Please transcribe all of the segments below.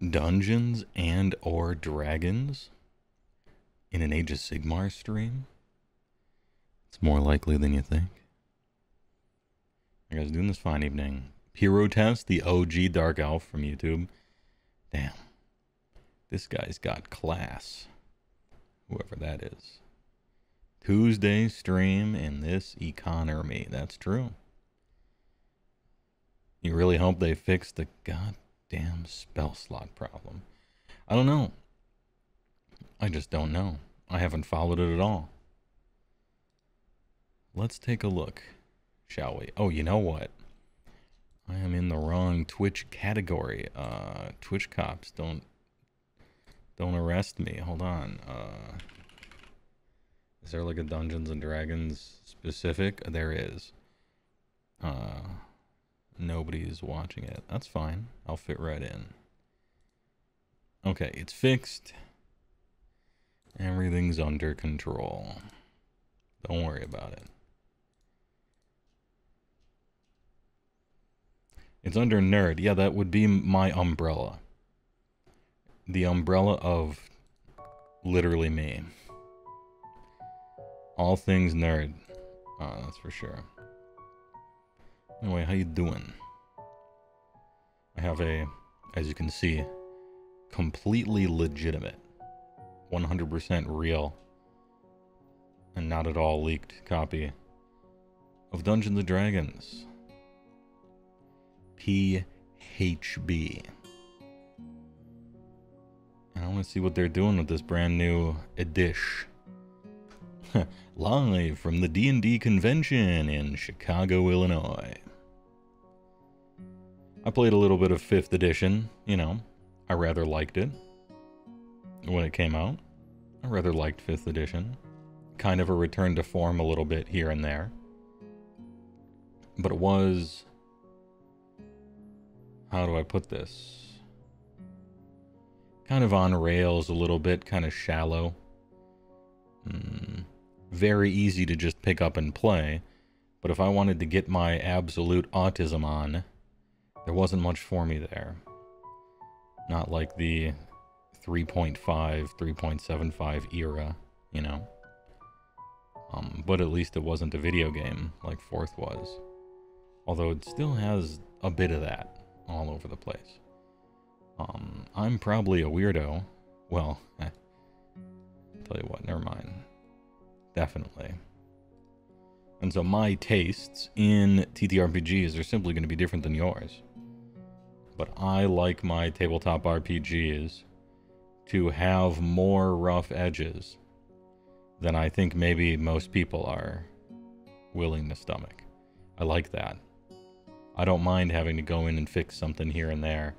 Dungeons and or Dragons in an Age of Sigmar stream? It's more likely than you think. You guys doing this fine evening. Pyrotest, the OG Dark Elf from YouTube. Damn. This guy's got class. Whoever that is. Tuesday stream in this economy. That's true. You really hope they fix the goddamn spell slot problem. I don't know. I just don't know. I haven't followed it at all. Let's take a look, shall we? Oh, you know what? I am in the wrong Twitch category. Twitch cops, don't arrest me. Hold on. Is there like a Dungeons and Dragons specific? There is. Nobody's watching it. That's fine. I'll fit right in. Okay, it's fixed. Everything's under control. Don't worry about it. It's under nerd. Yeah, that would be my umbrella. The umbrella of literally me. All things nerd. That's for sure. Anyway, how you doing? I have a, as you can see, completely legitimate, 100% real, and not at all leaked copy of Dungeons & Dragons. PHB. And I want to see what they're doing with this brand new edition. Live from the D&D convention in Chicago, Illinois. I played a little bit of 5th edition, you know. I rather liked it when it came out. I rather liked 5th edition. Kind of a return to form a little bit here and there. But it was... how do I put this? Kind of on rails a little bit, kind of shallow. Very easy to just pick up and play, but if I wanted to get my absolute autism on, there wasn't much for me there. Not like the 3.5, 3.75 era, you know. But at least it wasn't a video game like 4th was. Although it still has a bit of that all over the place. I'm probably a weirdo. Well, tell you what, never mind. Definitely. And so my tastes in TTRPGs are simply going to be different than yours. But I like my tabletop RPGs to have more rough edges than I think maybe most people are willing to stomach. I like that. I don't mind having to go in and fix something here and there.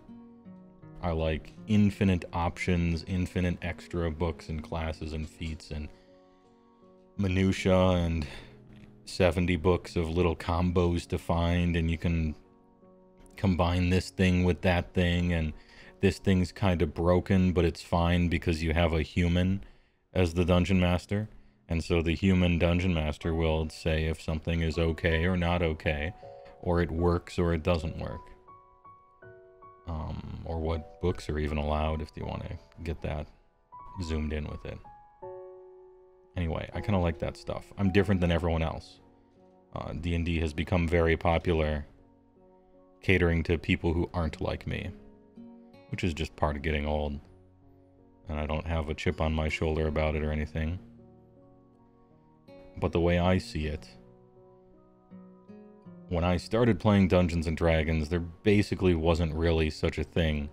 I like infinite options, infinite extra books and classes and feats and minutia and 70 books of little combos to find, and you can combine this thing with that thing, and this thing's kind of broken, but it's fine because you have a human as the dungeon master, and so the human dungeon master will say if something is okay or not okay, or it works or it doesn't work, or what books are even allowed if you want to get that zoomed in with it. Anyway, I kind of like that stuff. I'm different than everyone else. D&D has become very popular, catering to people who aren't like me, which is just part of getting old. And I don't have a chip on my shoulder about it or anything. But the way I see it, when I started playing Dungeons & Dragons, there basically wasn't really such a thing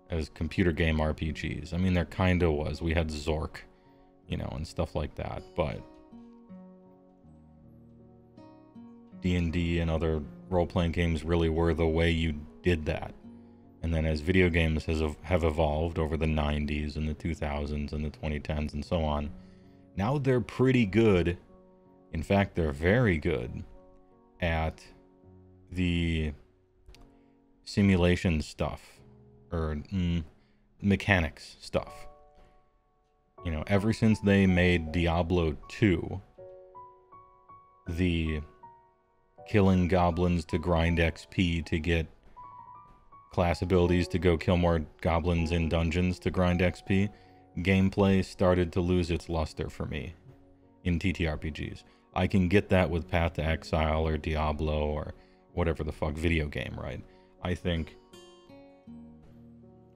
as computer game RPGs. I mean, there kind of was. We had Zork, you know, and stuff like that, but D&D and other role-playing games really were the way you did that. And then as video games have evolved over the 90s and the 2000s and the 2010s and so on, now they're pretty good. In fact, they're very good at the simulation stuff, or mechanics stuff. You know, ever since they made Diablo 2, the killing goblins to grind XP to get class abilities to go kill more goblins in dungeons to grind XP, gameplay started to lose its luster for me in TTRPGs. I can get that with Path to Exile or Diablo or whatever the fuck video game, right? I think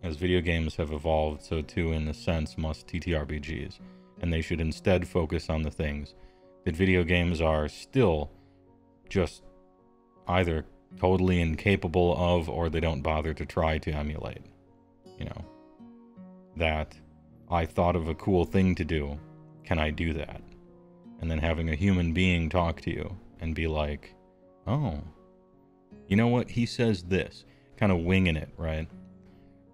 as video games have evolved, so too in a sense must TTRPGs, and they should instead focus on the things that video games are still just either totally incapable of, or they don't bother to try to emulate. You know, that I thought of a cool thing to do, can I do that? And then having a human being talk to you and be like, oh, you know what, he says this, kind of winging it, right?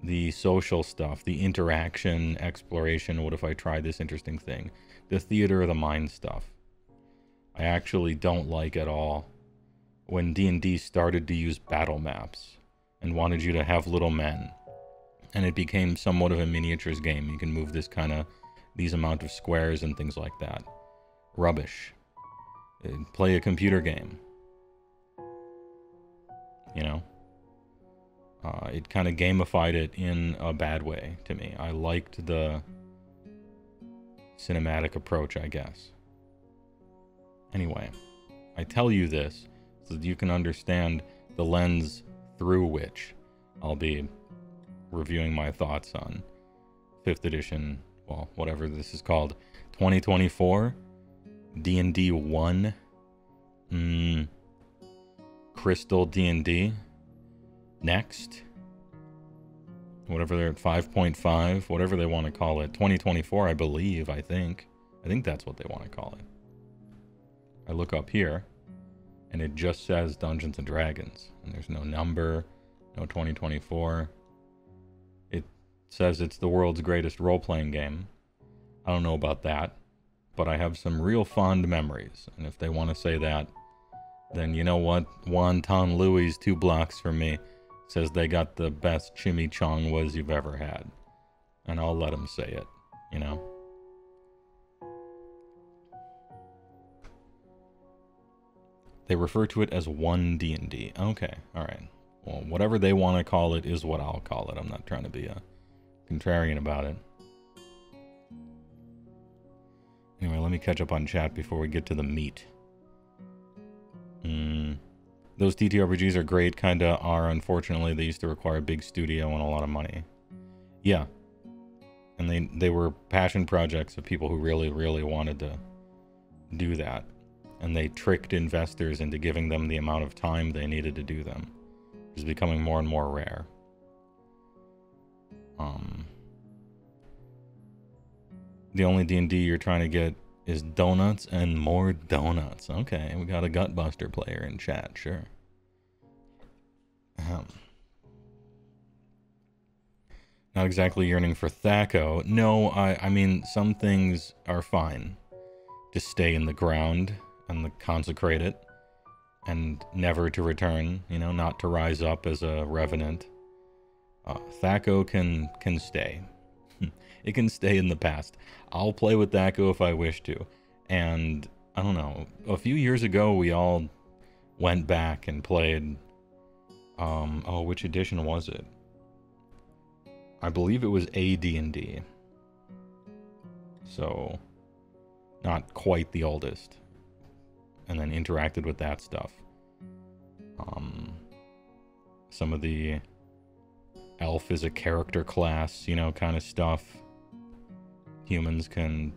The social stuff, the interaction, exploration, what if I try this interesting thing? The theater of the mind stuff. I actually don't like at all when D&D started to use battle maps and wanted you to have little men. And it became somewhat of a miniatures game. You can move this kind of, these amount of squares and things like that. Rubbish. Play a computer game. You know? It kind of gamified it in a bad way to me. I liked the cinematic approach, I guess. Anyway, I tell you this so that you can understand the lens through which I'll be reviewing my thoughts on 5th edition, well, whatever this is called, 2024, D&D 1, Crystal D&D, next, whatever they're at 5.5, whatever they want to call it, 2024, I believe, I think that's what they want to call it. I look up here, and it just says Dungeons & Dragons, and there's no number, no 2024. It says it's the world's greatest role-playing game. I don't know about that, but I have some real fond memories, and if they want to say that, then you know what? Wonton Louie's 2 blocks from me says they got the best chimichangas you've ever had, and I'll let them say it, you know? They refer to it as 1 D&D. Okay, alright. Well, whatever they want to call it is what I'll call it. I'm not trying to be a contrarian about it. Anyway, let me catch up on chat before we get to the meat. Those TTRPGs are great, kinda are. Unfortunately, they used to require a big studio and a lot of money. Yeah. And they were passion projects of people who really, really wanted to do that. And they tricked investors into giving them the amount of time they needed to do them. Which is becoming more and more rare. The only D&D you're trying to get is donuts and more donuts. Okay, we got a Gutbuster player in chat, sure. Not exactly yearning for Thaco. No, I mean, some things are fine. Just stay in the ground and consecrate it. And never to return, you know, not to rise up as a revenant. Thaco can stay. It can stay in the past. I'll play with Thaco if I wish to. And, I don't know, a few years ago we all went back and played, oh, which edition was it? I believe it was AD&D. So, not quite the oldest. And then interacted with that stuff. Some of the elf is a character class, you know, kind of stuff. Humans can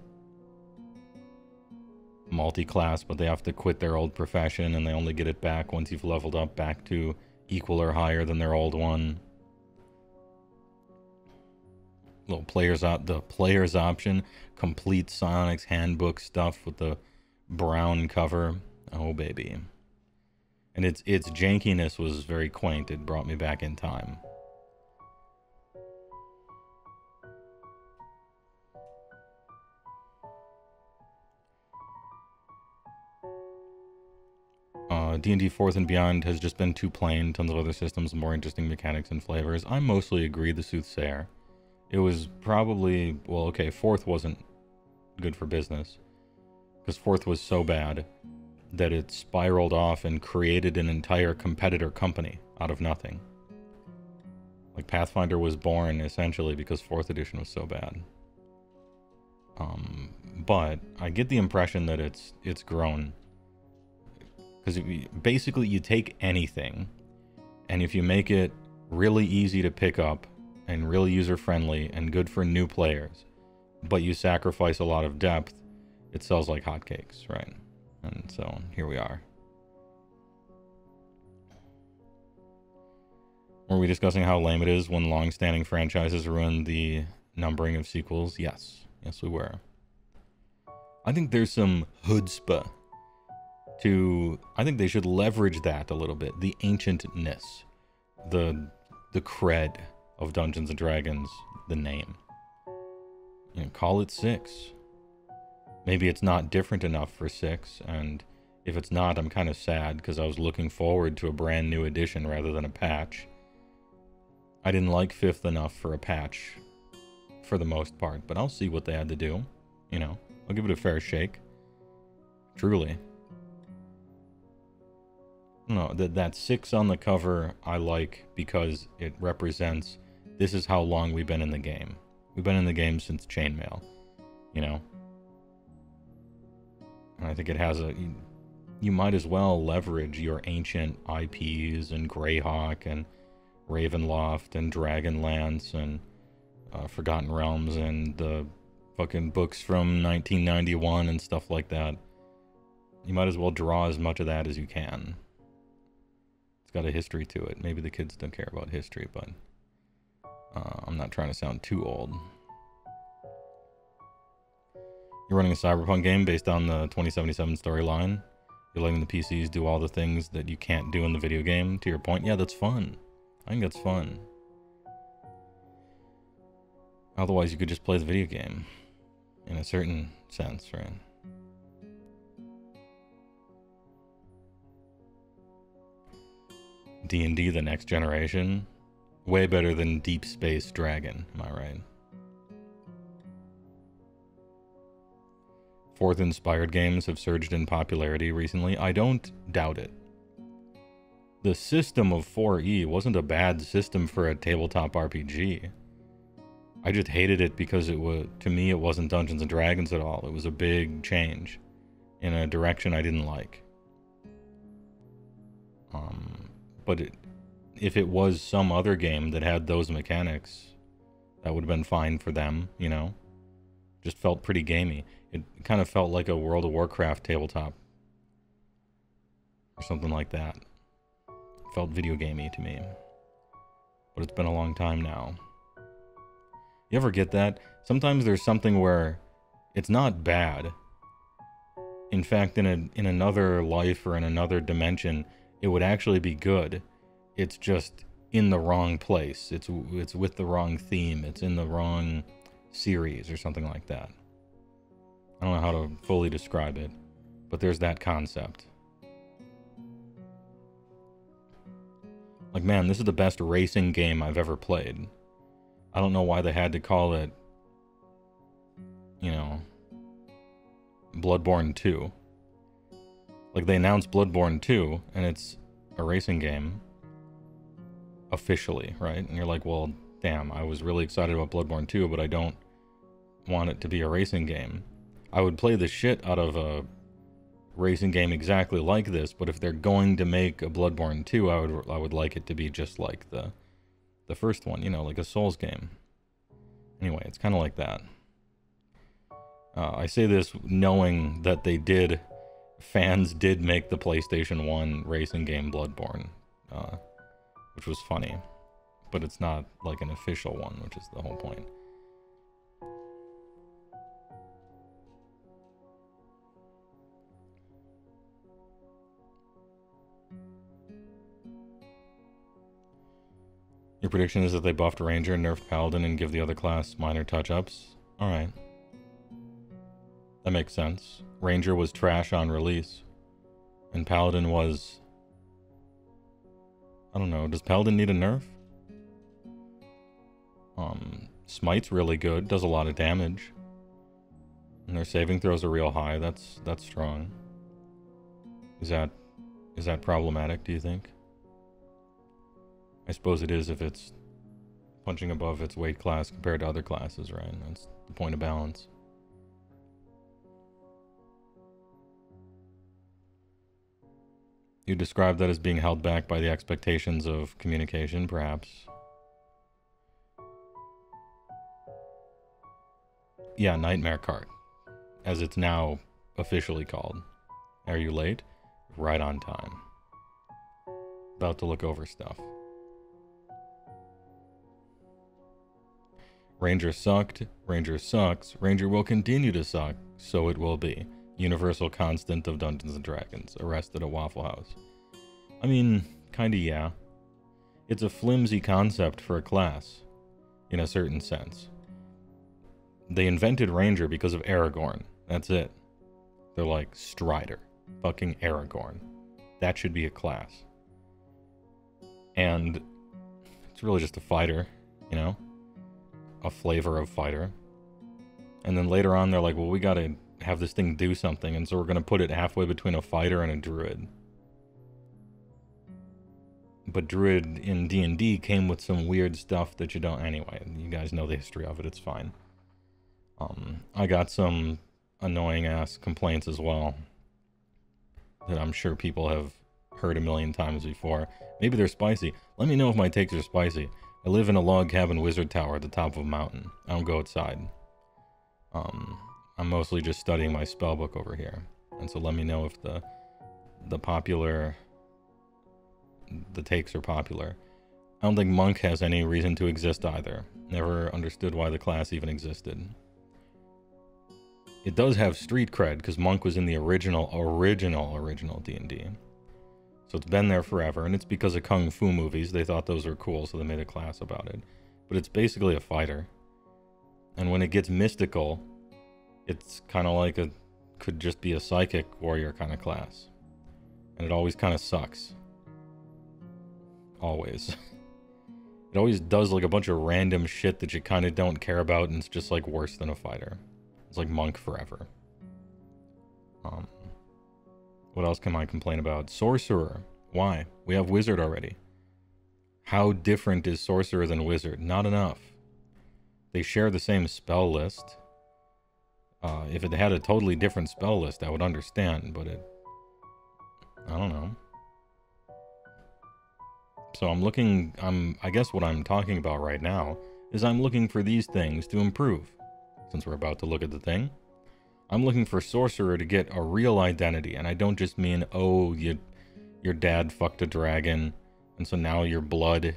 multi-class, but they have to quit their old profession, and they only get it back once you've leveled up back to equal or higher than their old one. Little the player's option, complete Sonic's handbook stuff with the brown cover. Oh baby. And its jankiness was very quaint. It brought me back in time. D&D 4th and Beyond has just been too plain. Tons of other systems, more interesting mechanics and flavors. I mostly agree, the Soothsayer. It was probably, well, okay, 4th wasn't good for business. Because 4th was so bad that it spiraled off and created an entire competitor company out of nothing. Like, Pathfinder was born essentially because 4th edition was so bad. But I get the impression that it's grown. Because basically you take anything, and if you make it really easy to pick up, and really user-friendly, and good for new players, but you sacrifice a lot of depth, it sells like hotcakes, right? And so, here we are. Were we discussing how lame it is when long-standing franchises ruin the numbering of sequels? Yes. Yes, we were. I think there's some chutzpah to... I think they should leverage that a little bit. The ancientness. The cred of Dungeons & Dragons. The name. You know, call it 6. Maybe it's not different enough for 6, and if it's not, I'm kind of sad, because I was looking forward to a brand new edition rather than a patch. I didn't like 5th enough for a patch, for the most part, but I'll see what they had to do. You know, I'll give it a fair shake. Truly. No, that 6 on the cover I like because it represents this is how long we've been in the game. We've been in the game since Chainmail, you know? And I think it has a... You might as well leverage your ancient IPs and Greyhawk and Ravenloft and Dragonlance and Forgotten Realms and the fucking books from 1991 and stuff like that. You might as well draw as much of that as you can. It's got a history to it. Maybe the kids don't care about history, but I'm not trying to sound too old. You're running a Cyberpunk game based on the 2077 storyline. You're letting the PCs do all the things that you can't do in the video game. To your point, yeah, that's fun. I think that's fun. Otherwise, you could just play the video game. In a certain sense, right? D&D the next generation. Way better than Deep Space Dragon, am I right? 4th inspired games have surged in popularity recently. I don't doubt it. The system of 4E wasn't a bad system for a tabletop RPG. I just hated it because it was, to me, it wasn't Dungeons & Dragons at all. It was a big change in a direction I didn't like. But if it was some other game that had those mechanics, that would have been fine for them, you know? Just felt pretty gamey. It kind of felt like a World of Warcraft tabletop. Or something like that. It felt video gamey to me. But it's been a long time now. You ever get that? Sometimes there's something where it's not bad. In fact, in another life or in another dimension, it would actually be good. It's just in the wrong place. It's with the wrong theme. It's in the wrong series or something like that. I don't know how to fully describe it, but there's that concept. Like, man, this is the best racing game I've ever played. I don't know why they had to call it, you know, Bloodborne 2. Like, they announced Bloodborne 2, and it's a racing game. Officially, right? And you're like, well, damn, I was really excited about Bloodborne 2, but I don't want it to be a racing game. I would play the shit out of a racing game exactly like this, but if they're going to make a Bloodborne 2, I would like it to be just like the first one, you know, like a Souls game. Anyway, it's kind of like that. I say this knowing that fans did make the PlayStation 1 racing game Bloodborne, which was funny, but it's not like an official one, which is the whole point. Your prediction is that they buffed Ranger, nerfed Paladin, and give the other class minor touch-ups? Alright. That makes sense. Ranger was trash on release. And Paladin was... I don't know, does Paladin need a nerf? Smite's really good, does a lot of damage. And their saving throws are real high, that's strong. Is that problematic, do you think? I suppose it is if it's punching above its weight class compared to other classes, right? That's the point of balance. You described that as being held back by the expectations of communication, perhaps. Yeah, Nightmare Cart, as it's now officially called. Are you late? Right on time. About to look over stuff. Ranger sucked. Ranger sucks. Ranger will continue to suck. So it will be. Universal constant of Dungeons and Dragons. Arrested at Waffle House. I mean, kinda yeah. It's a flimsy concept for a class, in a certain sense. They invented Ranger because of Aragorn. That's it. They're like, Strider. Fucking Aragorn. That should be a class. And it's really just a fighter, you know? A flavor of fighter. And then later on, they're like, well, we gotta have this thing do something, and so we're gonna put it halfway between a fighter and a druid. But druid in D&D came with some weird stuff that you don't... Anyway, you guys know the history of it, it's fine. I got some annoying-ass complaints as well that I'm sure people have heard a million times before. Maybe they're spicy. Let me know if my takes are spicy. I live in a log cabin wizard tower at the top of a mountain. I don't go outside. I'm mostly just studying my spell book over here. And so let me know if the takes are popular. I don't think Monk has any reason to exist either. Never understood why the class even existed. It does have street cred, because Monk was in the original D&D. So it's been there forever, and it's because of Kung Fu movies. They thought those were cool, so they made a class about it. But it's basically a fighter. And when it gets mystical, it's kind of like could just be a psychic warrior kind of class. And it always kind of sucks. Always. It always does like a bunch of random shit that you kind of don't care about, and it's just like worse than a fighter. It's like Monk forever. What else can I complain about? Sorcerer. Why? We have Wizard already. How different is Sorcerer than Wizard? Not enough. They share the same spell list. If it had a totally different spell list, I would understand, but I don't know. So I guess what I'm talking about right now is I'm looking for these things to improve. Since we're about to look at the thing. I'm looking for Sorcerer to get a real identity, and I don't just mean, oh, your dad fucked a dragon, and so now your blood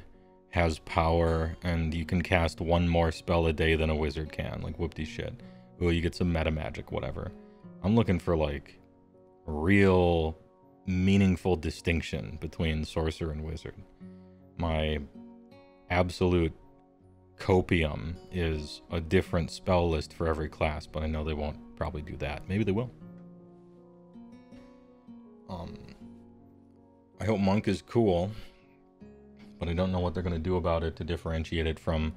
has power, and you can cast one more spell a day than a wizard can, like whoop-de shit. Oh, you get some meta magic, whatever. I'm looking for, like, real, meaningful distinction between Sorcerer and Wizard. My absolute copium is a different spell list for every class, but I know they won't probably do that. Maybe they will. I hope Monk is cool, but I don't know what they're going to do about it to differentiate it from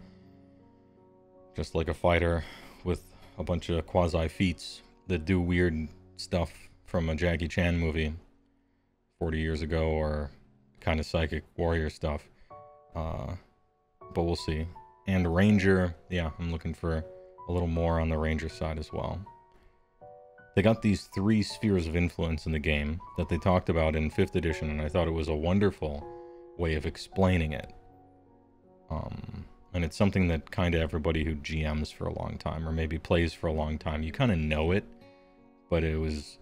just like a fighter with a bunch of quasi-feats that do weird stuff from a Jackie Chan movie 40 years ago, or kind of psychic warrior stuff. But we'll see. And Ranger, yeah, I'm looking for a little more on the Ranger side as well. They got these 3 spheres of influence in the game that they talked about in 5th edition, and I thought it was a wonderful way of explaining it. And it's something that kind of everybody who GMs for a long time, or maybe plays for a long time, you kind of know it, but it was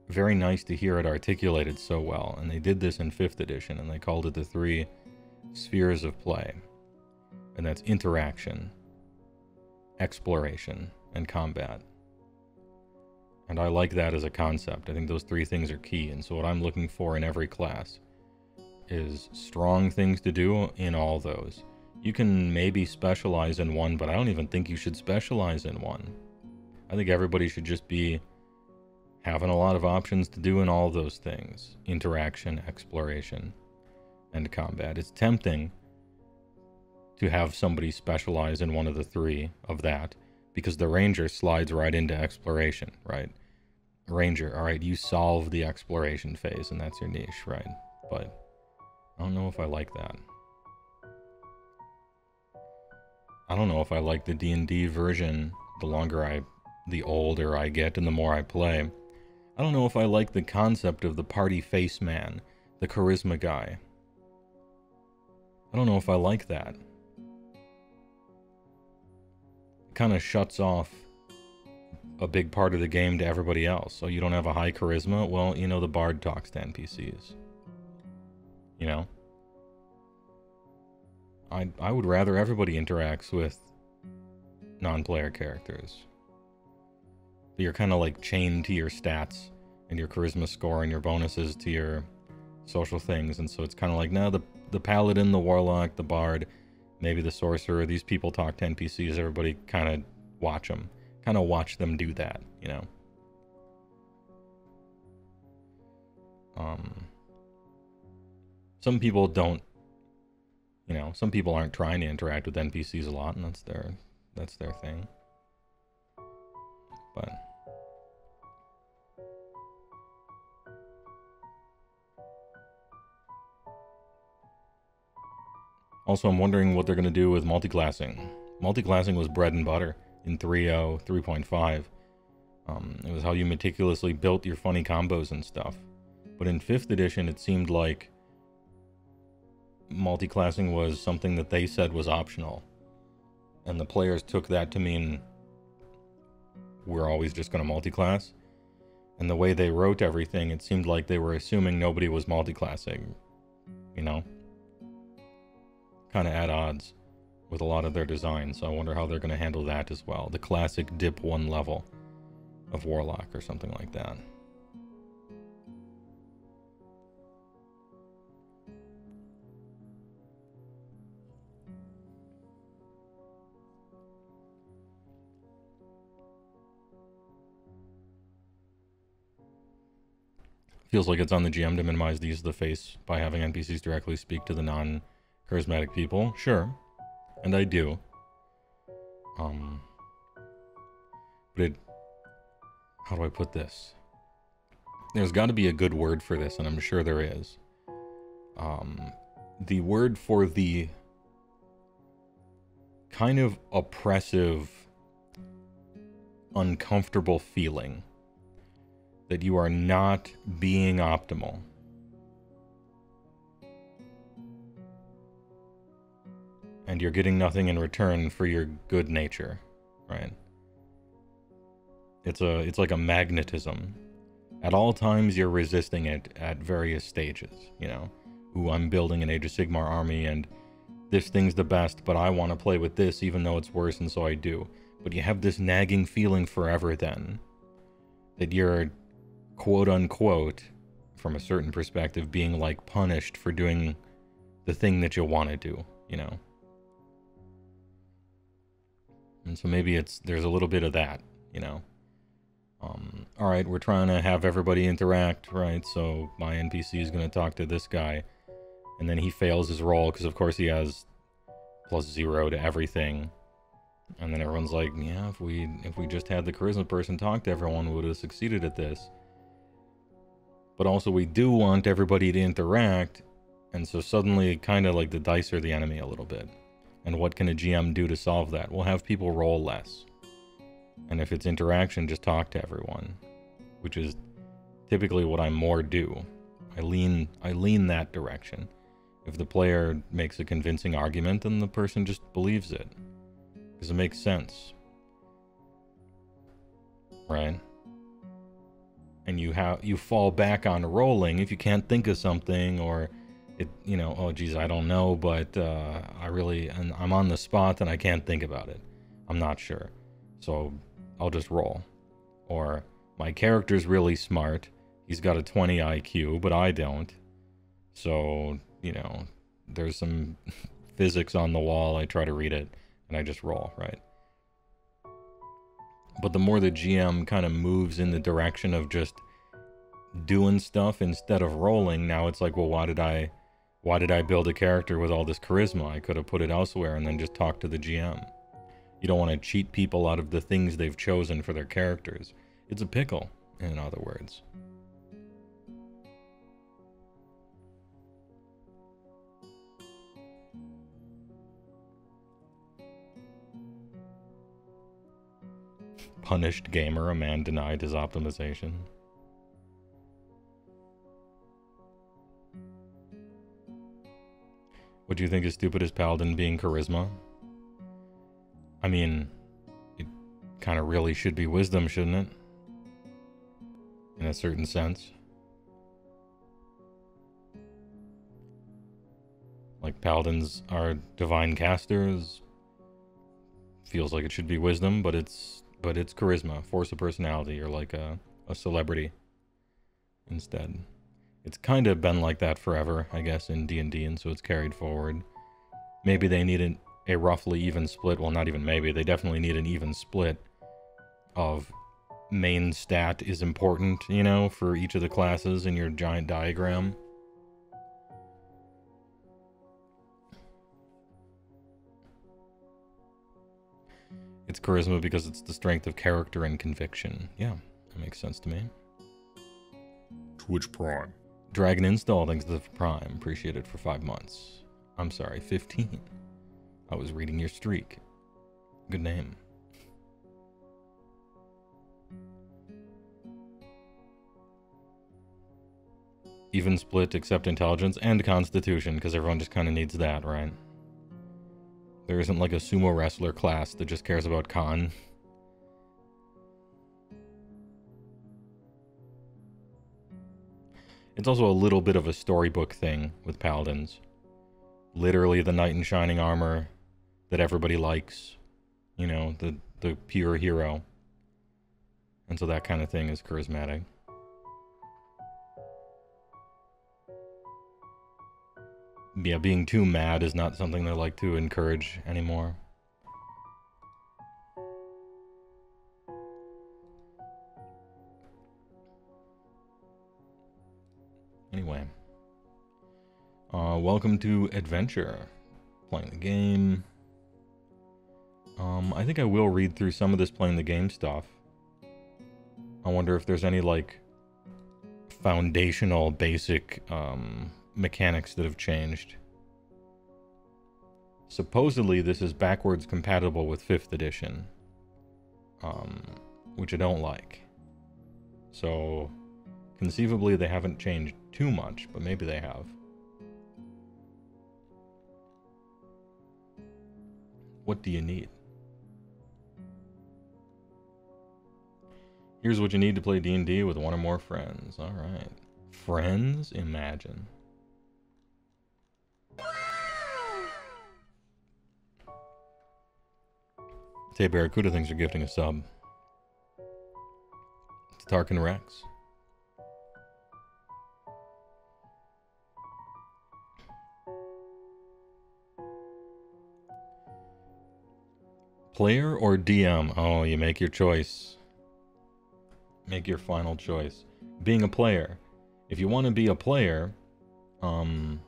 very nice to hear it articulated so well. And they did this in 5th edition, and they called it the 3 spheres of play. And that's interaction, exploration, and combat. And I like that as a concept. I think those 3 things are key. And so what I'm looking for in every class is strong things to do in all those. You can maybe specialize in one, but I don't even think you should specialize in one. I think everybody should just be having a lot of options to do in all those things. Interaction, exploration, and combat. It's tempting to have somebody specialize in one of the 3 of that, because the Ranger slides right into exploration, right? Ranger, alright, you solve the exploration phase, and that's your niche, right? But I don't know if I like that. I don't know if I like the D&D version the older I get and the more I play. I don't know if I like the concept of the party face man, the charisma guy. I don't know if I like that. It kind of shuts off a big part of the game to everybody else. So you don't have a high charisma? Well, you know, the bard talks to NPCs. You know? I would rather everybody interacts with non-player characters. But you're kind of like chained to your stats and your charisma score and your bonuses to your social things. And so it's kind of like, now the paladin, the warlock, the bard, maybe the sorcerer, these people talk to NPCs. Everybody kind of watch them. Kind of watch them do that, you know? Some people don't, you know, some people aren't trying to interact with NPCs a lot, and that's their thing. But also, I'm wondering what they're going to do with multiclassing. Multiclassing was bread and butter in 3.0, 3.5. It was how you meticulously built your funny combos and stuff. But in 5th edition, it seemed like multiclassing was something that they said was optional. And the players took that to mean we're always just going to multiclass. And the way they wrote everything, it seemed like they were assuming nobody was multiclassing. You know? Kind of at odds with a lot of their designs. So I wonder how they're going to handle that as well. The classic dip 1 level of Warlock or something like that. Feels like it's on the GM to minimize the use of the face by having NPCs directly speak to the non-charismatic people. Sure. And I do. But how do I put this? There's got to be a good word for this, and I'm sure there is. The word for the kind of oppressive, uncomfortable feeling that you are not being optimal. And you're getting nothing in return for your good nature, right? It's like a magnetism. At all times, you're resisting it at various stages, you know? Ooh, I'm building an Age of Sigmar army, and this thing's the best, but I want to play with this even though it's worse, and so I do. But you have this nagging feeling forever then, that you're, quote-unquote, from a certain perspective, being, like, punished for doing the thing that you want to do, you know? And so maybe there's a little bit of that, you know? Alright, we're trying to have everybody interact, right? So my NPC is going to talk to this guy, and then he fails his roll, because of course he has +0 to everything. And then everyone's like, yeah, if we just had the charisma person talk to everyone, we would have succeeded at this. But also we do want everybody to interact, and so suddenly kind of like the dice are the enemy a little bit. And what can a GM do to solve that? We'll have people roll less. And if it's interaction, just talk to everyone, which is typically what I more do. I lean that direction. If the player makes a convincing argument, then the person just believes it, because it makes sense, right? And you fall back on rolling if you can't think of something, or you know, oh geez, I don't know, but I'm on the spot and I can't think about it. I'm not sure, so I'll just roll. Or my character's really smart. He's got a 20 IQ, but I don't. So, you know, there's some physics on the wall. I try to read it and I just roll, right? But the more the GM kind of moves in the direction of just doing stuff instead of rolling, now it's like, well, why did I build a character with all this charisma? I could have put it elsewhere and then just talked to the GM. You don't want to cheat people out of the things they've chosen for their characters. It's a pickle, in other words. punished gamer, a man denied his optimization. What do you think is stupid as Paladin being charisma? I mean, it kind of really should be wisdom, shouldn't it? In a certain sense. Like, Paladins are divine casters. Feels like it should be wisdom, but it's charisma, force of personality. You're like a celebrity instead. It's kind of been like that forever, I guess, in D&D, and so it's carried forward. Maybe they need a roughly even split. Well, not even maybe. They definitely need an even split of main stat is important, you know, for each of the classes in your giant diagram. It's charisma because it's the strength of character and conviction. Yeah, that makes sense to me. Twitch Prime. Dragon Install, thanks to the Prime. Appreciate it for 5 months. I'm sorry, 15. I was reading your streak. Good name. Even split, except intelligence and constitution, because everyone just kind of needs that, right? There isn't like a sumo wrestler class that just cares about con. It's also a little bit of a storybook thing with paladins. Literally the knight in shining armor that everybody likes. You know, the pure hero. And so that kind of thing is charismatic. Yeah, being too mad is not something they like to encourage anymore. Anyway. Welcome to Adventure. Playing the game. I think I will read through some of this playing the game stuff. I wonder if there's any, like, foundational, basic, mechanics that have changed. Supposedly this is backwards compatible with 5th edition, which I don't like. So conceivably they haven't changed too much, but maybe they have. What do you need? Here's what you need to play D&D with one or more friends. All right. Friends? Imagine. Tay Barracuda thinks you're gifting a sub. It's Tarkin Rex. Player or DM? Oh, you make your choice. Make your final choice. Being a player. If you want to be a player, you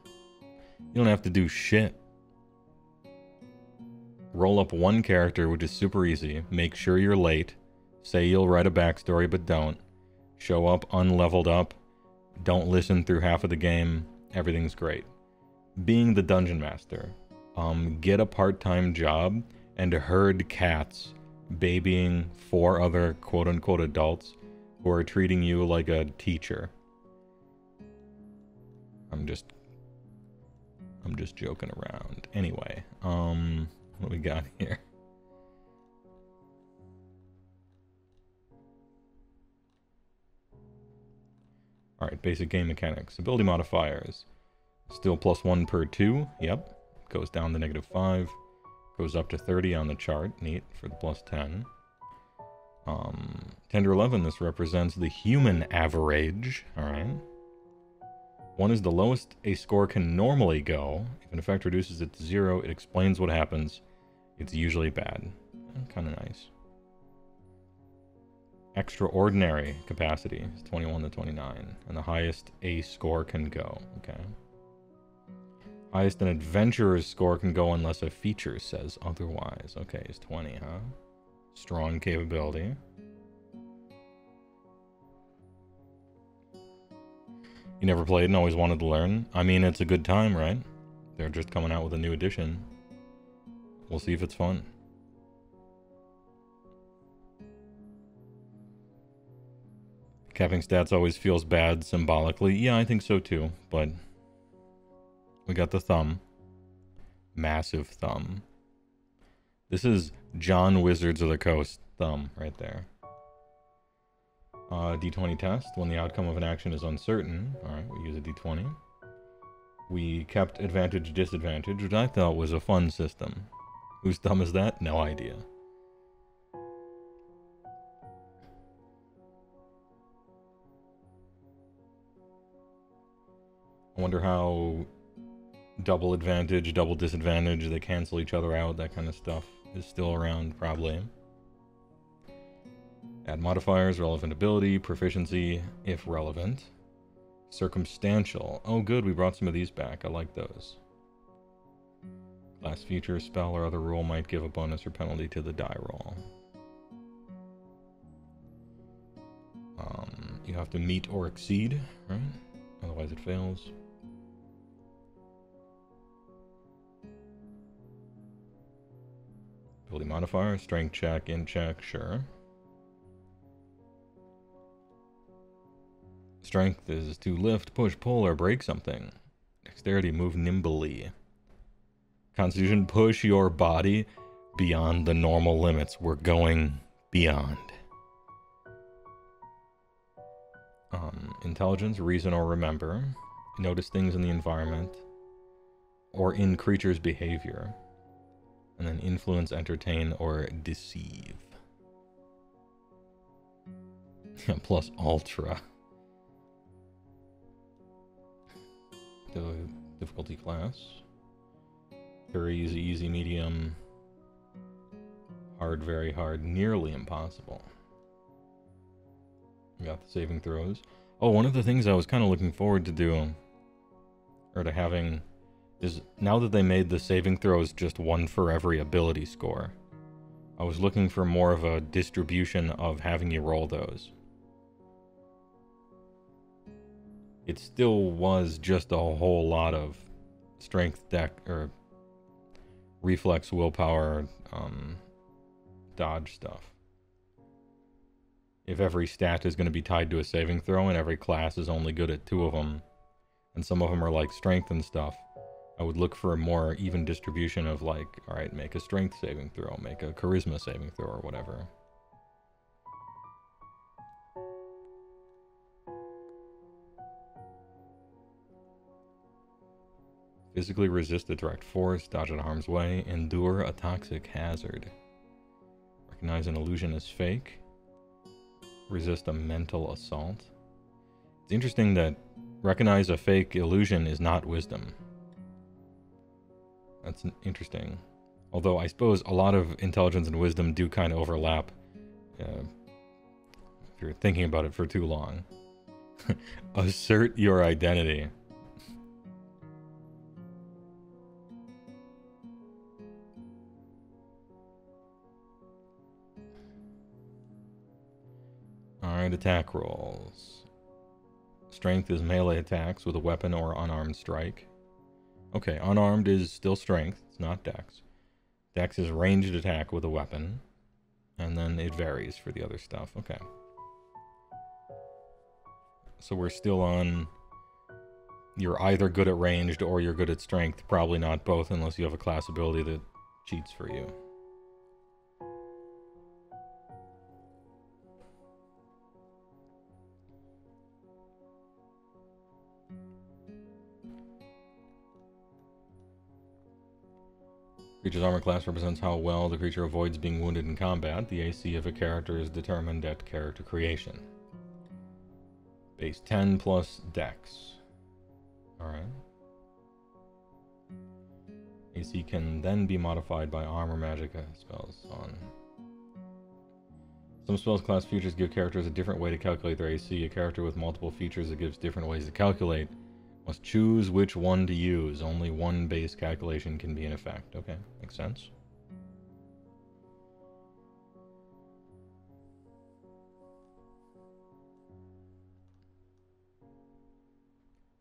don't have to do shit. Roll up one character, which is super easy. Make sure you're late. Say you'll write a backstory, but don't. Show up unleveled up. Don't listen through half of the game. Everything's great. Being the dungeon master. Get a part-time job and herd cats, babying 4 other quote-unquote adults who are treating you like a teacher. I'm just joking around. Anyway, what do we got here? Alright, basic game mechanics. Ability modifiers. Still +1 per 2. Yep. Goes down to -5. Goes up to 30 on the chart. Neat for the +10. 10 to 11, this represents the human average. Alright. 1 is the lowest a score can normally go. If an effect reduces it to 0, it explains what happens. It's usually bad. Kind of nice. Extraordinary capacity is 21 to 29. And the highest a score can go. Okay. Highest an adventurer's score can go unless a feature says otherwise. Okay, is 20, huh? Strong capability. You never played and always wanted to learn? I mean, it's a good time, right? They're just coming out with a new edition. We'll see if it's fun. Capping stats always feels bad symbolically. Yeah, I think so too, but we got the thumb. Massive thumb. This is John Wizards of the Coast thumb right there. D20 test. When the outcome of an action is uncertain, alright, we use a D20. We kept advantage, disadvantage, which I thought was a fun system. Whose thumb is that? No idea. I wonder how double advantage, double disadvantage, they cancel each other out, that kind of stuff is still around, probably. Add modifiers, relevant ability, proficiency, if relevant. Circumstantial. Oh good, we brought some of these back. I like those. Class feature, spell, or other rule might give a bonus or penalty to the die roll. You have to meet or exceed, right? Otherwise it fails. Ability modifier, strength check, int check, sure. Strength is to lift, push, pull, or break something. Dexterity, move nimbly. Constitution, push your body beyond the normal limits. We're going beyond. Intelligence, reason or remember. Notice things in the environment or in creatures' behavior. And then influence, entertain, or deceive. Plus ultra. The difficulty class. Very easy, easy, medium. Hard, very hard, nearly impossible. We got the saving throws. Oh, one of the things I was kind of looking forward to doing, or to having, is now that they made the saving throws just one for every ability score, I was looking for more of a distribution of having you roll those. It still was just a whole lot of strength, deck, or reflex, willpower, dodge stuff. If every stat is going to be tied to a saving throw and every class is only good at 2 of them, and some of them are like strength and stuff, I would look for a more even distribution of like, alright, make a strength saving throw, make a charisma saving throw, or whatever. Physically resist a direct force, dodge out of harm's way, endure a toxic hazard. Recognize an illusion as fake. Resist a mental assault. It's interesting that recognize a fake illusion is not wisdom. That's interesting. Although I suppose a lot of intelligence and wisdom do kind of overlap. If you're thinking about it for too long. Assert your identity. Alright, attack rolls. Strength is melee attacks with a weapon or unarmed strike. Okay, unarmed is still strength, it's not dex. Dex is ranged attack with a weapon. And then it varies for the other stuff. Okay. So we're still on... You're either good at ranged or you're good at strength. Probably not both unless you have a class ability that cheats for you. Creature's armor class represents how well the creature avoids being wounded in combat. The AC of a character is determined at character creation. Base 10 plus dex. Alright. AC can then be modified by armor magic spells on. Some spells class features give characters a different way to calculate their AC. A character with multiple features that gives different ways to calculate must choose which one to use. Only one base calculation can be in effect. Okay, makes sense.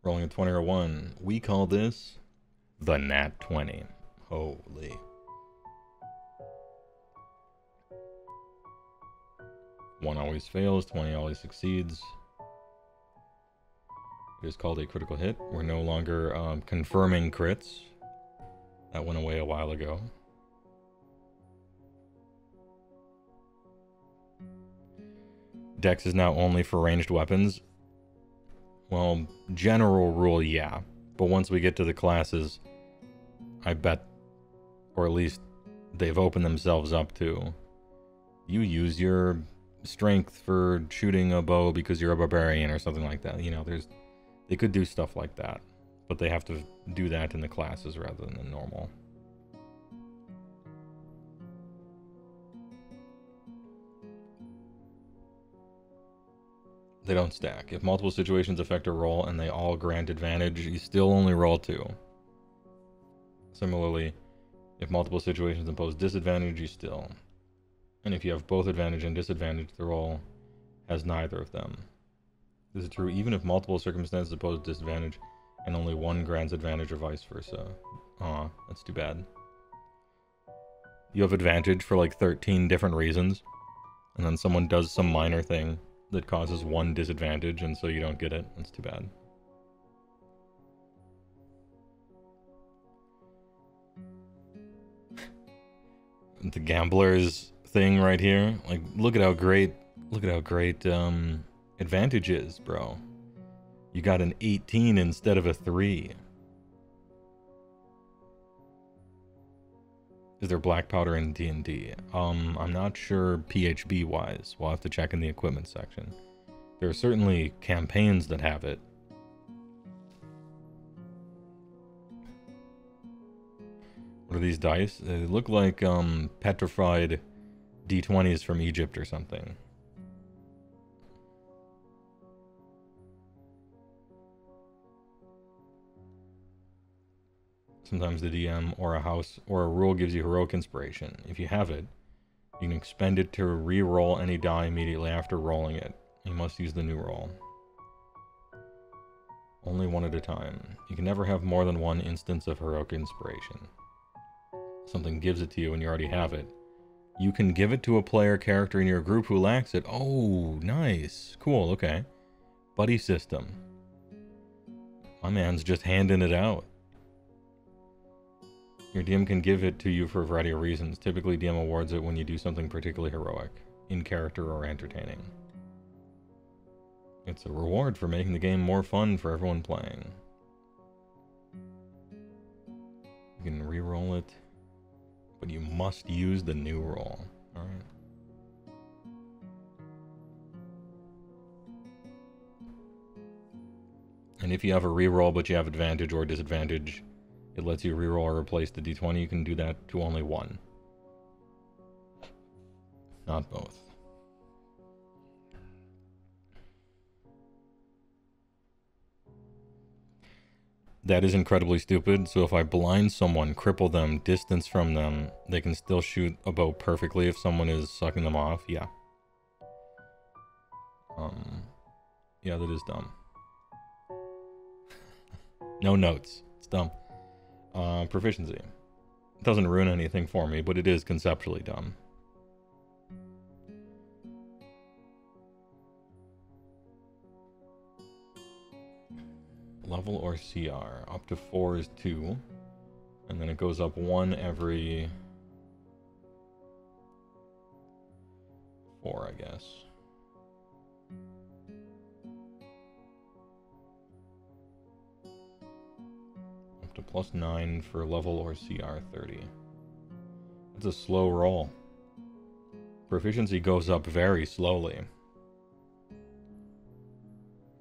Rolling a 20 or a 1. We call this the Nat 20. Holy. One always fails, 20 always succeeds. It is called a critical hit. We're no longer confirming crits. That went away a while ago. Dex is now only for ranged weapons. Well, general rule, yeah. But once we get to the classes, I bet, or at least they've opened themselves up to, you use your strength for shooting a bow because you're a barbarian or something like that. You know, they could do stuff like that, but they have to do that in the classes rather than the normal. They don't stack. If multiple situations affect a roll and they all grant advantage, you still only roll 2. Similarly, if multiple situations impose disadvantage, you still. And if you have both advantage and disadvantage, the roll has neither of them. This is true even if multiple circumstances impose disadvantage and only one grants advantage or vice versa. Aw, that's too bad. You have advantage for like 13 different reasons, and then someone does some minor thing that causes one disadvantage, and so you don't get it. That's too bad. The gamblers thing right here, like, look at how great advantage is, bro. You got an 18 instead of a 3. Is there black powder in D&D? I'm not sure PHB wise. We'll have to check in the equipment section. There are certainly campaigns that have it. What are these dice? They look like petrified D20s from Egypt or something. Sometimes the DM or a house or a rule gives you heroic inspiration. If you have it, you can expend it to re-roll any die immediately after rolling it. You must use the new roll. Only one at a time. You can never have more than one instance of heroic inspiration. Something gives it to you and you already have it. You can give it to a player character in your group who lacks it. Oh, nice. Cool, okay. Buddy system. My man's just handing it out. Your DM can give it to you for a variety of reasons. Typically, DM awards it when you do something particularly heroic, in character, or entertaining. It's a reward for making the game more fun for everyone playing. You can re-roll it, but you must use the new roll. Alright. And if you have a re-roll but you have advantage or disadvantage, it lets you reroll or replace the d20. You can do that to only one. Not both. That is incredibly stupid. So if I blind someone, cripple them, distance from them, they can still shoot a bow perfectly if someone is sucking them off. Yeah. Yeah, that is dumb. No notes. It's dumb. Proficiency. It doesn't ruin anything for me, but it is conceptually dumb. Level or CR. Up to 4 is 2. And then it goes up 1 every 4, I guess. Up to +9 for level or CR 30. That's a slow roll. Proficiency goes up very slowly.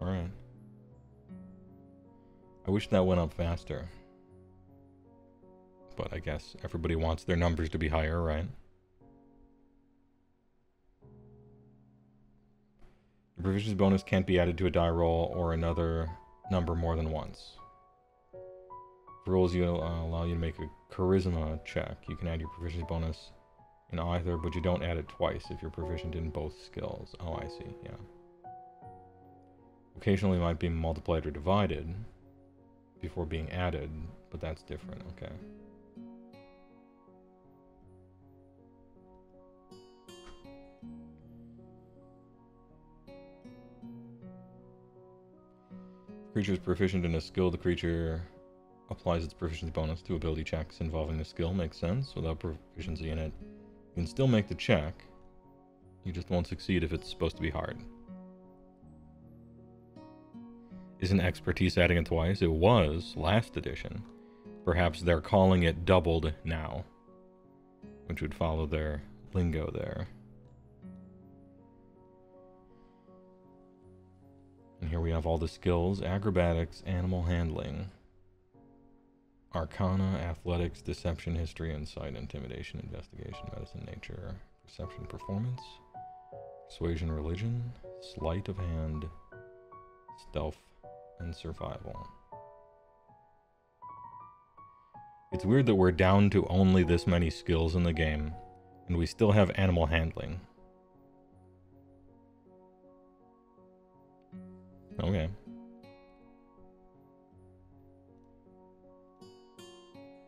Alright. I wish that went up faster. But I guess everybody wants their numbers to be higher, right? Your proficiency bonus can't be added to a die roll or another number more than once. For rolls you allow you to make a charisma check. You can add your proficiency bonus in either, but you don't add it twice if you're proficient in both skills. Oh, I see, yeah. Occasionally it might be multiplied or divided before being added, but that's different, okay. Creature is proficient in a skill. The creature applies its proficiency bonus to ability checks involving the skill. Makes sense. Without proficiency in it, you can still make the check. You just won't succeed if it's supposed to be hard. Isn't expertise adding it twice? It was last edition. Perhaps they're calling it doubled now, which would follow their lingo there. And here we have all the skills: acrobatics, animal handling, arcana, athletics, deception, history, insight, intimidation, investigation, medicine, nature, perception, performance, persuasion, religion, sleight of hand, stealth, and survival. It's weird that we're down to only this many skills in the game, and we still have animal handling. Okay.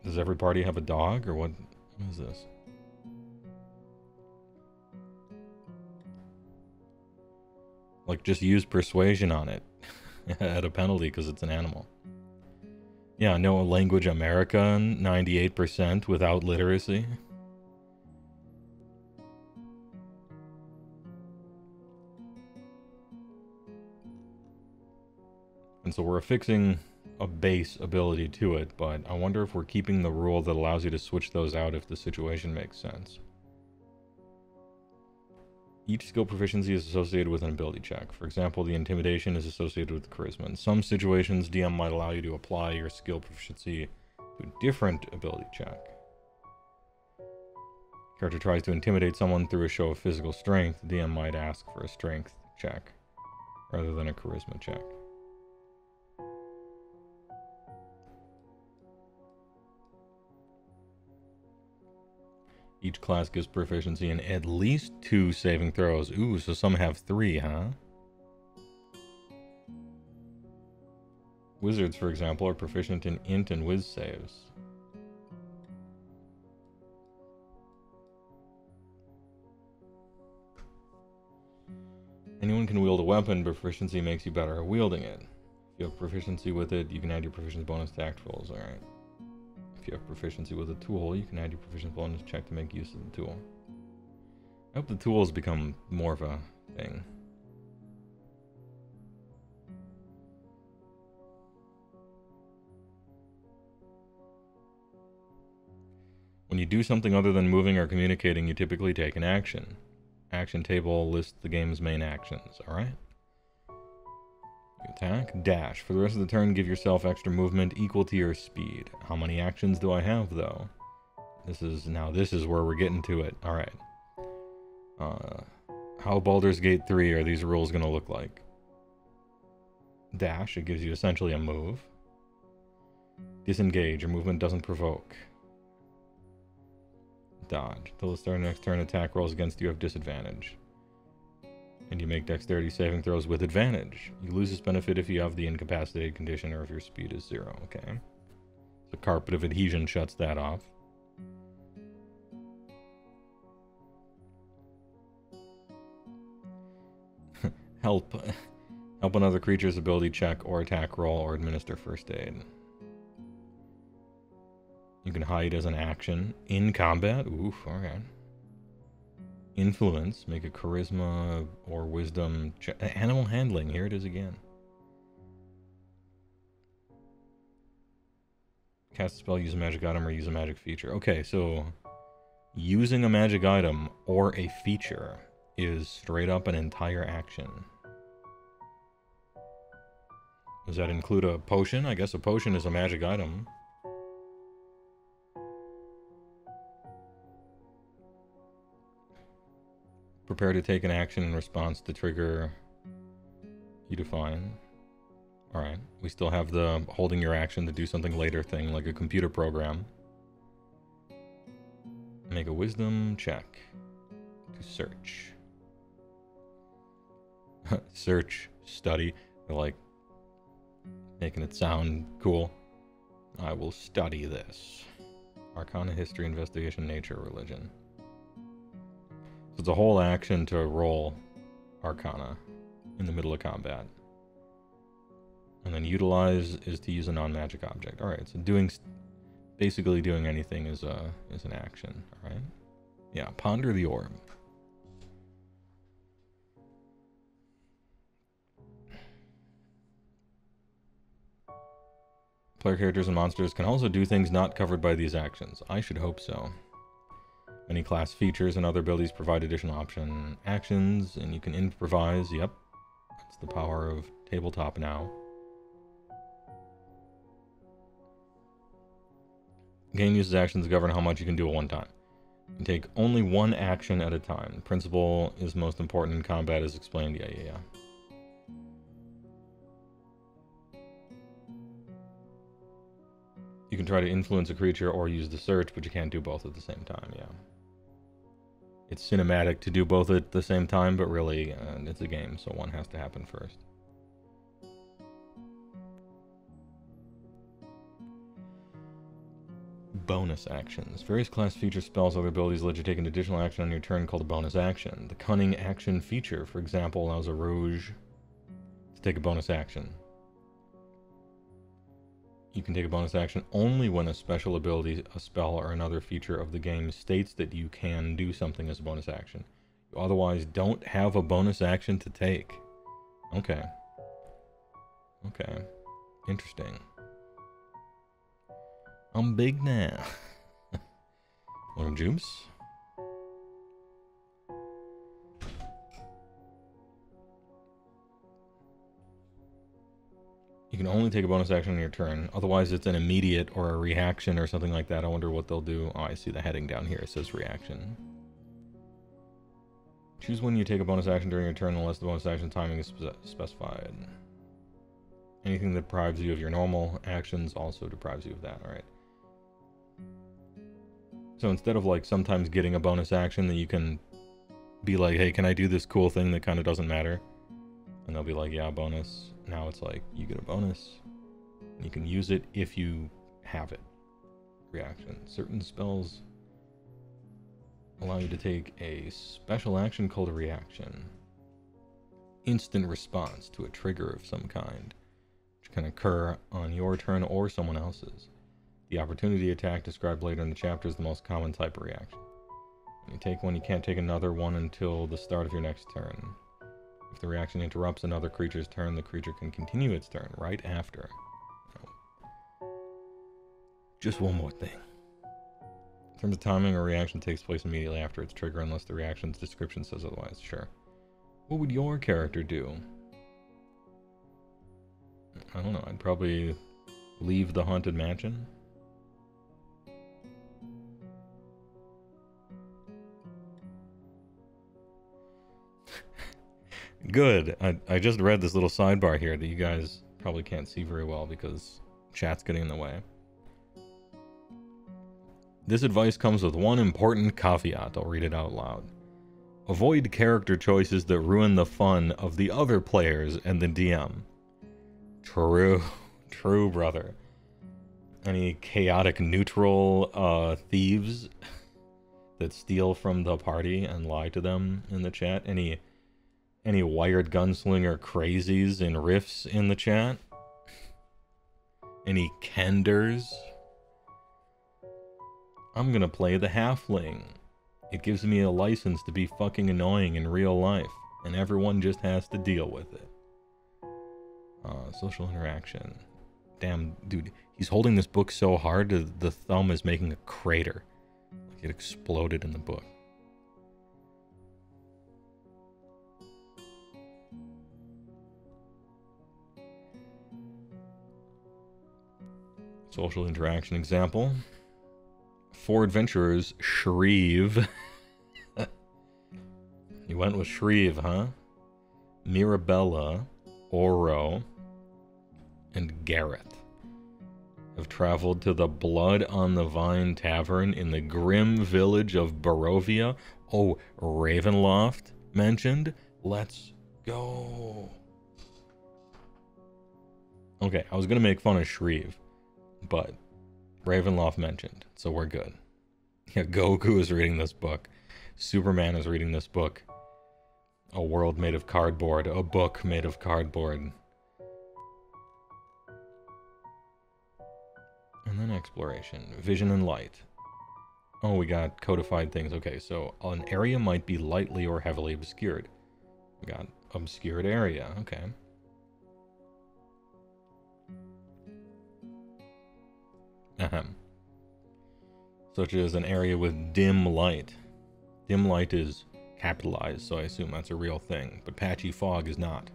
Does every party have a dog, or what is this? Like, just use persuasion on it at a penalty because it's an animal. Yeah, no language American, 98% without literacy. And so we're affixing a base ability to it, but I wonder if we're keeping the rule that allows you to switch those out if the situation makes sense. Each skill proficiency is associated with an ability check. For example, the intimidation is associated with charisma. In some situations, DM might allow you to apply your skill proficiency to a different ability check. Character tries to intimidate someone through a show of physical strength. DM might ask for a strength check rather than a charisma check. Each class gives proficiency in at least 2 saving throws. Ooh, so some have 3, huh? Wizards, for example, are proficient in int and whiz saves. Anyone can wield a weapon, but proficiency makes you better at wielding it. If you have proficiency with it, you can add your proficiency bonus to act rolls, alright. If you have proficiency with a tool, you can add your proficiency bonus check to make use of the tool. I hope the tools become more of a thing. When you do something other than moving or communicating, you typically take an action. Action table lists the game's main actions, alright? Attack, dash. For the rest of the turn, give yourself extra movement equal to your speed. How many actions do I have, though? This is where we're getting to it. Alright. How Baldur's Gate 3 are these rules going to look like? Dash, it gives you essentially a move. Disengage, your movement doesn't provoke. Dodge. Till the start of the next turn, attack rolls against you have disadvantage. And you make dexterity saving throws with advantage. You lose this benefit if you have the incapacitated condition or if your speed is 0. Okay. So Carpet of Adhesion shuts that off. Help. Help another creature's ability check or attack roll or administer first aid. You can hide as an action in combat. Oof, alright. Influence, make a charisma or wisdom check. Animal handling, here it is again. Cast a spell, use a magic item, or use a magic feature. Okay, so using a magic item or a feature is straight up an entire action. Does that include a potion? I guess a potion is a magic item. Prepare to take an action in response to trigger you define. Alright, we still have the holding your action to do something later thing, like a computer program. Make a wisdom check to search. Search, study, they're like making it sound cool. I will study this. Arcana, history, investigation, nature, religion. So it's a whole action to roll Arcana in the middle of combat. And then utilize is to use a non-magic object. Alright, so basically doing anything is an action, alright? Yeah, ponder the orb. Player characters and monsters can also do things not covered by these actions. I should hope so. Many class features and other abilities provide additional actions, and you can improvise. Yep, that's the power of tabletop now. Game uses actions to govern how much you can do at one time. You can take only one action at a time. The principle is most important in combat, as explained. Yeah. You can try to influence a creature or use the search, but you can't do both at the same time, yeah. It's cinematic to do both at the same time, but really, it's a game, so one has to happen first. Bonus actions. Various class feature spells or abilities let you take an additional action on your turn called a bonus action. The cunning action feature, for example, allows a rogue to take a bonus action. You can take a bonus action only when a special ability, a spell, or another feature of the game states that you can do something as a bonus action. You otherwise don't have a bonus action to take. Okay. Okay. Interesting. I'm big now. Want a juice? You can only take a bonus action on your turn. Otherwise, it's an immediate or a reaction or something like that. I wonder what they'll do. Oh, I see the heading down here. It says reaction. Choose when you take a bonus action during your turn unless the bonus action timing is specified. Anything that deprives you of your normal actions also deprives you of that. Alright. So instead of like sometimes getting a bonus action that you can be like, hey, can I do this cool thing that kind of doesn't matter? And they'll be like, yeah, bonus. Now it's like, you get a bonus. You can use it if you have it. Reaction. Certain spells allow you to take a special action called a reaction. Instant response to a trigger of some kind, which can occur on your turn or someone else's. The opportunity attack described later in the chapter is the most common type of reaction. When you take one, you can't take another one until the start of your next turn. If the reaction interrupts another creature's turn, the creature can continue its turn right after. Just one more thing. In terms of timing, a reaction takes place immediately after its trigger unless the reaction's description says otherwise. Sure. What would your character do? I don't know. I'd probably leave the haunted mansion. Good. I just read this little sidebar here that you guys probably can't see very well because chat's getting in the way. This advice comes with one important caveat. I'll read it out loud. Avoid character choices that ruin the fun of the other players and the DM. True. True, brother. Any chaotic neutral thieves that steal from the party and lie to them in the chat? Any wired gunslinger crazies and riffs in the chat? Any kenders? I'm gonna play the halfling. It gives me a license to be fucking annoying in real life, and everyone just has to deal with it. Social interaction. Damn, dude, he's holding this book so hard that the thumb is making a crater. Like it exploded in the book. Social interaction example. 4 adventurers, Shreve. You went with Shreve, huh? Mirabella, Oro, and Gareth have traveled to the Blood on the Vine Tavern in the grim village of Barovia. Oh, Ravenloft mentioned? Let's go. Okay, I was gonna make fun of Shreve, but Ravenloft mentioned, so we're good. Yeah, Goku is reading this book. Superman is reading this book. A world made of cardboard. A book made of cardboard. And then exploration. Vision and light. Oh, we got codified things. Okay, so an area might be lightly or heavily obscured. We got obscured area. Okay. Ahem. Such as an area with dim light. Dim light is capitalized, so I assume that's a real thing. But patchy fog is not.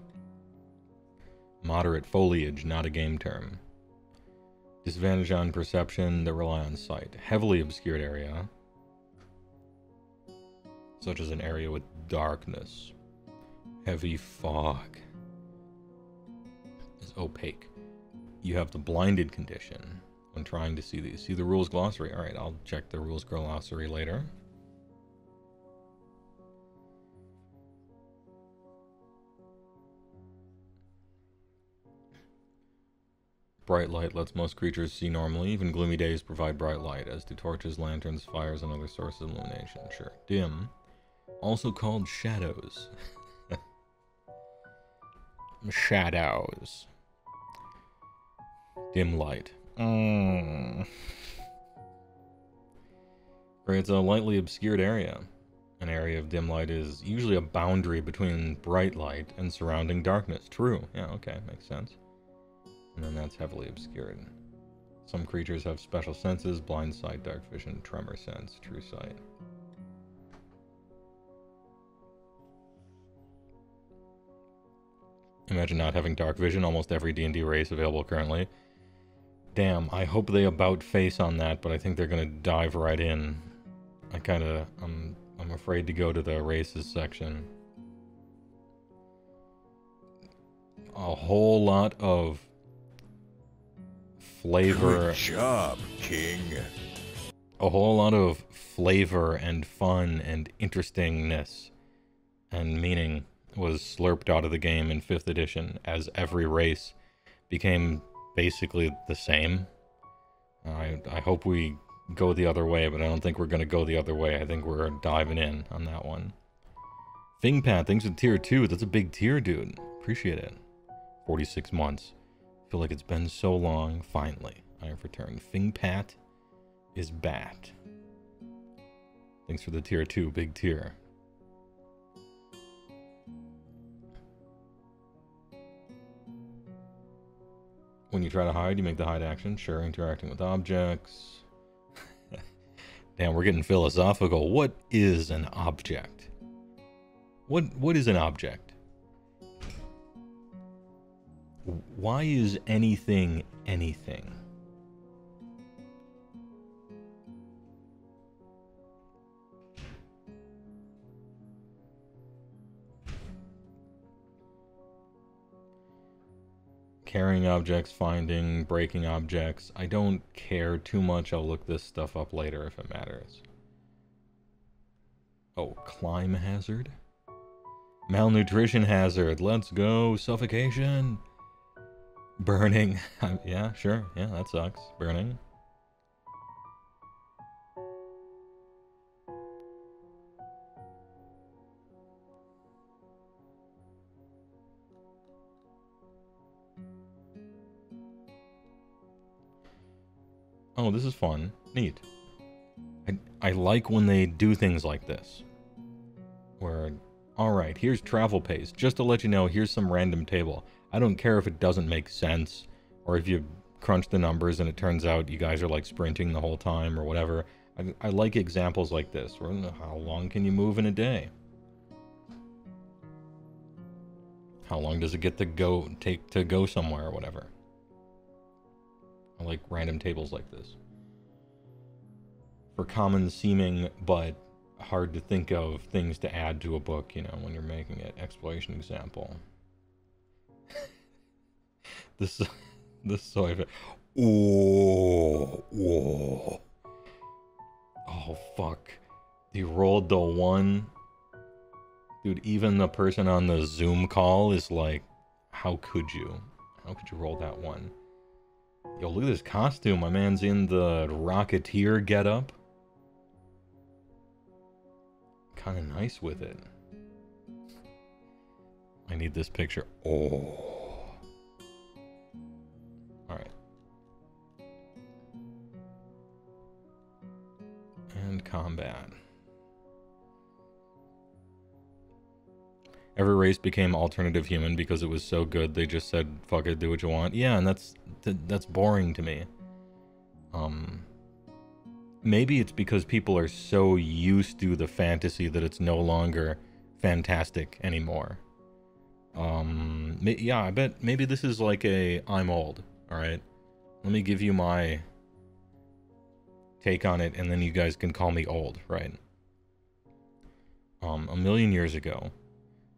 Moderate foliage, not a game term. Disadvantage on perception that rely on sight. Heavily obscured area. Such as an area with darkness. Heavy fog. Is opaque. You have the blinded condition when trying to see these. See the rules glossary? Alright, I'll check the rules glossary later. Bright light lets most creatures see normally. Even gloomy days provide bright light, as do torches, lanterns, fires, and other sources of illumination. Sure. Dim. Also called shadows. Shadows. Dim light. It's a lightly obscured area. An area of dim light is usually a boundary between bright light and surrounding darkness. True. Yeah, okay. Makes sense. And then that's heavily obscured. Some creatures have special senses: blind sight, dark vision, tremor sense, true sight. Imagine not having dark vision. Almost every D&D race available currently. Damn, I hope they about face on that, but I think they're gonna dive right in. I'm afraid to go to the races section. A whole lot of flavor. Good job, King. A whole lot of flavor and fun and interestingness and meaning was slurped out of the game in 5th edition as every race became basically the same. I hope we go the other way, but I don't think we're going to go the other way. I think we're diving in on that one. Fingpat, thanks for tier 2. That's a big tier, dude. Appreciate it. 46 months. Feel like it's been so long. Finally, I have returned. Fingpat is bat. Thanks for the tier 2, big tier. When you try to hide, you make the hide action. Sure, interacting with objects. Damn, we're getting philosophical. What is an object? What is an object? Why is anything anything? Carrying objects, finding, breaking objects. I don't care too much. I'll look this stuff up later if it matters. Oh, climb hazard? Malnutrition hazard. Let's go. Suffocation. Burning. Yeah, sure. Yeah, that sucks. Burning. Oh, this is fun. Neat. I like when they do things like this. Where, alright, here's travel pace. Just to let you know, here's some random table. I don't care if it doesn't make sense, or if you crunch the numbers and it turns out you guys are like sprinting the whole time or whatever. I like examples like this. Where, how long can you move in a day? How long does it take to go somewhere or whatever? I like random tables like this. For common seeming, but hard to think of things to add to a book, you know, when you're making it. Exploration example. This so I... Oh, fuck. You rolled the 1. Dude, even the person on the Zoom call is like, how could you? How could you roll that 1? Yo, look at this costume. My man's in the Rocketeer getup. Kind of nice with it. I need this picture. Oh. Alright. And combat. Every race became alternative human because it was so good they just said, fuck it, do what you want. Yeah, and that's boring to me. Maybe it's because people are so used to the fantasy that it's no longer fantastic anymore. Yeah, I bet maybe this is like a I'm old, alright? Let me give you my take on it, and then you guys can call me old, right? A million years ago,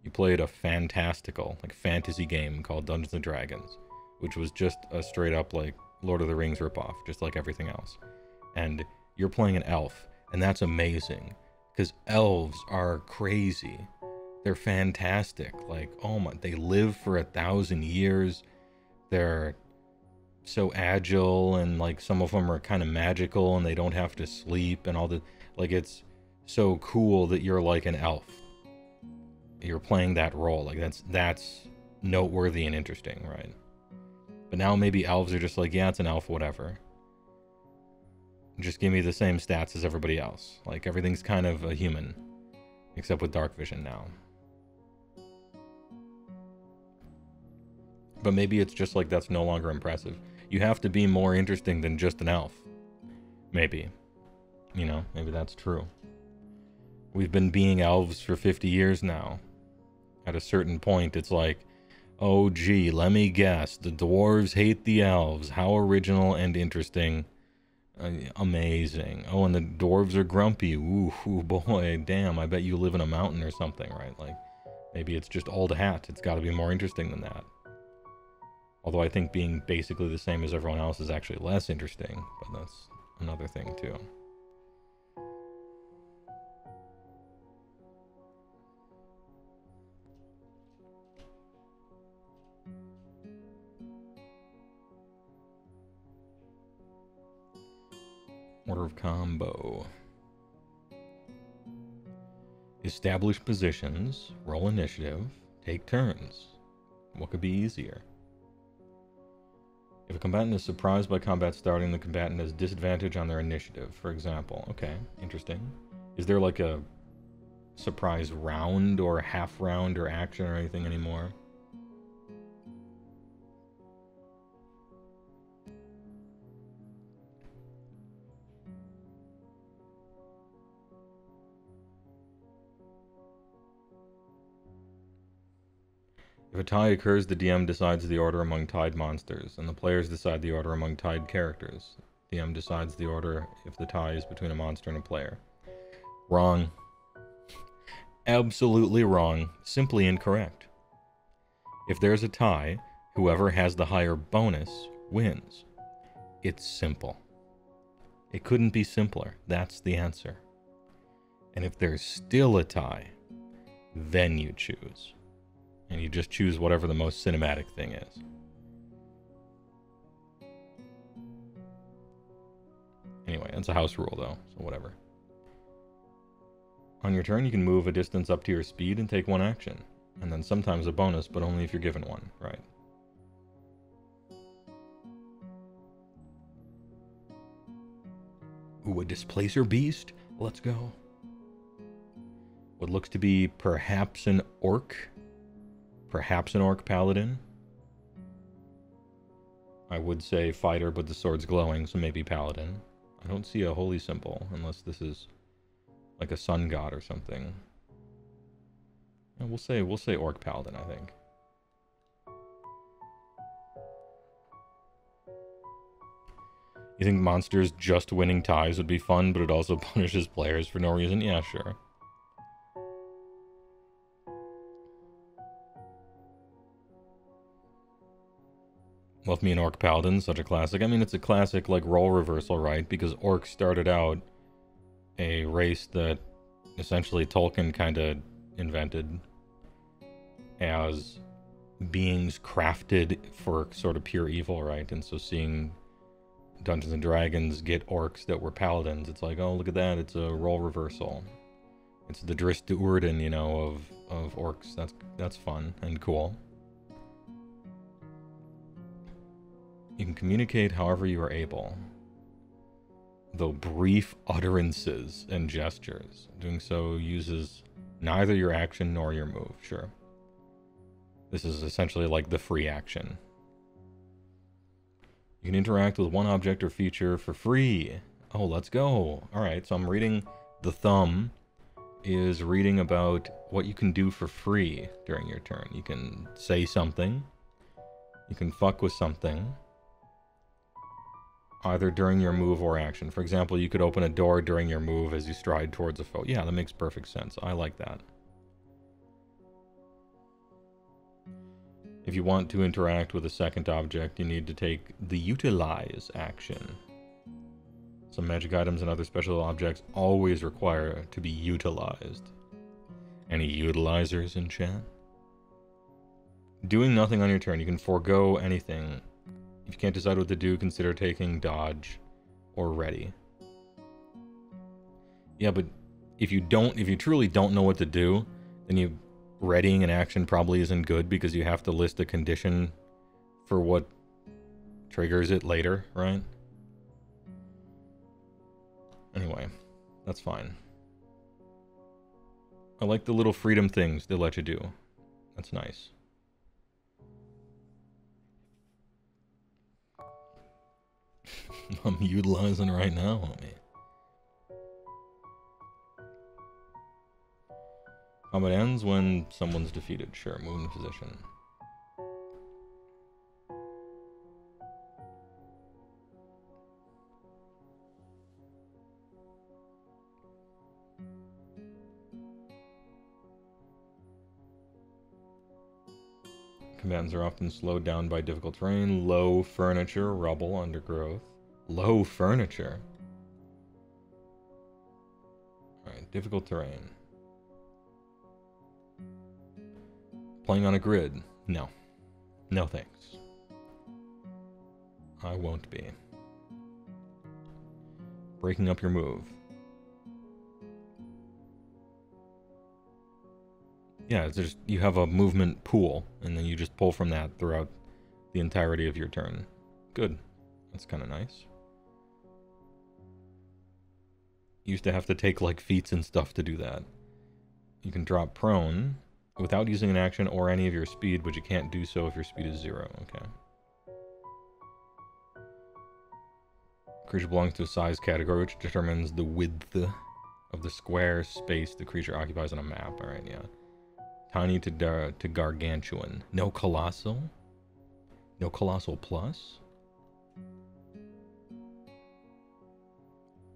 you played a fantastical, like, fantasy game called Dungeons and Dragons, which was just a straight up, like, Lord of the Rings ripoff, just like everything else. And you're playing an elf, and that's amazing, because elves are crazy. They're fantastic. Like, oh my, they live for 1,000 years. They're so agile, and like some of them are kind of magical, and they don't have to sleep, and all the, like, it's so cool that you're like an elf. You're playing that role. Like, that's noteworthy and interesting, right? But now maybe elves are just like, yeah, it's an elf, whatever. Just give me the same stats as everybody else. Like, everything's kind of a human, except with dark vision now. But maybe it's just like that's no longer impressive. You have to be more interesting than just an elf. Maybe. You know, maybe that's true. We've been being elves for 50 years now. At a certain point, it's like, oh gee, let me guess, the dwarves hate the elves. How original and interesting. Amazing. Oh, and the dwarves are grumpy. Ooh, boy, damn, I bet you live in a mountain or something, right? Like, maybe it's just old hat. It's got to be more interesting than that. Although I think being basically the same as everyone else is actually less interesting, but that's another thing too. Order of combo. Establish positions, roll initiative, take turns. What could be easier? If a combatant is surprised by combat starting, the combatant has disadvantage on their initiative, for example. Okay, interesting. Is there like a surprise round or half round or action or anything anymore? If a tie occurs, the DM decides the order among tied monsters, and the players decide the order among tied characters. The DM decides the order if the tie is between a monster and a player. Wrong. Absolutely wrong. Simply incorrect. If there's a tie, whoever has the higher bonus wins. It's simple. It couldn't be simpler. That's the answer. And if there's still a tie, then you choose. And you just choose whatever the most cinematic thing is. Anyway, that's a house rule though, so whatever. On your turn, you can move a distance up to your speed and take one action. And then sometimes a bonus, but only if you're given one, right? Ooh, a displacer beast? Let's go. What looks to be perhaps an orc? Perhaps an orc paladin. I would say fighter, but the sword's glowing, so maybe paladin. I don't see a holy symbol, unless this is like a sun god or something. Yeah, we'll say orc paladin, I think. You think monsters just winning ties would be fun, but it also punishes players for no reason? Yeah, sure. Love me an orc paladin, such a classic. I mean, it's a classic, like, role reversal, right? Because orcs started out a race that essentially Tolkien kind of invented as beings crafted for sort of pure evil, right? And so seeing Dungeons and Dragons get orcs that were paladins, it's like, oh, look at that, it's a role reversal. It's the Dris Duerden, you know, of orcs. That's fun and cool. You can communicate however you are able. though brief utterances and gestures. Doing so uses neither your action nor your move. Sure. This is essentially like the free action. You can interact with one object or feature for free. Oh, let's go. Alright, so I'm reading. The thumb is reading about what you can do for free during your turn. You can say something. You can fuck with something. Either during your move or action. For example, you could open a door during your move as you stride towards a foe. Yeah, that makes perfect sense. I like that. If you want to interact with a second object, you need to take the Utilize action. Some magic items and other special objects always require to be utilized. Any utilizers in chat? Doing nothing on your turn. You can forego anything. If you can't decide what to do, consider taking dodge or ready. Yeah, but if you truly don't know what to do, then readying an action probably isn't good because you have to list a condition for what triggers it later, right? Anyway, that's fine. I like the little freedom things they let you do. That's nice. I'm utilizing right now, homie. Combat ends when someone's defeated. Sure, move into position. Combatants are often slowed down by difficult terrain, low furniture, rubble, undergrowth. Low furniture? Alright, difficult terrain. Playing on a grid? No. No thanks. I won't be. Breaking up your move. Yeah, it's just, you have a movement pool, and then you just pull from that throughout the entirety of your turn. Good. That's kind of nice. You used to have to take, like, feats and stuff to do that. You can drop prone without using an action or any of your speed, but you can't do so if your speed is 0. Okay. Creature belongs to a size category, which determines the width of the square space the creature occupies on a map. Alright, yeah. Tiny to gargantuan. No colossal? No colossal plus?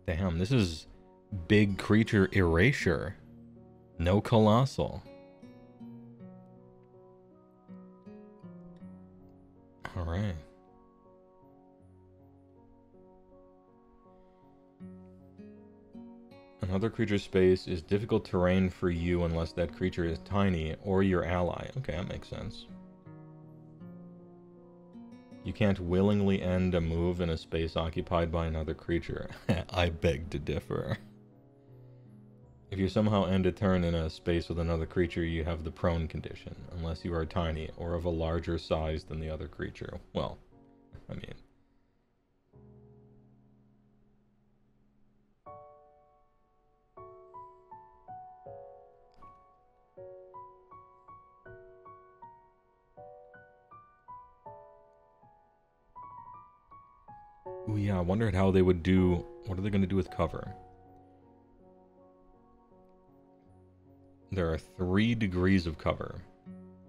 Damn, this is big creature erasure. No colossal. Alright. Another creature's space is difficult terrain for you unless that creature is tiny or your ally. Okay, that makes sense. You can't willingly end a move in a space occupied by another creature. I beg to differ. If you somehow end a turn in a space with another creature, you have the prone condition, unless you are tiny or of a larger size than the other creature. Well, I mean... Ooh, yeah, I wondered how they would do... What are they going to do with cover? There are 3 degrees of cover.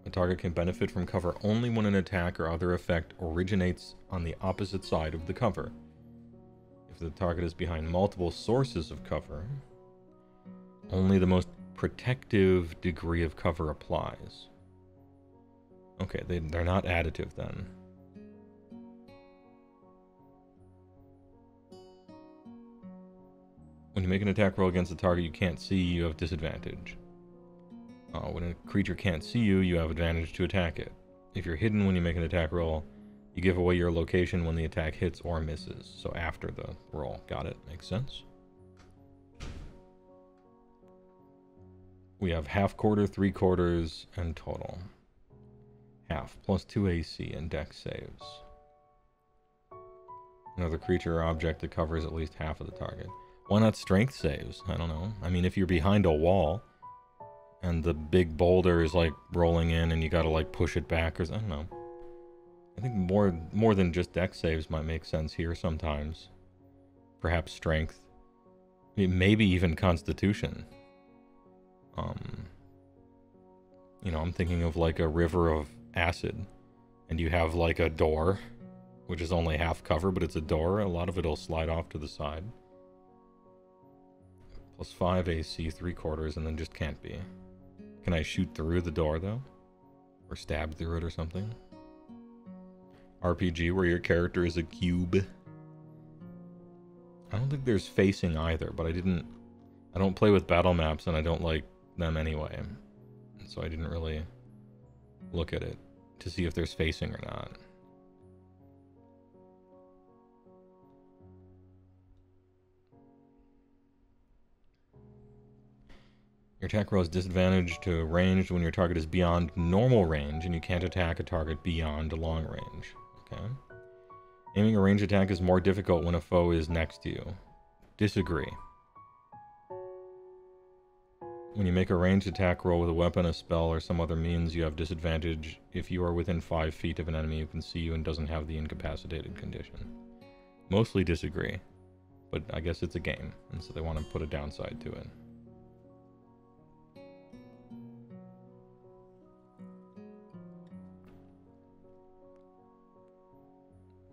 A target can benefit from cover only when an attack or other effect originates on the opposite side of the cover. If the target is behind multiple sources of cover, only the most protective degree of cover applies. Okay, they're not additive then. When you make an attack roll against a target you can't see, you have disadvantage. When a creature can't see you, you have advantage to attack it. If you're hidden when you make an attack roll, you give away your location when the attack hits or misses. So after the roll. Got it? Makes sense. We have half quarter, 3/4, and total. Half, plus 2 AC and dex saves. Another creature or object that covers at least half of the target. Why not strength saves? I don't know. I mean, if you're behind a wall and the big boulder is like rolling in and you gotta like push it back, or I don't know. I think more than just dex saves might make sense here sometimes. Perhaps strength. Maybe even constitution. You know, I'm thinking of like a river of acid, and you have like a door, which is only half cover, but it's a door. A lot of it'll slide off to the side. +5 AC, 3/4, and then just can't be. Can I shoot through the door though? Or stab through it or something? RPG where your character is a cube. I don't think there's facing either, but I don't play with battle maps and I don't like them anyway. So I didn't really look at it to see if there's facing or not. Your attack roll is disadvantaged to ranged when your target is beyond normal range and you can't attack a target beyond long range. Okay. Aiming a ranged attack is more difficult when a foe is next to you. Disagree. When you make a ranged attack roll with a weapon, a spell, or some other means, you have disadvantage if you are within 5 feet of an enemy who can see you and doesn't have the incapacitated condition. Mostly disagree, but I guess it's a game, and so they want to put a downside to it.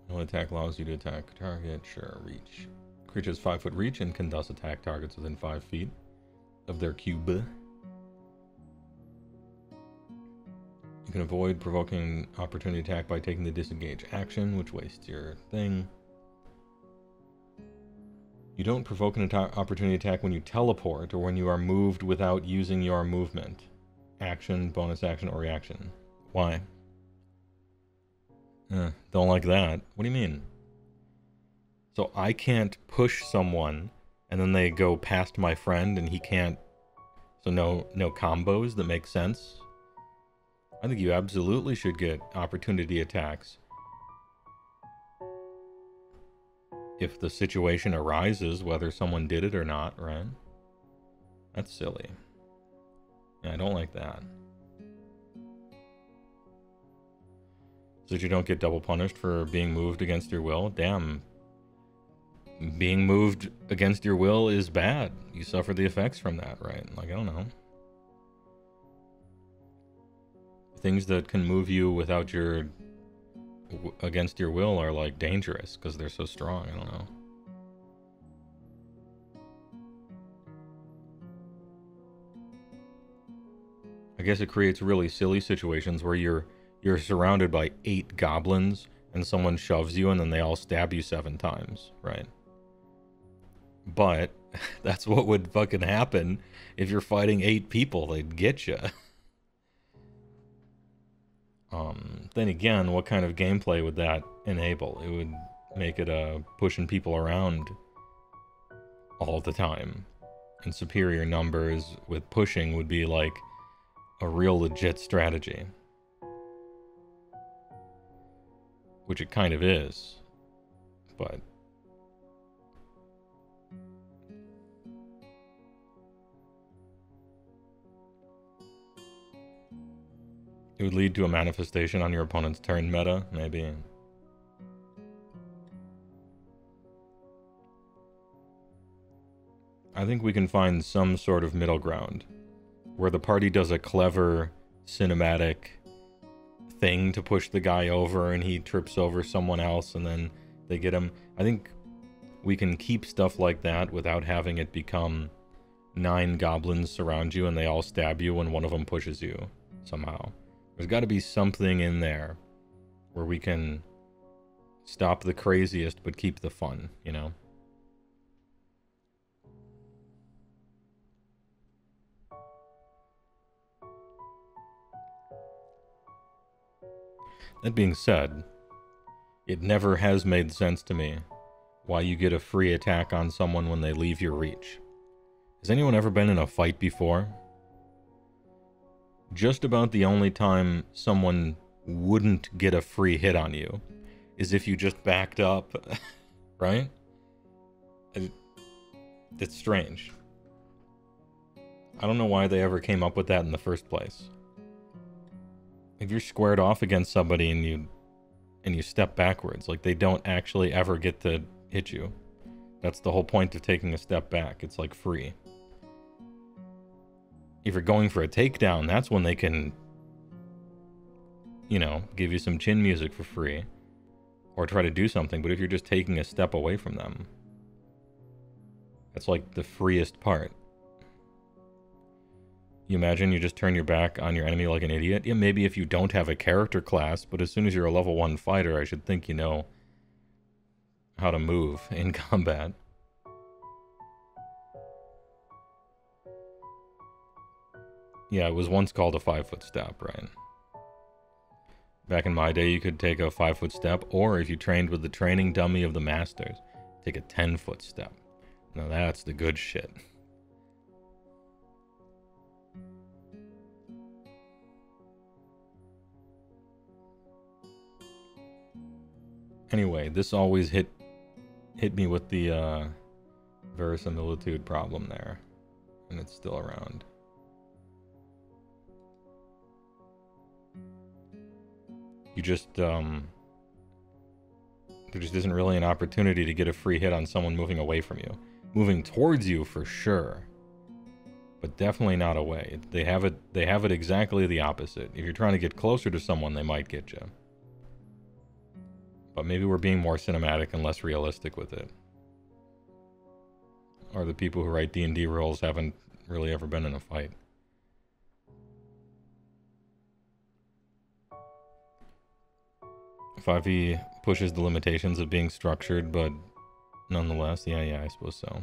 No attack allows you to attack target. Sure, reach. Creature has 5-foot reach and can thus attack targets within 5 feet of their cube. You can avoid provoking opportunity attack by taking the disengage action, which wastes your thing. You don't provoke an opportunity attack when you teleport or when you are moved without using your movement. Action, bonus action, or reaction. Why? Don't like that. What do you mean? So I can't push someone and then they go past my friend and he can't. So no combos that make sense. I think you absolutely should get opportunity attacks if the situation arises, whether someone did it or not, right? That's silly. Yeah, I don't like that. So that you don't get double punished for being moved against your will? Damn. Being moved against your will is bad. You suffer the effects from that, right? Like, I don't know. Things that can move you without your... against your will are, like, dangerous because they're so strong. I don't know. I guess it creates really silly situations where you're surrounded by 8 goblins and someone shoves you and then they all stab you 7 times, right? But that's what would fucking happen if you're fighting 8 people. They'd get you. Then again, what kind of gameplay would that enable? It would make it pushing people around all the time. And superior numbers with pushing would be like a real legit strategy. Which it kind of is. But... it would lead to a manifestation on your opponent's turn meta, maybe. I think we can find some sort of middle ground where the party does a clever cinematic thing to push the guy over and he trips over someone else and then they get him. I think we can keep stuff like that without having it become 9 goblins surround you and they all stab you when one of them pushes you somehow. There's got to be something in there where we can stop the craziest but keep the fun, you know? That being said, it never has made sense to me why you get a free attack on someone when they leave your reach. Has anyone ever been in a fight before? Just about the only time someone wouldn't get a free hit on you is if you just backed up right? It's strange. I don't know why they ever came up with that in the first place. If you're squared off against somebody and you step backwards, like, they don't actually ever get to hit you. That's the whole point of taking a step back. It's like free. If you're going for a takedown, that's when they can, you know, give you some chin music for free or try to do something. But if you're just taking a step away from them, that's like the freest part. You imagine you just turn your back on your enemy like an idiot? Yeah, maybe if you don't have a character class, but as soon as you're a level 1 fighter, I should think you know how to move in combat. Yeah, it was once called a 5-foot step, right? Back in my day, you could take a 5-foot step, or if you trained with the training dummy of the masters, take a 10-foot step. Now that's the good shit. Anyway, this always hit me with the verisimilitude problem there, and it's still around. You just there just isn't really an opportunity to get a free hit on someone moving away from you. Moving towards you for sure, but definitely not away. They have it exactly the opposite. If you're trying to get closer to someone, they might get you. But maybe we're being more cinematic and less realistic with it. Or the people who write D&D rules haven't really ever been in a fight. If 5e pushes the limitations of being structured, but nonetheless, yeah, I suppose so.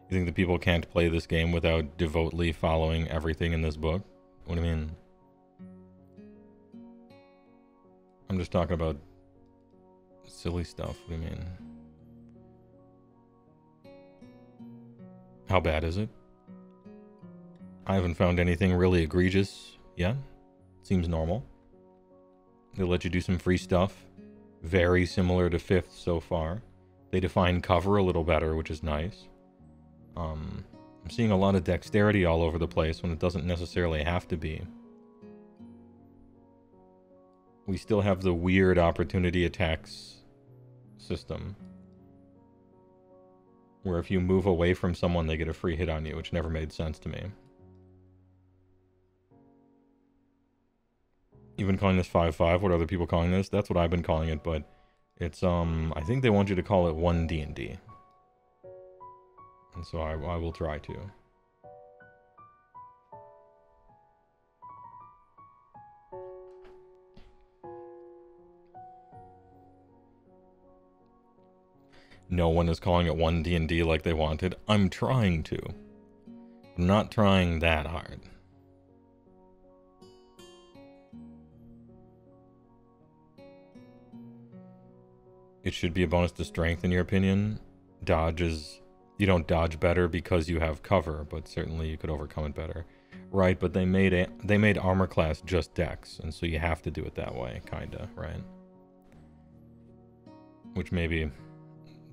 You think the people can't play this game without devotedly following everything in this book? What do you mean? I'm just talking about silly stuff. What do you mean? How bad is it? I haven't found anything really egregious yet. Seems normal. They let you do some free stuff. Very similar to 5th so far. They define cover a little better, which is nice. I'm seeing a lot of dexterity all over the place when it doesn't necessarily have to be. We still have the weird opportunity attacks system, where if you move away from someone, they get a free hit on you, which never made sense to me. You've been calling this 5-5. What are other people calling this? That's what I've been calling it, but it's, I think they want you to call it 1 D&D. And so I will try to. No one is calling it 1 D&D like they wanted. I'm trying to. I'm not trying that hard. It should be a bonus to strength, in your opinion. Dodge is... You don't dodge better because you have cover, but certainly you could overcome it better. Right, but they made armor class just dex, and so you have to do it that way, kinda, right? Which maybe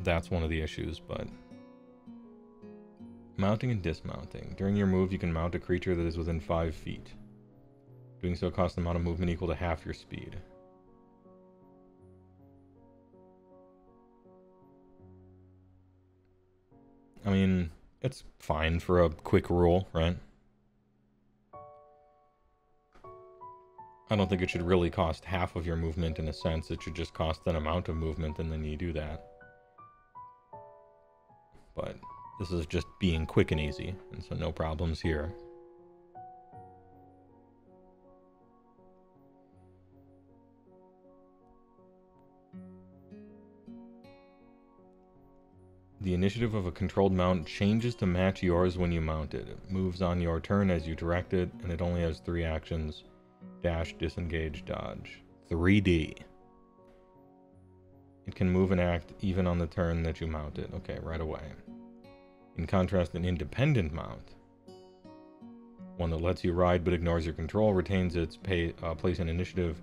that's one of the issues, but... Mounting and dismounting. During your move, you can mount a creature that is within 5 feet. Doing so costs an amount of movement equal to half your speed. I mean, it's fine for a quick rule, right? I don't think it should really cost half of your movement in a sense. It should just cost an amount of movement and then you do that. But this is just being quick and easy, and so no problems here. The initiative of a controlled mount changes to match yours when you mount it. It moves on your turn as you direct it, and it only has 3 actions. Dash, disengage, dodge. 3D. It can move and act even on the turn that you mount it. Okay, right away. In contrast, an independent mount One that lets you ride but ignores your control, retains its place in initiative,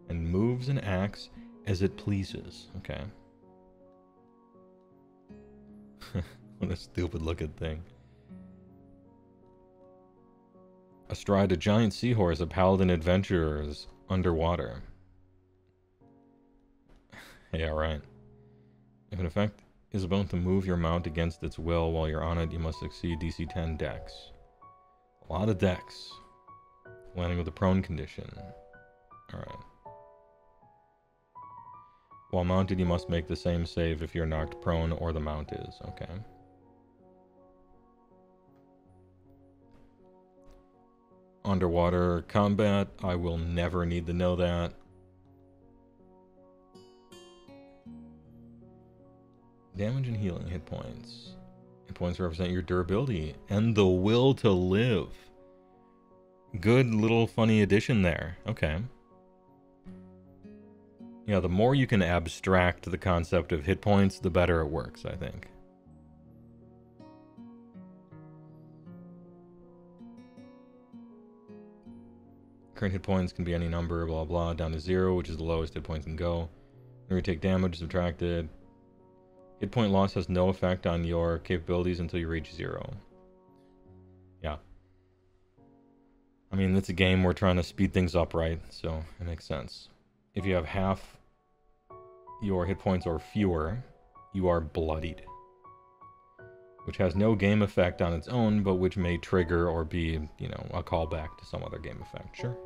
and moves and acts as it pleases. Okay. What a stupid looking thing. Astride a giant seahorse, a paladin adventurer is underwater. Hey, alright. If an effect is about to move your mount against its will while you're on it, you must succeed DC 10 dex. A lot of dex. Landing with a prone condition. Alright. While mounted, you must make the same save if you're knocked prone or the mount is. Okay. Underwater combat, I will never need to know that. Damage and healing hit points. Hit points represent your durability and the will to live. Good little funny addition there. Okay. Yeah, the more you can abstract the concept of hit points, the better it works, I think. Current hit points can be any number, blah blah, down to 0, which is the lowest hit points can go. When you take damage, subtracted. Hit point loss has no effect on your capabilities until you reach 0. Yeah. I mean, it's a game we're trying to speed things up, right? So, it makes sense. If you have half your hit points or fewer, you are bloodied. Which has no game effect on its own, but which may trigger or be, you know, a callback to some other game effect. Sure.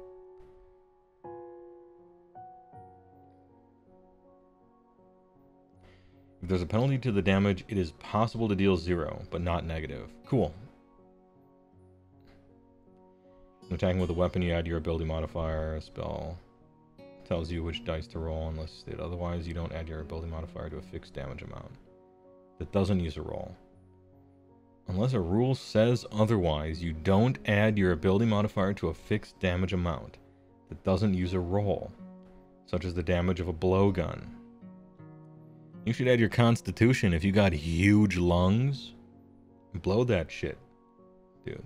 If there's a penalty to the damage, it is possible to deal 0, but not negative. Cool. When attacking with a weapon, you add your ability modifier. Spell tells you which dice to roll unless stated otherwise. You don't add your ability modifier to a fixed damage amount. That doesn't use a roll. Unless a rule says otherwise, you don't add your ability modifier to a fixed damage amount that doesn't use a roll, such as the damage of a blowgun. You should add your constitution if you got huge lungs. Blow that shit, dude.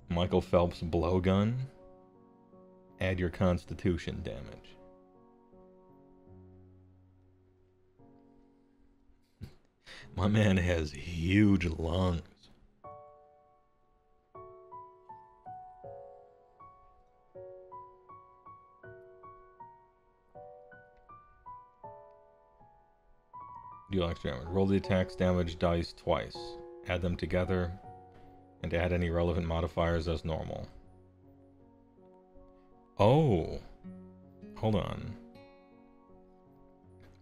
Michael Phelps blowgun. Add your constitution damage. My man has huge lungs. Deal extra damage. Roll the attack's damage dice twice. Add them together. And add any relevant modifiers as normal. Oh. Hold on.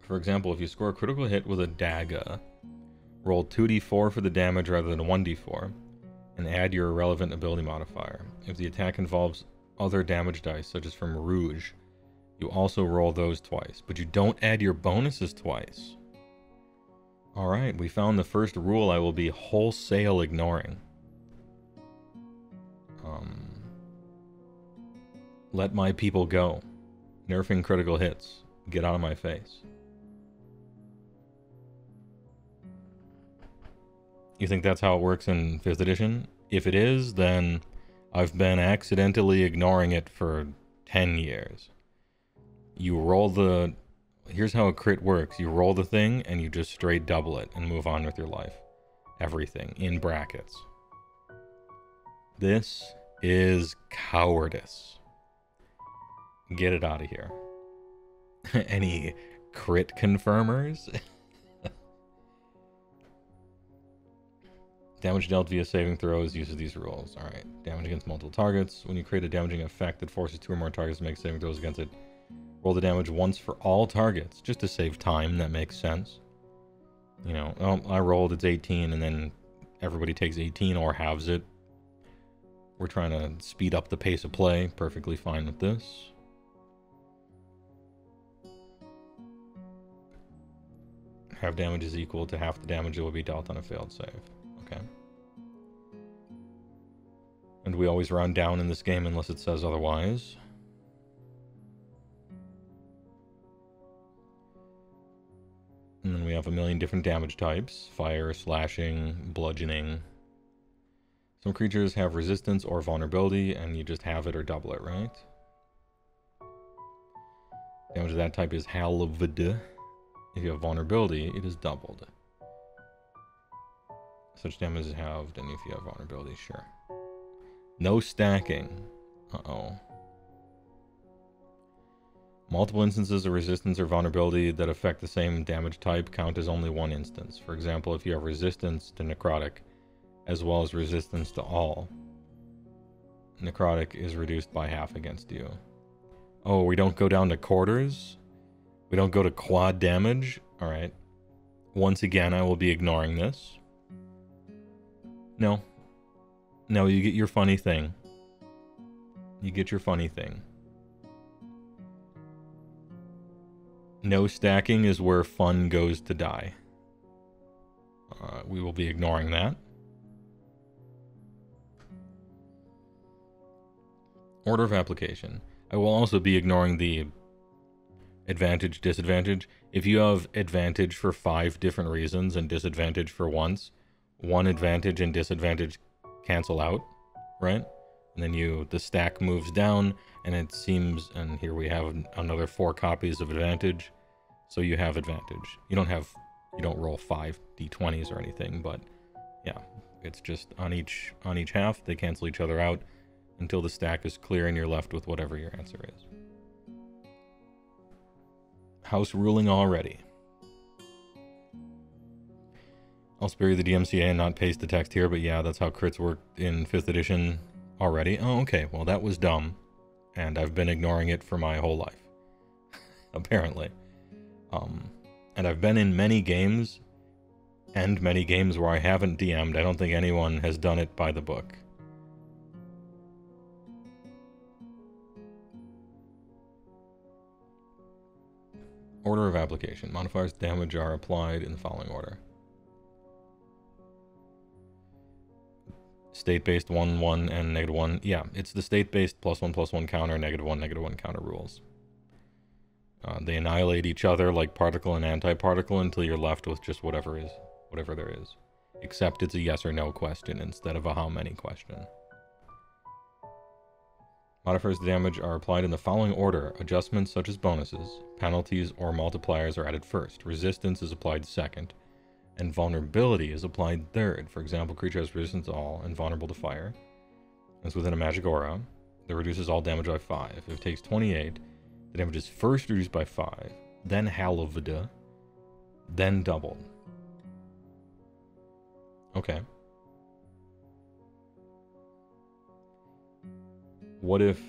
For example, if you score a critical hit with a dagger, roll 2d4 for the damage rather than 1d4, and add your relevant ability modifier. If the attack involves other damage dice, such as from Rouge, you also roll those twice, but you don't add your bonuses twice. Alright, we found the first rule I will be wholesale ignoring. Let my people go. Nerfing critical hits. Get out of my face. You think that's how it works in 5th edition? If it is, then I've been accidentally ignoring it for 10 years. You roll the... Here's how a crit works. You roll the thing, and you just straight double it and move on with your life. Everything. In brackets. This is cowardice. Get it out of here. Any crit confirmers? Damage dealt via saving throws uses these rules. Alright. Damage against multiple targets. When you create a damaging effect that forces 2 or more targets to make saving throws against it, roll the damage once for all targets. Just to save time, that makes sense. You know, oh, I rolled, it's 18, and then everybody takes 18 or halves it. We're trying to speed up the pace of play. Perfectly fine with this. Half damage is equal to half the damage that will be dealt on a failed save. Okay. And we always round down in this game unless it says otherwise. And then we have a million different damage types. Fire, slashing, bludgeoning. Some creatures have resistance or vulnerability, and you just have it or double it, right? Damage of that type is halved. If you have vulnerability, it is doubled. Such damage is halved, and if you have vulnerability, sure. No stacking. Uh-oh. Multiple instances of resistance or vulnerability that affect the same damage type count as only one instance. For example, if you have resistance to necrotic, as well as resistance to all, necrotic is reduced by half against you. Oh, we don't go down to quarters? We don't go to quad damage? Alright. Once again, I will be ignoring this. No. No, you get your funny thing. You get your funny thing. No stacking is where fun goes to die. We will be ignoring that. Order of application. I will also be ignoring the advantage, disadvantage. If you have advantage for 5 different reasons and disadvantage for once, one advantage and disadvantage cancel out, right? And then the stack moves down, and it seems, and here we have another 4 copies of advantage, so you have advantage. You don't roll 5 d20s or anything, but yeah, it's just on each half, they cancel each other out until the stack is clear and you're left with whatever your answer is. House ruling already. I'll spare you the DMCA and not paste the text here, but yeah, that's how crits worked in 5th edition already. Oh, okay, well that was dumb, and I've been ignoring it for my whole life, apparently. And I've been in many games, and many games where I haven't DM'd. I don't think anyone has done it by the book. Order of application. Modifiers damage are applied in the following order. State-based 1/1 and -1. Yeah, it's the state-based +1/+1 counter, -1/-1 counter rules. They annihilate each other like particle and antiparticle until you're left with just whatever there is. Except it's a yes or no question instead of a how many question. Modifiers to damage are applied in the following order. Adjustments such as bonuses, penalties, or multipliers are added first. Resistance is applied second. And vulnerability is applied third. For example, creature has resistance to all and vulnerable to fire. It's within a magic aura that reduces all damage by 5. If it takes 28, the damage is first reduced by 5, then halved, then doubled. Okay. What if,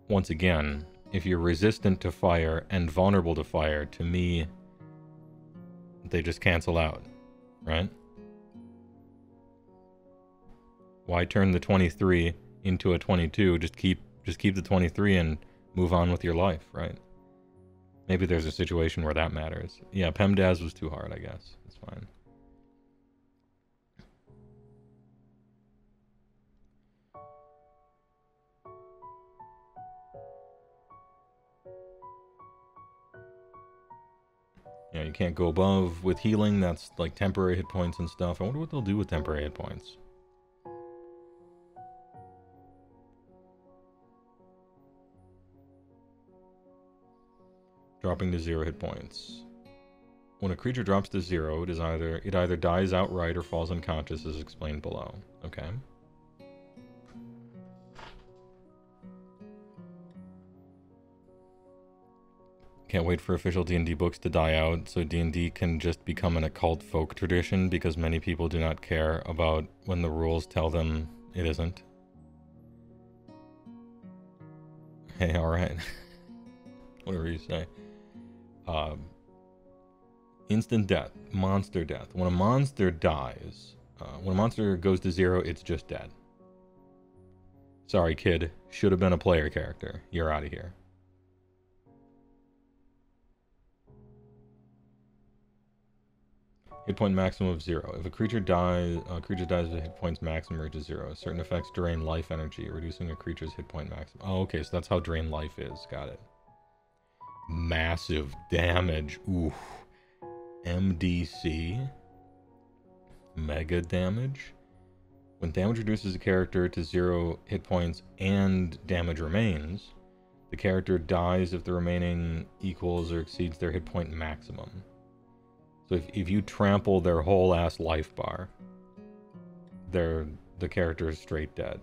once again, if you're resistant to fire and vulnerable to fire, to me, they just cancel out, right? Why turn the 23 into a 22? Just keep the 23 and move on with your life, right? Maybe there's a situation where that matters. Yeah, PEMDAS was too hard, I guess. It's fine. Yeah, you can't go above with healing. That's like temporary hit points and stuff. I wonder what they'll do with temporary hit points. Dropping to 0 hit points. When a creature drops to 0, it either dies outright or falls unconscious, as explained below. Okay. Can't wait for official D&D books to die out, so D&D can just become an occult folk tradition, because many people do not care about when the rules tell them it isn't. Hey, alright. Whatever you say. Instant death. Monster death. When a monster dies, when a monster goes to 0, it's just dead. Sorry, kid. Should have been a player character. You're out of here. Hit point maximum of 0. If a creature dies with hit points maximum reaches 0. Certain effects drain life energy, reducing a creature's hit point maximum. Oh, okay, so that's how drain life is. Got it. Massive damage. Oof. MDC. Mega damage. When damage reduces a character to 0 hit points and damage remains, the character dies if the remaining equals or exceeds their hit point maximum. So if you trample their whole ass life bar, the character is straight dead.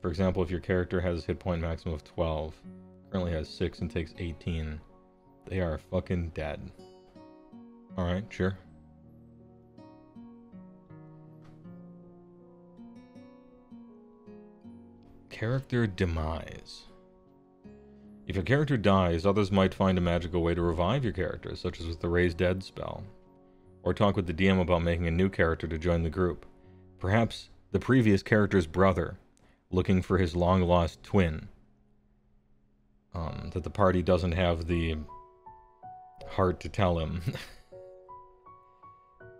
For example, if your character has hit point maximum of 12, currently has 6 and takes 18, they are fucking dead. Alright, sure. Character demise. If your character dies, others might find a magical way to revive your character, such as with the Raise Dead spell. Or talk with the DM about making a new character to join the group. Perhaps the previous character's brother, looking for his long-lost twin. That the party doesn't have the heart to tell him.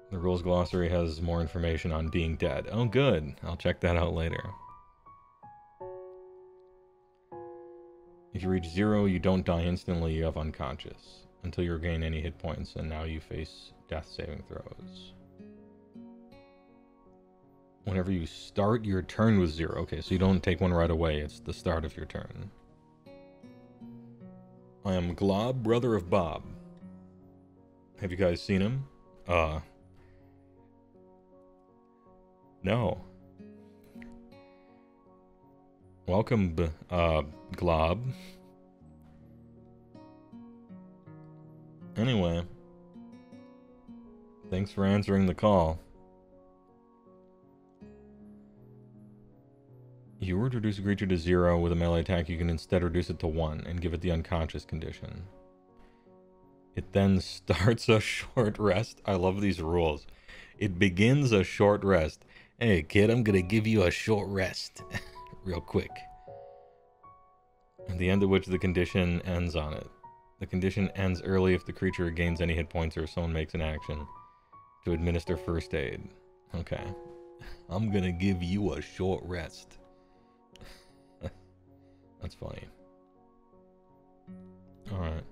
The rules glossary has more information on being dead. Oh, good. I'll check that out later. If you reach 0, you don't die instantly, you have unconscious. Until you regain any hit points, and now you face death saving throws. Whenever you start your turn with 0. Okay, so you don't take one right away, it's the start of your turn. I am Glob, brother of Bob. Have you guys seen him? No. Welcome, Glob. Anyway. Thanks for answering the call. If you were to reduce a creature to 0 with a melee attack, you can instead reduce it to 1 and give it the unconscious condition. It then starts a short rest. I love these rules. It begins a short rest. Hey kid, I'm gonna give you a short rest. Real quick. At the end of which the condition ends on it. The condition ends early if the creature gains any hit points or if someone makes an action to administer first aid. Okay. I'm gonna give you a short rest. That's funny. Alright.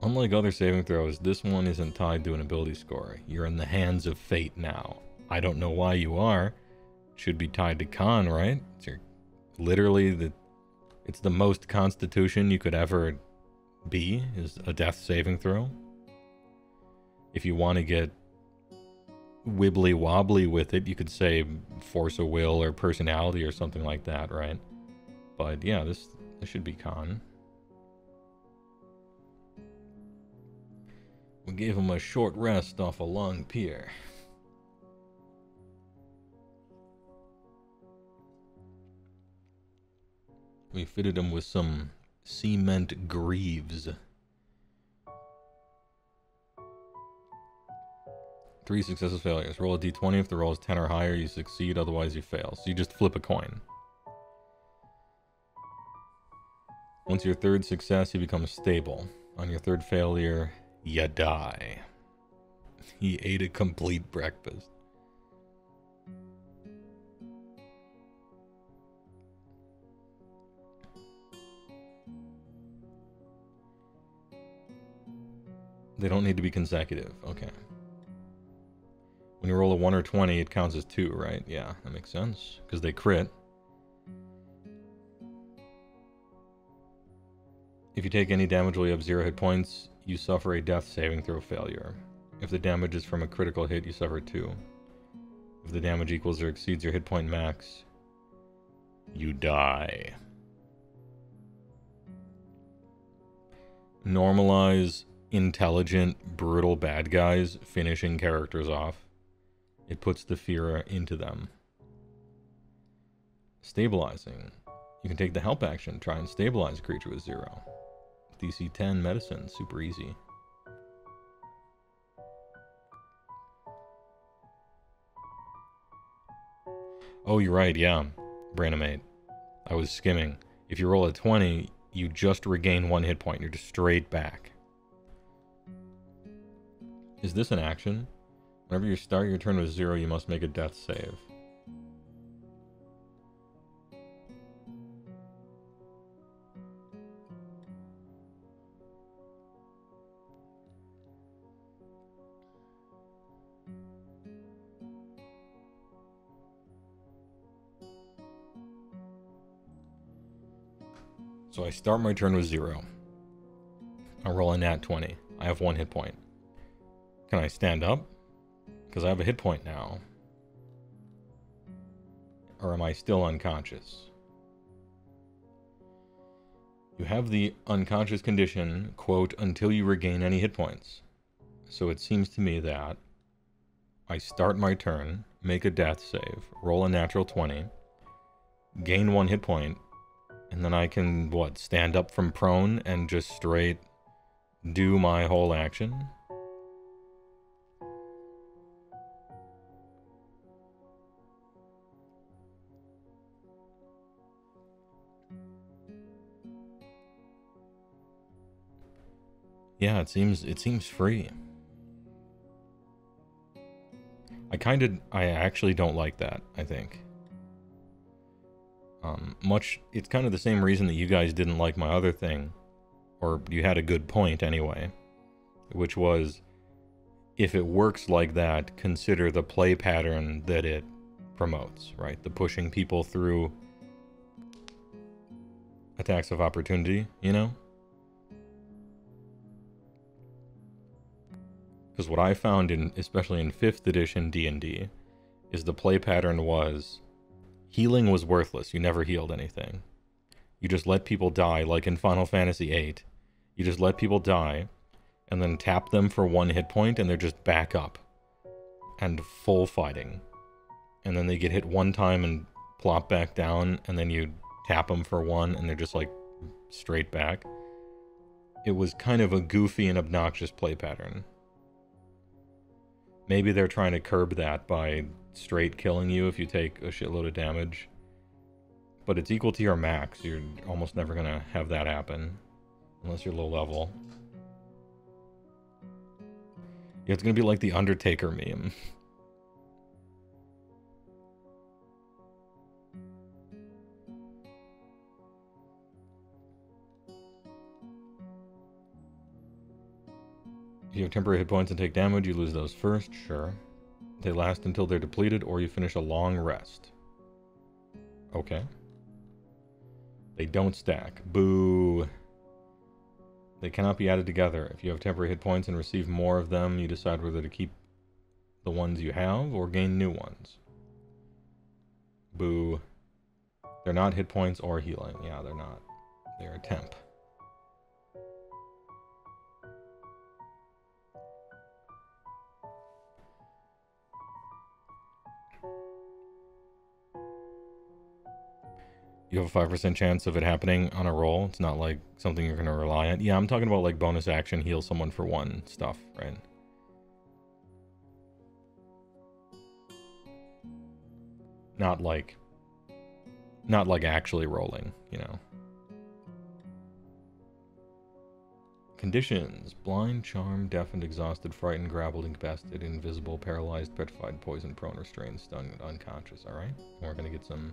Unlike other saving throws, this one isn't tied to an ability score. You're in the hands of fate now. I don't know why you are. Should be tied to con, right? Literally, it's the most constitution you could ever be, is a death saving throw. If you want to get wibbly wobbly with it, you could say force of will or personality or something like that, right? But yeah, this should be con. We gave him a short rest off a long pier. We fitted him with some cement greaves. 3 successive failures. Roll a d20. If the roll is 10 or higher, you succeed. Otherwise, you fail. So you just flip a coin. Once your 3rd success, you become stable. On your 3rd failure, you die. He ate a complete breakfast. They don't need to be consecutive. Okay. When you roll a 1 or 20, it counts as 2, right? Yeah, that makes sense. Because they crit. If you take any damage while you have 0 hit points, you suffer a death saving throw failure. If the damage is from a critical hit, you suffer 2. If the damage equals or exceeds your hit point max, you die. Normalize intelligent, brutal bad guys finishing characters off. It puts the fear into them. Stabilizing. You can take the help action, try and stabilize a creature with 0. DC 10 medicine, super easy. Oh, you're right, yeah. Branimate. I was skimming. If you roll a 20, you just regain 1 hit point. You're just straight back. Is this an action? Whenever you start your turn with 0, you must make a death save. So I start my turn with 0. I roll a nat 20. I have 1 hit point. Can I stand up? Because I have a hit point now. Or am I still unconscious? You have the unconscious condition, quote, until you regain any hit points. So it seems to me that I start my turn, make a death save, roll a natural 20, gain 1 hit point, and then I can, what, stand up from prone and just straight do my whole action? Yeah, it seems free. I actually don't like that, I think. It's kind of the same reason that you guys didn't like my other thing, or you had a good point anyway, which was, if it works like that, consider the play pattern that it promotes, right? The pushing people through attacks of opportunity, you know? Because what I found, especially in 5th edition D&D, is the play pattern was healing was worthless. You never healed anything. You just let people die, like in Final Fantasy VIII. You just let people die, and then tap them for 1 hit point, and they're just back up. And full fighting. And then they get hit 1 time and plop back down, and then you tap them for 1, and they're just like straight back. It was kind of a goofy and obnoxious play pattern. Maybe they're trying to curb that by straight killing you if you take a shitload of damage. But it's equal to your max. You're almost never going to have that happen. Unless you're low level. Yeah, it's going to be like the Undertaker meme. If you have temporary hit points and take damage, you lose those first, sure. They last until they're depleted, or you finish a long rest. Okay. They don't stack. Boo. They cannot be added together. If you have temporary hit points and receive more of them, you decide whether to keep the ones you have or gain new ones. Boo. They're not hit points or healing. Yeah, they're not. They're a temp. You have a 5% chance of it happening on a roll. It's not like something you're going to rely on. Yeah, I'm talking about like bonus action, heal someone for 1 stuff, right? Not like actually rolling, you know. Conditions: blind, charmed, deafened, exhausted, frightened, grappled, incapacitated, invisible, paralyzed, petrified, poisoned, prone, restrained, stunned, unconscious. All right, we're going to get some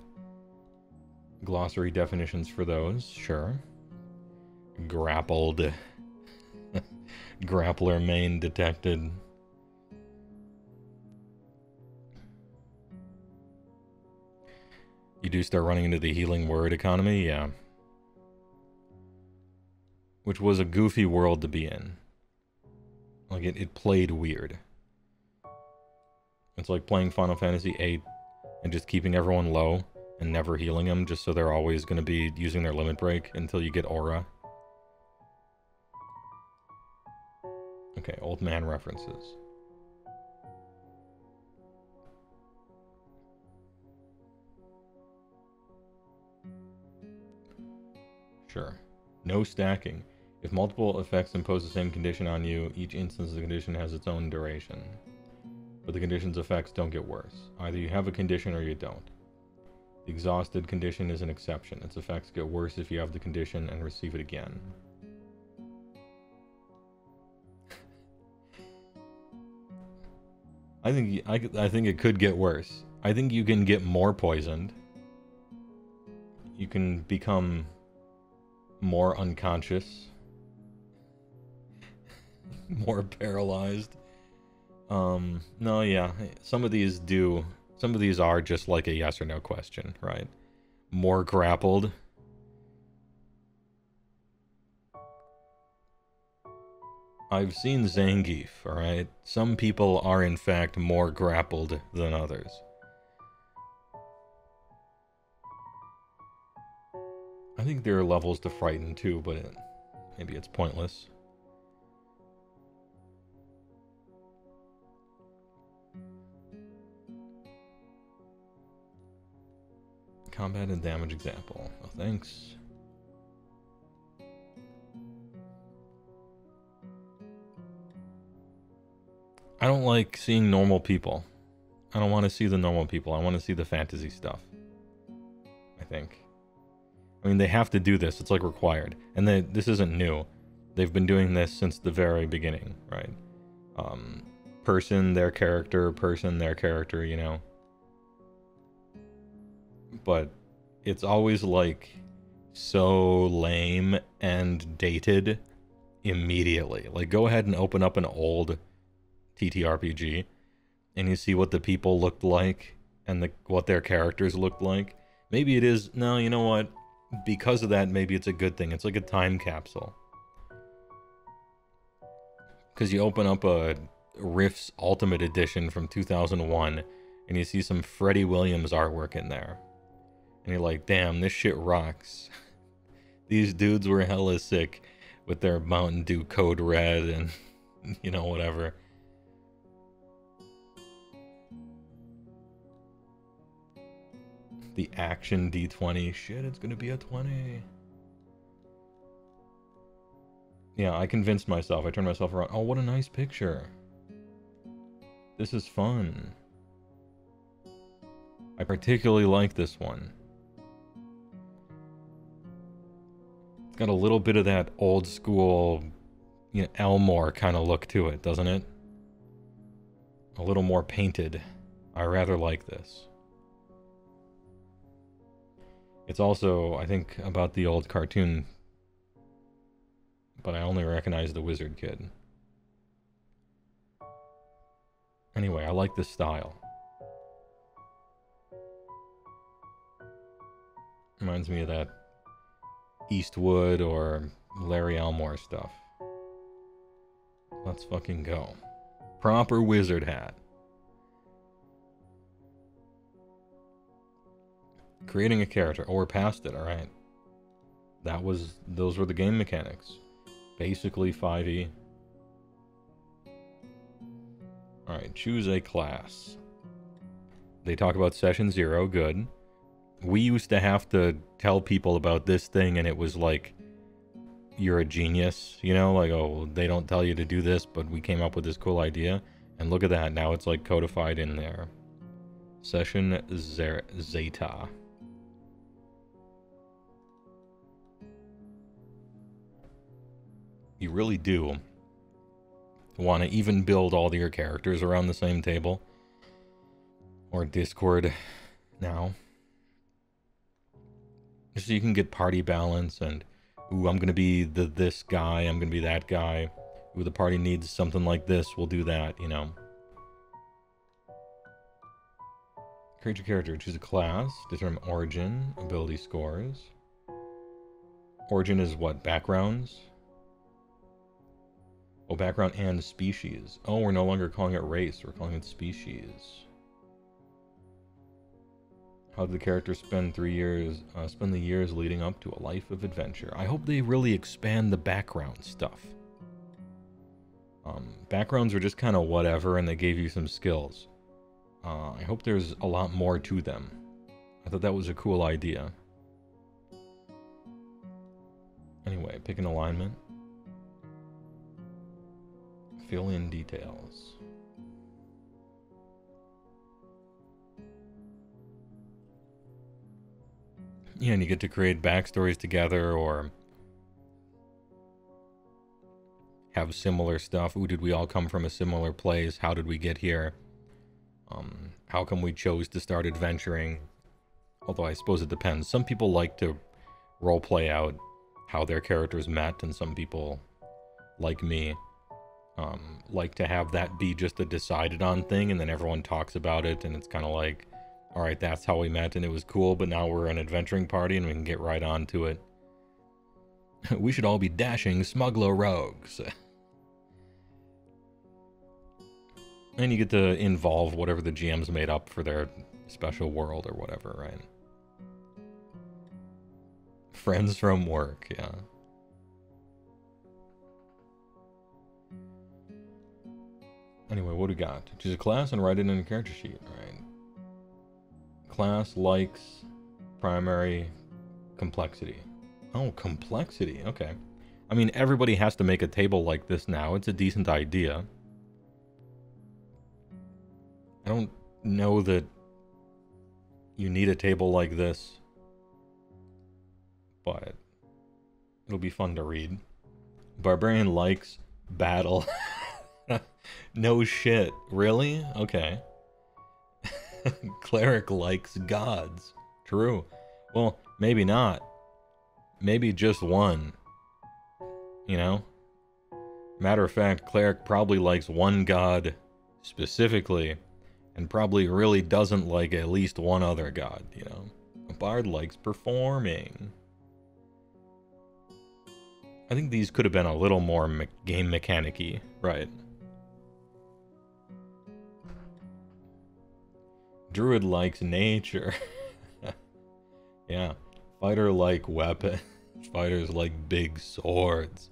glossary definitions for those, sure. Grappled. Grappler main detected. You do start running into the healing word economy, yeah. Which was a goofy world to be in. Like, it played weird. It's like playing Final Fantasy VIII and just keeping everyone low and never healing them, just so they're always going to be using their limit break until you get aura. Okay, old man references. Sure. No stacking. If multiple effects impose the same condition on you, each instance of the condition has its own duration. But the condition's effects don't get worse. Either you have a condition or you don't. The exhausted condition is an exception. Its effects get worse if you have the condition and receive it again. I think it could get worse. I think you can get more poisoned. You can become more unconscious. More paralyzed. No, yeah. Some of these are just like a yes or no question, right? More grappled. I've seen Zangief, alright? Some people are in fact more grappled than others. I think there are levels to frighten too, but maybe it's pointless. Combat and damage example. Oh, thanks. I don't like seeing normal people. I don't want to see the normal people. I want to see the fantasy stuff. I think. I mean, they have to do this. It's like required. And this isn't new. They've been doing this since the very beginning, right? Person, their character, you know? But it's always like so lame and dated immediately. Like, go ahead and open up an old TTRPG and you see what the people looked like and what their characters looked like. Maybe it is, no, you know what? Because of that, maybe it's a good thing. It's like a time capsule. Because you open up a Rift's Ultimate Edition from 2001 and you see some Freddie Williams artwork in there. And you're like, damn, this shit rocks. These dudes were hella sick with their Mountain Dew Code Red and, you know, whatever. The action D20. Shit, it's gonna be a 20. Yeah, I convinced myself. I turned myself around. Oh, what a nice picture. This is fun. I particularly like this one. It's got a little bit of that old school, you know, Elmore kind of look to it, doesn't it? A little more painted. I rather like this. It's also, I think, about the old cartoon, but I only recognize the wizard kid. Anyway, I like this style. Reminds me of that Eastwood or Larry Elmore stuff. Let's fucking go. Proper wizard hat. Creating a character. Oh, we're past it, alright. Those were the game mechanics. Basically 5e. Alright, choose a class. They talk about session 0, good. We used to have to tell people about this thing and it was like, you're a genius, you know? Like, oh, they don't tell you to do this, but we came up with this cool idea. And look at that, now it's like codified in there. Session Zeta. You really do want to even build all your characters around the same table. Or Discord now. Just so you can get party balance and, ooh, I'm going to be this guy, I'm going to be that guy. Ooh, the party needs something like this, we'll do that, you know. Create your character, choose a class, determine origin, ability scores. Origin is what, backgrounds? Oh, background and species. Oh, we're no longer calling it race, we're calling it species. How did the character spend the years leading up to a life of adventure? I hope they really expand the background stuff. Backgrounds were just kind of whatever, and they gave you some skills. I hope there's a lot more to them. I thought that was a cool idea. Anyway, pick an alignment. Fill in details. Yeah, and you get to create backstories together or have similar stuff. Ooh, did we all come from a similar place? How did we get here? How come we chose to start adventuring? Although I suppose it depends. Some people like to roleplay out how their characters met, and some people, like me, like to have that be just a decided on thing, and then everyone talks about it, and it's kind of like, alright, that's how we met, and it was cool, but now we're an adventuring party, and we can get right on to it. We should all be dashing smuggler rogues. And you get to involve whatever the GM's made up for their special world or whatever, right? Friends from work, yeah. Anyway, what do we got? Choose a class and write it in a character sheet, right? Class likes primary complexity. Oh, complexity, okay. I mean, everybody has to make a table like this now. It's a decent idea. I don't know that you need a table like this, but it'll be fun to read. Barbarian likes battle. No shit. Really? Okay. Cleric likes gods. True. Well, maybe not. Maybe just one. You know? Matter of fact, cleric probably likes one god specifically, and probably really doesn't like at least one other god, you know? A bard likes performing. I think these could have been a little more game mechanic-y, right? Druid likes nature. Yeah. Fighter like weapons. Fighters like big swords.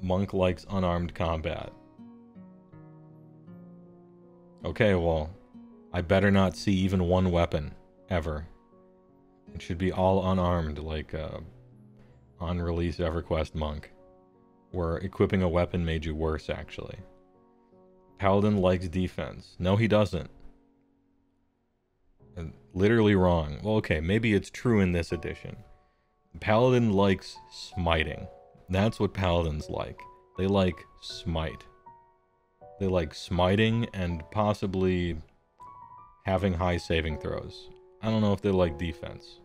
Monk likes unarmed combat. Okay, well, I better not see even one weapon, ever. It should be all unarmed, like on-release EverQuest Monk, where equipping a weapon made you worse, actually. Paladin likes defense. No, he doesn't. Literally wrong. Well, okay, maybe it's true in this edition. Paladin likes smiting. That's what paladins like. They like smite. They like smiting and possibly having high saving throws. I don't know if they like defense.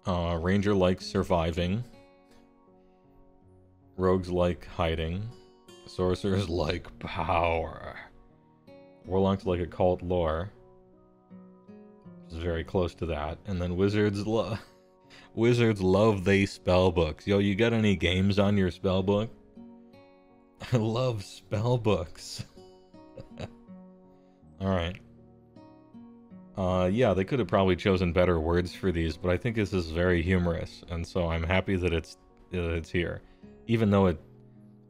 Ranger likes surviving. Rogues like hiding. Sorcerers like power. Warlocks like occult lore. Which is very close to that. And then wizards love they spell books. Yo, you got any games on your spell book? I love spell books. Alright. Yeah, they could have probably chosen better words for these, but I think this is very humorous, and so I'm happy that it's here. Even though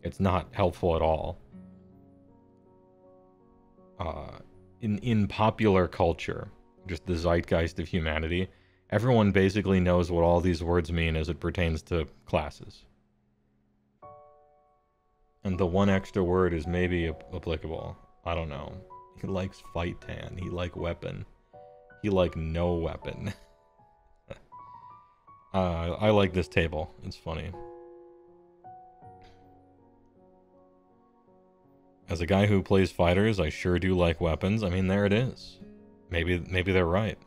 it's not helpful at all. In popular culture, just the zeitgeist of humanity, everyone basically knows what all these words mean as it pertains to classes. And the one extra word is maybe applicable. I don't know. He likes fight tan. He like weapon. He like no weapon. I like this table. It's funny. As a guy who plays fighters, I sure do like weapons. I mean, there it is. Maybe they're right.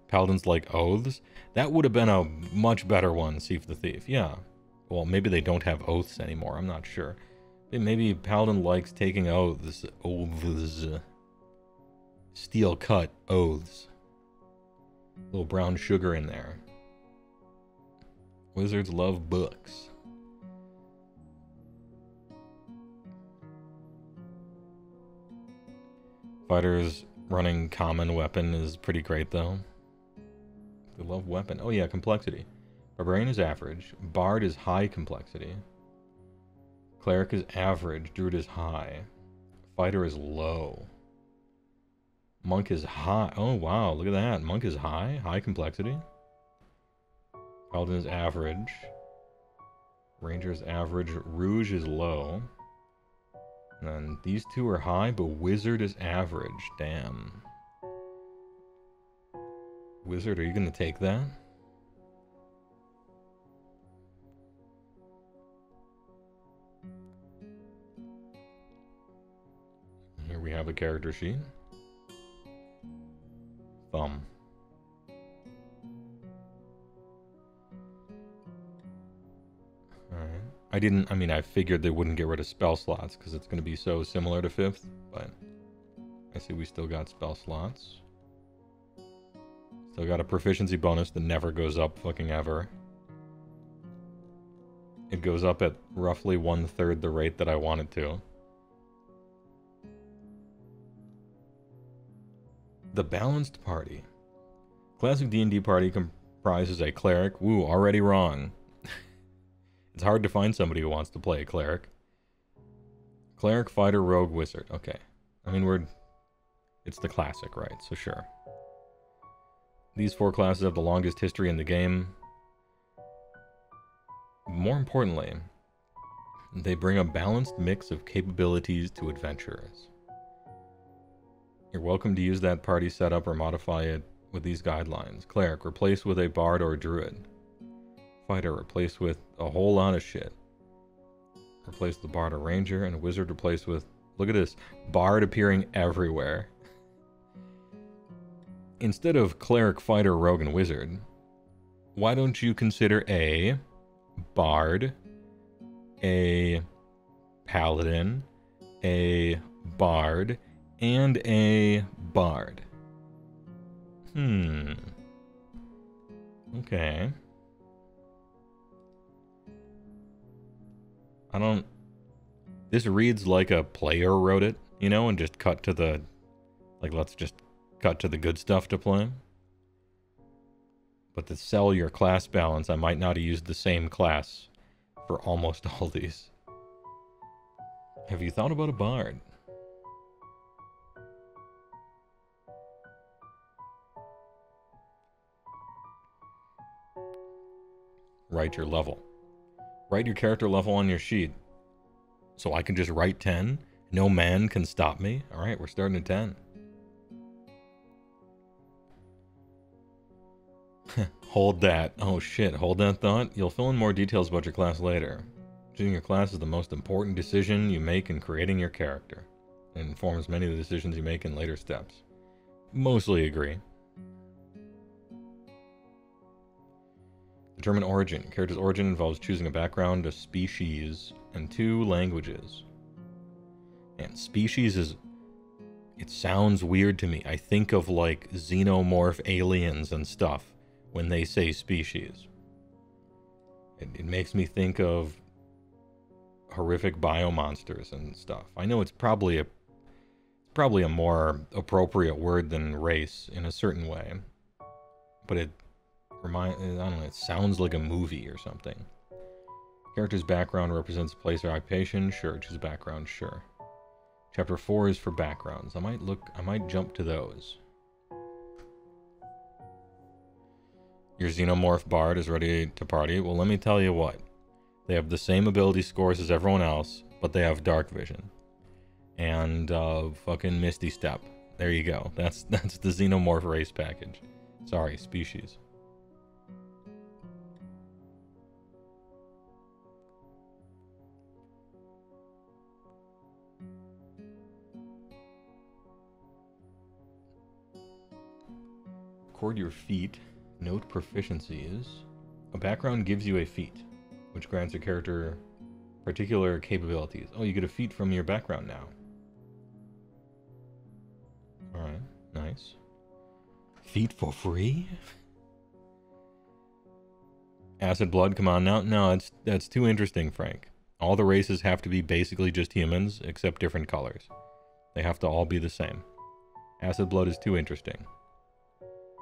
Paladins like oaths. That would have been a much better one, Thief the Thief. Yeah. Well, maybe they don't have oaths anymore. I'm not sure. Maybe Paladin likes taking oaths. Oaths. Steel cut oaths. Little brown sugar in there. Wizards love books. Fighters running common weapon is pretty great, though. They love weapon. Oh, yeah, complexity. Barbarian is average. Bard is high complexity. Cleric is average. Druid is high. Fighter is low. Monk is high. Oh, wow, look at that. Monk is high. High complexity. Paladin is average. Ranger is average. Rouge is low. And then these two are high, but Wizard is average. Damn. Wizard, are you going to take that? Here we have a character sheet. Thumb. Alright. I figured they wouldn't get rid of spell slots because it's going to be so similar to 5th, but I see we still got spell slots. Still got a proficiency bonus that never goes up fucking ever. It goes up at roughly 1/3 the rate that I want it to. The Balanced Party. Classic D&D party comprises a cleric. Woo, already wrong. It's hard to find somebody who wants to play a cleric. Cleric, fighter, rogue, wizard. Okay. I mean, it's the classic, right? So sure. These 4 classes have the longest history in the game. More importantly, they bring a balanced mix of capabilities to adventurers. You're welcome to use that party setup or modify it with these guidelines. Cleric, replace with a bard or a druid. Fighter, replace with a whole lot of shit. Replace the bard or ranger, and a wizard replace with, look at this, bard appearing everywhere. Instead of cleric, fighter, rogue, and wizard, why don't you consider a bard, a paladin, a bard, and a bard? Okay. This reads like a player wrote it, you know, and just cut to the, like, let's just cut to the good stuff to play. But to sell your class balance, I might not have used the same class for almost all these. Have you thought about a bard? Write your level. Write your character level on your sheet. So I can just write 10? No man can stop me? Alright, we're starting at 10. Hold that. Oh shit, hold that thought. You'll fill in more details about your class later. Choosing your class is the most important decision you make in creating your character. It informs many of the decisions you make in later steps. Mostly agree. Determine origin. Character's origin involves choosing a background, a species, and 2 languages. And species is... It sounds weird to me. I think of like xenomorph aliens and stuff when they say species. It makes me think of horrific biomonsters and stuff. I know it's probably a more appropriate word than race in a certain way, but I don't know, it sounds like a movie or something. Character's background represents place or occupation. Sure, choose background, sure. Chapter 4 is for backgrounds. I might jump to those. Your xenomorph bard is ready to party. Well, let me tell you what. They have the same ability scores as everyone else, but they have dark vision. And fucking Misty Step. There you go. That's the xenomorph race package. Sorry, species. Record your feat. Note proficiencies. A background gives you a feat, which grants a character particular capabilities. Oh, you get a feat from your background now. Alright, nice. Feat for free? Acid blood, come on now. No, that's too interesting, Frank. All the races have to be basically just humans, except different colors. They have to all be the same. Acid blood is too interesting.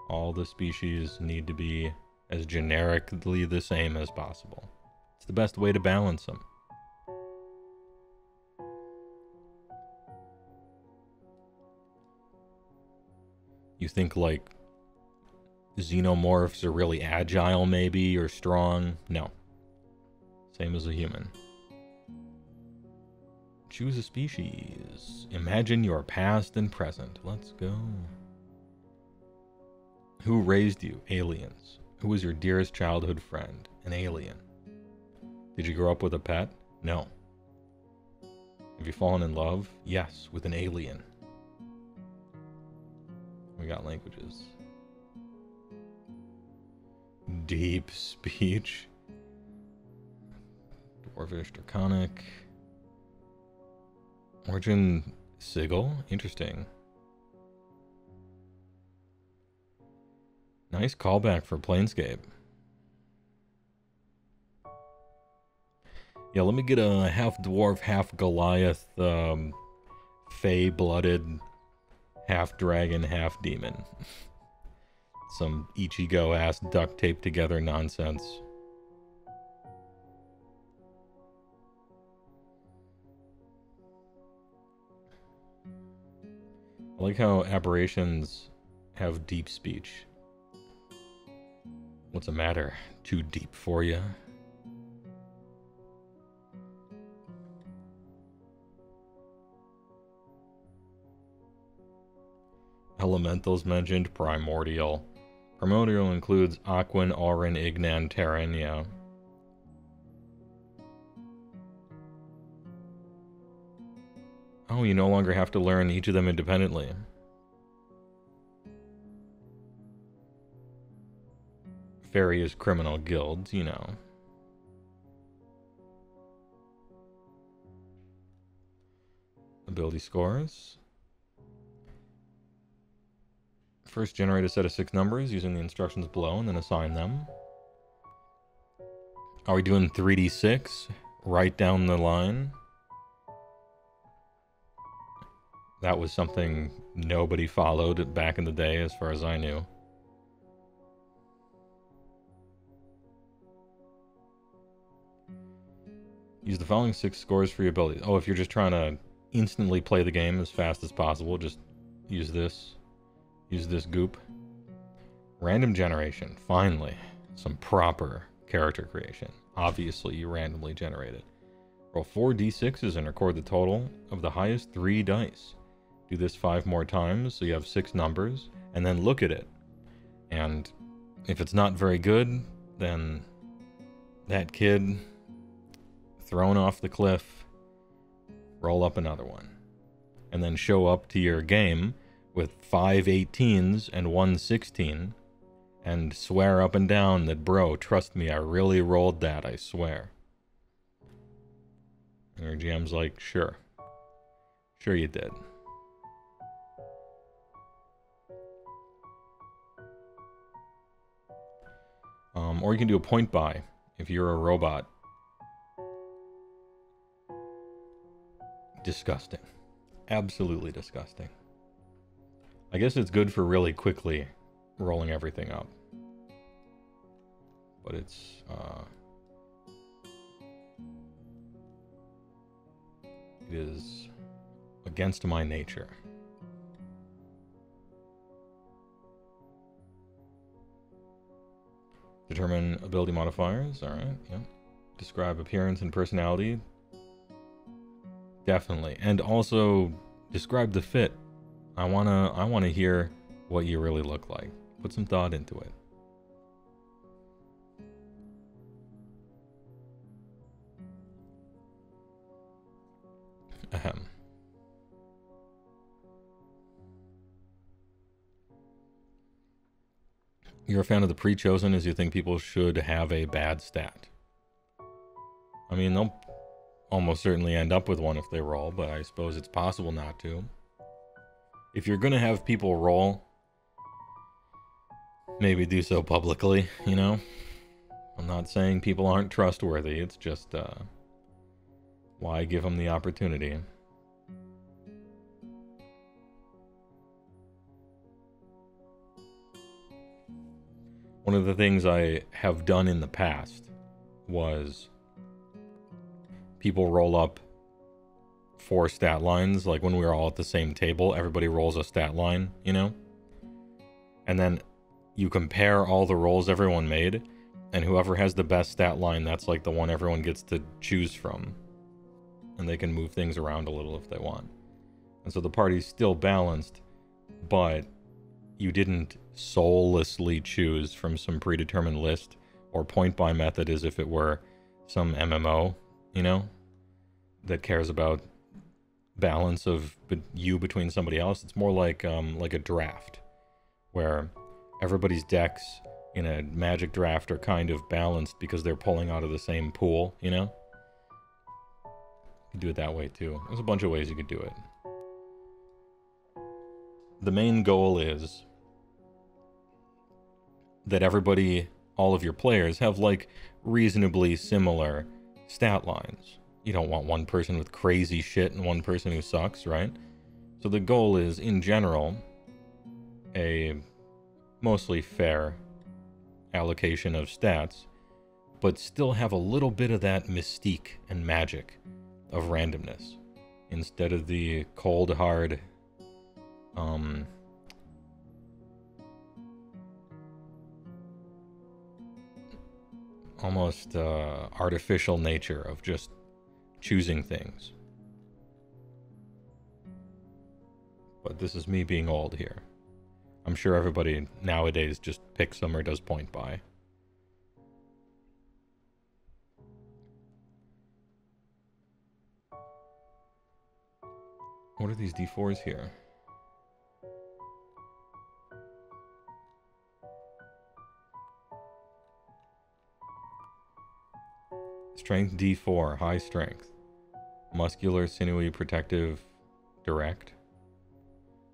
All the species need to be as generically the same as possible. It's the best way to balance them. You think, like, xenomorphs are really agile, maybe, or strong? No. Same as a human. Choose a species. Imagine your past and present. Let's go. Who raised you? Aliens. Who was your dearest childhood friend? An alien. Did you grow up with a pet? No. Have you fallen in love? Yes, with an alien. We got languages. Deep speech. Dwarvish, Draconic. Origin Sigil? Interesting. Nice callback for Planescape. Yeah, let me get a half-dwarf, half-Goliath, fey-blooded, half-dragon, half-demon. Some Ichigo-ass duct-taped together nonsense. I like how aberrations have deep speech. What's the matter? Too deep for you? Elementals mentioned. Primordial. Primordial includes Aquan, Auran, Ignan, Terran, yeah. Oh, you no longer have to learn each of them independently. Various criminal guilds, you know. Ability scores. First generate a set of 6 numbers using the instructions below and then assign them. Are we doing 3d6? Right down the line? That was something nobody followed back in the day as far as I knew. Use the following 6 scores for your ability. Oh, if you're just trying to instantly play the game as fast as possible, just use this. Use this goop. Random generation. Finally, some proper character creation. Obviously, you randomly generate it. Roll 4 d6s and record the total of the highest 3 dice. Do this 5 more times, so you have 6 numbers, and then look at it. And if it's not very good, then that kid thrown off the cliff, roll up another one. And then show up to your game with 5 18s and 1 16, and swear up and down that, bro, trust me, I really rolled that, I swear. And your GM's like, sure. Sure you did. Or you can do a point buy if you're a robot. Disgusting. Absolutely disgusting. I guess it's good for really quickly rolling everything up. But it's, it is against my nature. Determine ability modifiers, alright, yep. Describe appearance and personality. Definitely. And also describe the fit. I wanna hear what you really look like. Put some thought into it. Ahem. You're a fan of the pre-chosen as you think people should have a bad stat. I mean, they'll almost certainly end up with one if they roll, but I suppose it's possible not to. If you're gonna have people roll, maybe do so publicly, you know? I'm not saying people aren't trustworthy, it's just, why give them the opportunity? One of the things I have done in the past was people roll up 4 stat lines, like when we were all at the same table, everybody rolls a stat line, you know? And then you compare all the rolls everyone made, and whoever has the best stat line, that's like the one everyone gets to choose from. And they can move things around a little if they want. And so the party's still balanced, but you didn't soullessly choose from some predetermined list or point buy method as if it were some MMO, you know, that cares about balance of you between somebody else. It's more like a draft where everybody's decks in a Magic draft are kind of balanced because they're pulling out of the same pool, you know? You can do it that way too. There's a bunch of ways you could do it. The main goal is that everybody, all of your players, have like reasonably similar stat lines. You don't want one person with crazy shit and one person who sucks, right? So the goal is, in general, a mostly fair allocation of stats, but still have a little bit of that mystique and magic of randomness instead of the cold hard almost artificial nature of just choosing things. But this is me being old here. I'm sure everybody nowadays just picks them or does point buy. What are these D4s here? Strength D4, high strength. Muscular, sinewy, protective, direct.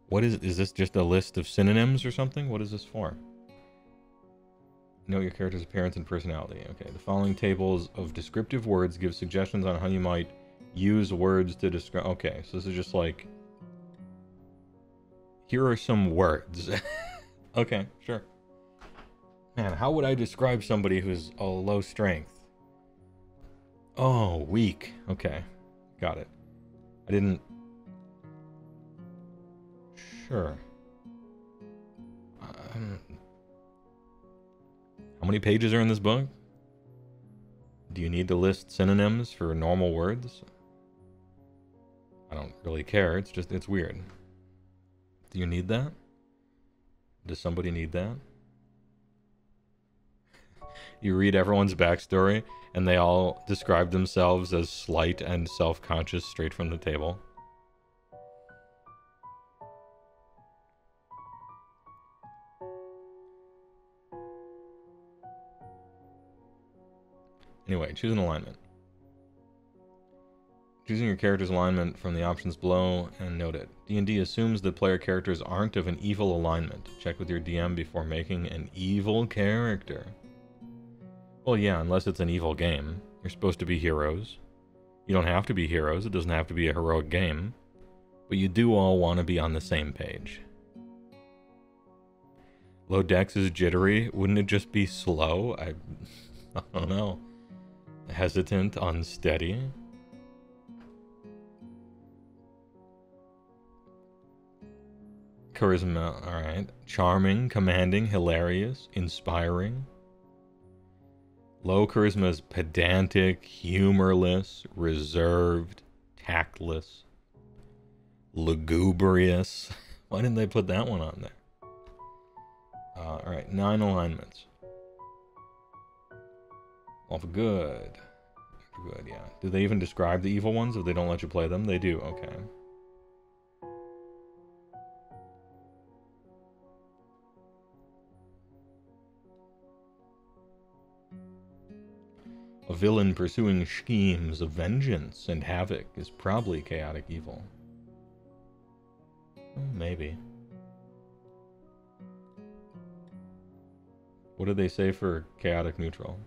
What is this just a list of synonyms or something? What is this for? Note your character's appearance and personality. Okay, the following tables of descriptive words give suggestions on how you might use words to describe. Okay, so this is just like, here are some words. Okay, sure. Man, how would I describe somebody who's a low strength? Oh, weak. Okay, got it. I didn't... Sure. How many pages are in this book? Do you need to list synonyms for normal words? I don't really care. It's just, it's weird. Do you need that? Does somebody need that? You read everyone's backstory, and they all describe themselves as slight and self-conscious straight from the table. Anyway, choose an alignment. Choosing your character's alignment from the options below and note it. D&D assumes that player characters aren't of an evil alignment. Check with your DM before making an evil character. Well, yeah, unless it's an evil game. You're supposed to be heroes. You don't have to be heroes. It doesn't have to be a heroic game. But you do all want to be on the same page. Low dex is jittery. Wouldn't it just be slow? I don't know. Hesitant, unsteady. Charisma, alright. Charming, commanding, hilarious, inspiring. Low charisma is pedantic, humorless, reserved, tactless, lugubrious. Why didn't they put that one on there? Alright, 9 alignments. All for good. Good, yeah. Do they even describe the evil ones if they don't let you play them? They do, okay. A villain pursuing schemes of vengeance and havoc is probably chaotic evil. Well, maybe. What did they say for chaotic neutral?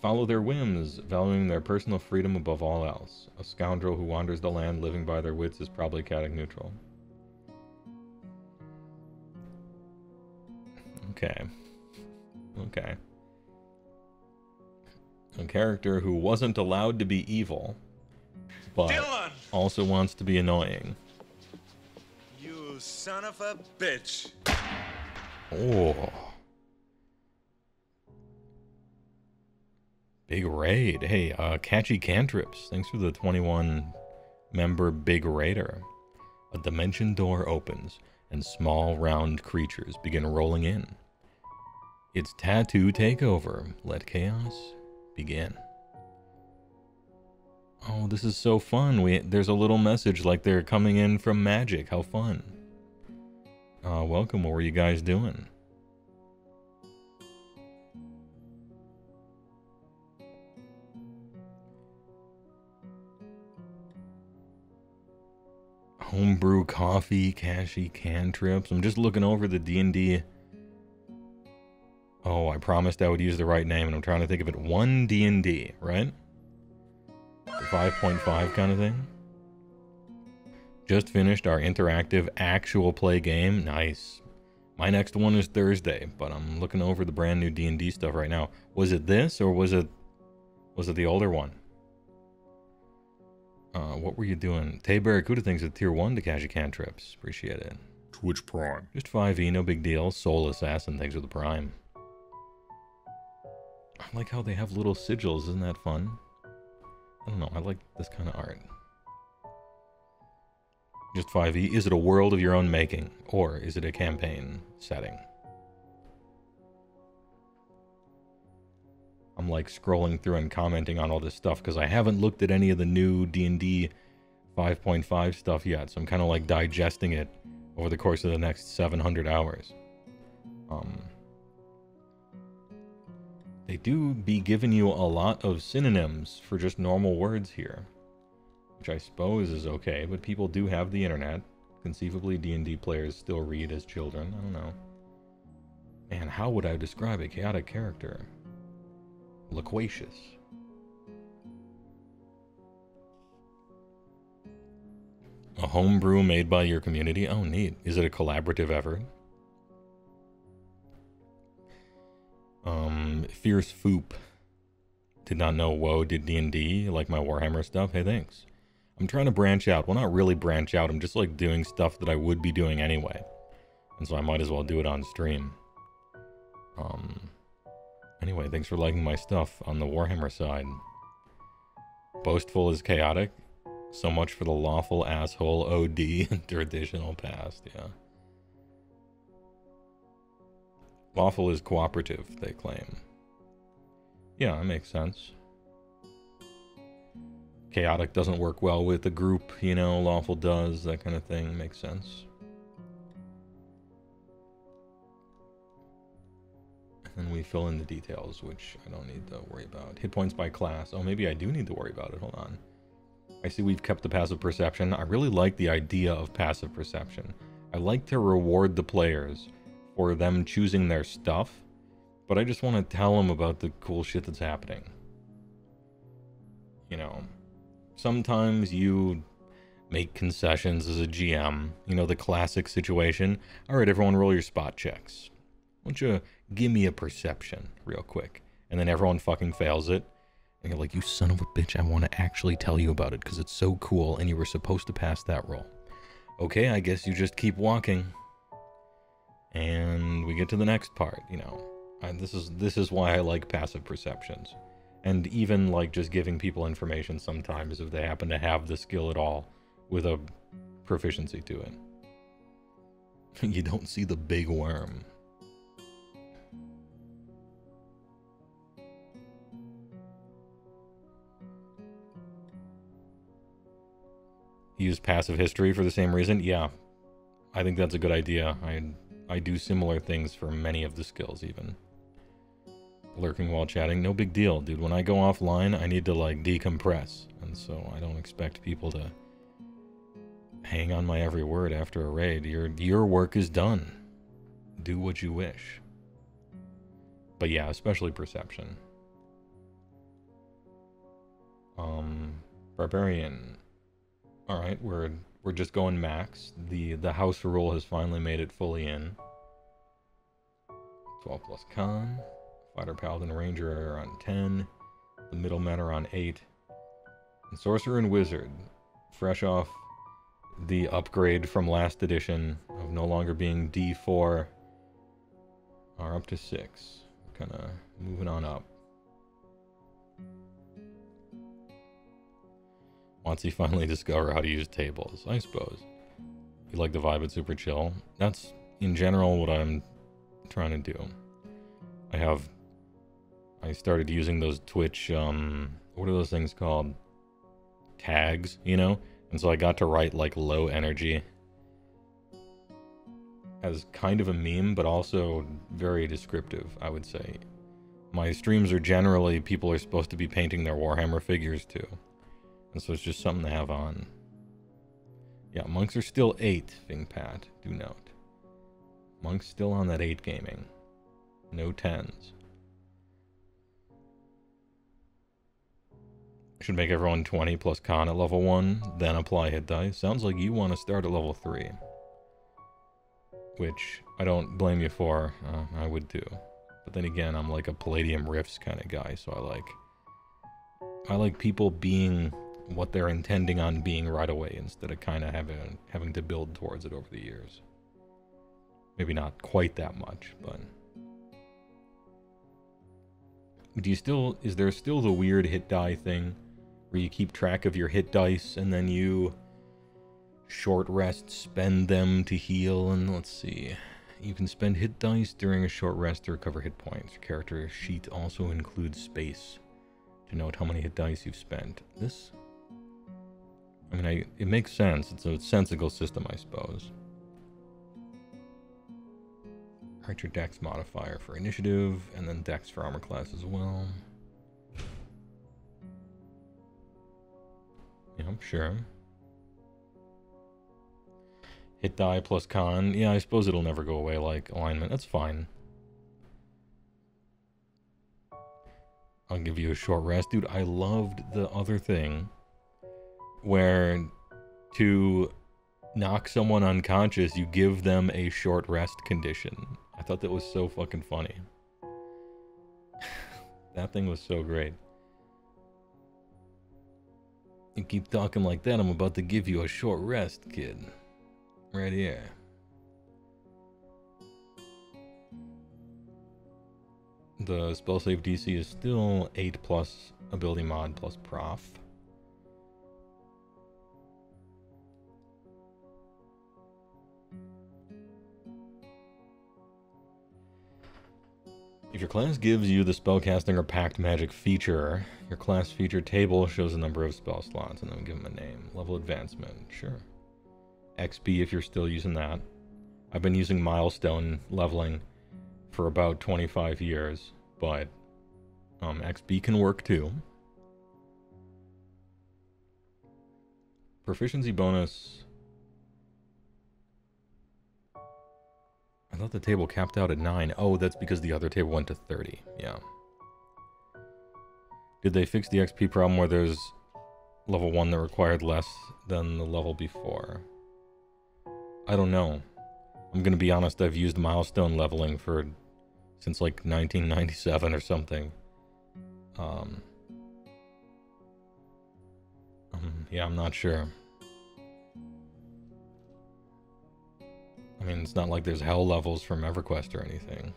Follow their whims, valuing their personal freedom above all else. A scoundrel who wanders the land living by their wits is probably chaotic neutral. Okay. Okay. A character who wasn't allowed to be evil, but Dylan! Also wants to be annoying. You son of a bitch. Oh. Big raid. Hey, catchy cantrips. Thanks for the 21 member big raider. A dimension door opens and small round creatures begin rolling in. It's tattoo takeover. Let chaos begin. Oh, this is so fun. There's a little message like they're coming in from magic. How fun. Welcome. What were you guys doing? Homebrew coffee, cashy cantrips. I'm just looking over the D&D Oh, I promised I would use the right name, and I'm trying to think of it. 1 DND, right? 5.5 kind of thing. Just finished our interactive actual play game. Nice. My next one is Thursday, but I'm looking over the brand new D&D stuff right now. Was it this, or was it the older one? What were you doing? Tay Barracuda thinks it's tier 1 to cash your cantrips. Appreciate it. Twitch Prime. Just 5e, no big deal. Soul Assassin, thanks for the prime. I like how they have little sigils, isn't that fun? I don't know, I like this kind of art. Just 5e, is it a world of your own making? Or is it a campaign setting? I'm like scrolling through and commenting on all this stuff because I haven't looked at any of the new D&D 5.5 stuff yet, so I'm kind of like digesting it over the course of the next 700 hours. They do be giving you a lot of synonyms for just normal words here, which I suppose is okay, but people do have the internet. Conceivably, D&D players still read as children. I don't know. Man, how would I describe a chaotic character? Loquacious. A homebrew made by your community? Oh, neat. Is it a collaborative effort? Fierce Foop. Did not know WoW did D&D, like my Warhammer stuff. Hey, thanks. I'm trying to branch out. Well, not really branch out. I'm just like doing stuff that I would be doing anyway. And so I might as well do it on stream. Anyway, thanks for liking my stuff on the Warhammer side. Boastful is chaotic. So much for the lawful asshole OD traditional past, yeah. Lawful is cooperative, they claim. Yeah, that makes sense. Chaotic doesn't work well with a group, you know, lawful does, that kind of thing, makes sense. And we fill in the details, which I don't need to worry about. Hit points by class. Oh, maybe I do need to worry about it. Hold on. I see we've kept the passive perception. I really like the idea of passive perception. I like to reward the players for them choosing their stuff, but I just want to tell them about the cool shit that's happening. You know, sometimes you make concessions as a GM. You know, the classic situation. All right, everyone roll your spot checks. Why don't you give me a perception real quick? And then everyone fucking fails it. And you're like, you son of a bitch, I want to actually tell you about it because it's so cool and you were supposed to pass that roll. Okay, I guess you just keep walking. And we get to the next part, you know. This is why I like passive perceptions. And even like just giving people information sometimes if they happen to have the skill at all with a proficiency to it. You don't see the big worm. Use passive history for the same reason? Yeah, I think that's a good idea. I do similar things for many of the skills even. Lurking while chatting, no big deal, dude. When I go offline, I need to like decompress. And so I don't expect people to hang on my every word after a raid. Your work is done. Do what you wish. But yeah, especially perception. Barbarian. Alright, we're just going max. The house rule has finally made it fully in. 12 plus con. Fighter, Paladin, Ranger are on 10. The middlemen are on 8. And Sorcerer and Wizard, fresh off the upgrade from last edition of no longer being D4, are up to 6. Kind of moving on up. Once you finally discover how to use tables, I suppose. You like the vibe, it's super chill. That's, in general, what I'm trying to do. I started using those Twitch, what are those things called? Tags, you know? And so I got to write, like, low energy as kind of a meme, but also very descriptive, I would say. My streams are generally, people are supposed to be painting their Warhammer figures, too. And so it's just something to have on. Yeah, monks are still 8, Fingpat, do note. Monks still on that 8 gaming. No 10s. Should make everyone 20 plus con at level 1, then apply hit dice. Sounds like you want to start at level 3. Which I don't blame you for. I would too. But then again, I'm like a Palladium Rifts kind of guy, so I like people being what they're intending on being right away instead of kind of having to build towards it over the years. Maybe not quite that much, but... Is there still the weird hit die thing where you keep track of your hit dice and then you short rest, spend them to heal? And let's see, you can spend hit dice during a short rest to recover hit points. Your character sheet also includes space to note how many hit dice you've spent. This, I mean, it makes sense. It's a sensical system, I suppose. Write your dex modifier for initiative, and then dex for armor class as well. Yeah, sure. Hit die plus con. Yeah, I suppose it'll never go away like alignment. That's fine. I'll give you a short rest. Dude, I loved the other thing where to knock someone unconscious, you give them a short rest condition. I thought that was so fucking funny. That thing was so great. You keep talking like that, I'm about to give you a short rest, kid. Right here. The spell save DC is still 8 plus ability mod plus prof. If your class gives you the spellcasting or pact magic feature, your class feature table shows the number of spell slots, and then give them a name. Level advancement, sure. XP if you're still using that. I've been using milestone leveling for about 25 years, but XP can work too. Proficiency bonus. I thought the table capped out at 9. Oh, that's because the other table went to 30. Yeah. Did they fix the XP problem where there's level 1 that required less than the level before? I don't know. I'm gonna be honest, I've used milestone leveling since like 1997 or something. Yeah, I'm not sure. I mean, it's not like there's hell levels from EverQuest or anything.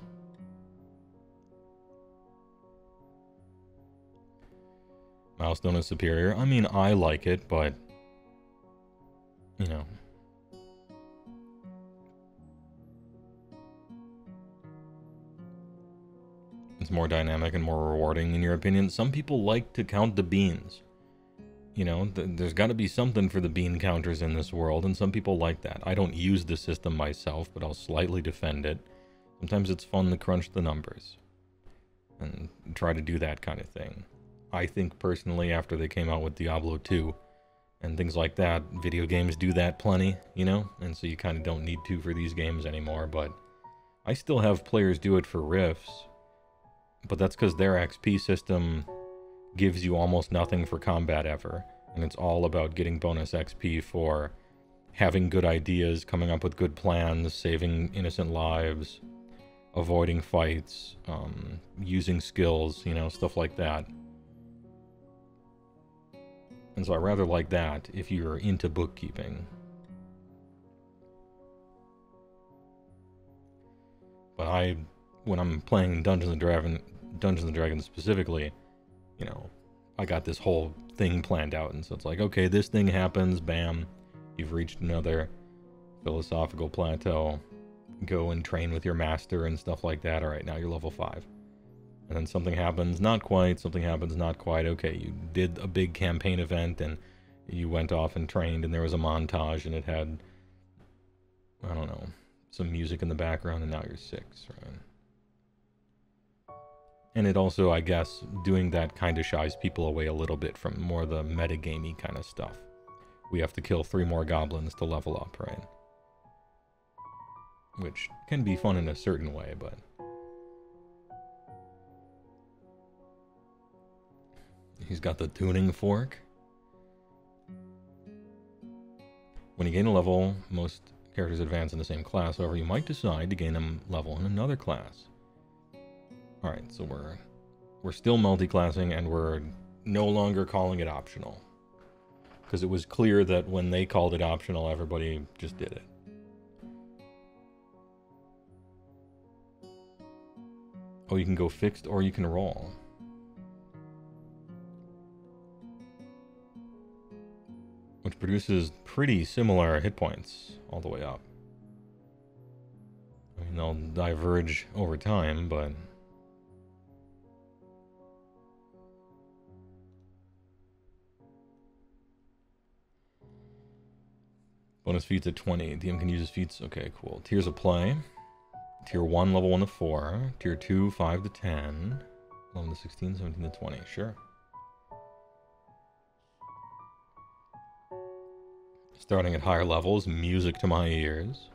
Milestone is superior. I mean, I like it, but, you know. It's more dynamic and more rewarding, in your opinion. Some people like to count the beans. You know, there's got to be something for the bean counters in this world, and some people like that. I don't use the system myself, but I'll slightly defend it. Sometimes it's fun to crunch the numbers and try to do that kind of thing. I think, personally, after they came out with Diablo 2 and things like that, video games do that plenty, you know? And so you kind of don't need to for these games anymore, but I still have players do it for Rifts, but that's because their XP system gives you almost nothing for combat ever, and it's all about getting bonus XP for having good ideas, coming up with good plans, saving innocent lives, avoiding fights, using skills, you know, stuff like that. And so I rather like that if you're into bookkeeping. But when I'm playing Dungeons and Dragons specifically, you know, I got this whole thing planned out, and so it's like, okay, this thing happens, bam, you've reached another philosophical plateau, go and train with your master and stuff like that. All right, now you're level 5. And then something happens, not quite, something happens, not quite. Okay, you did a big campaign event, and you went off and trained, and there was a montage, and it had, I don't know, some music in the background, and now you're 6, right? And it also, I guess, doing that kind of shies people away a little bit from more the metagamey kind of stuff. We have to kill 3 more goblins to level up, right? Which can be fun in a certain way, but He's got the tuning fork. When you gain a level, most characters advance in the same class. However, you might decide to gain a level in another class. Alright, so we're still multi-classing, and we're no longer calling it optional. Because it was clear that when they called it optional, everybody just did it. Oh, you can go fixed or you can roll. Which produces pretty similar hit points all the way up. I mean, they'll diverge over time, but... Bonus feats at 20. DM can use his feats. Okay, cool. Tiers of play. Tier 1, level 1 to 4. Tier 2, 5 to 10. 11 to 16, 17 to 20. Sure. Starting at higher levels. Music to my ears.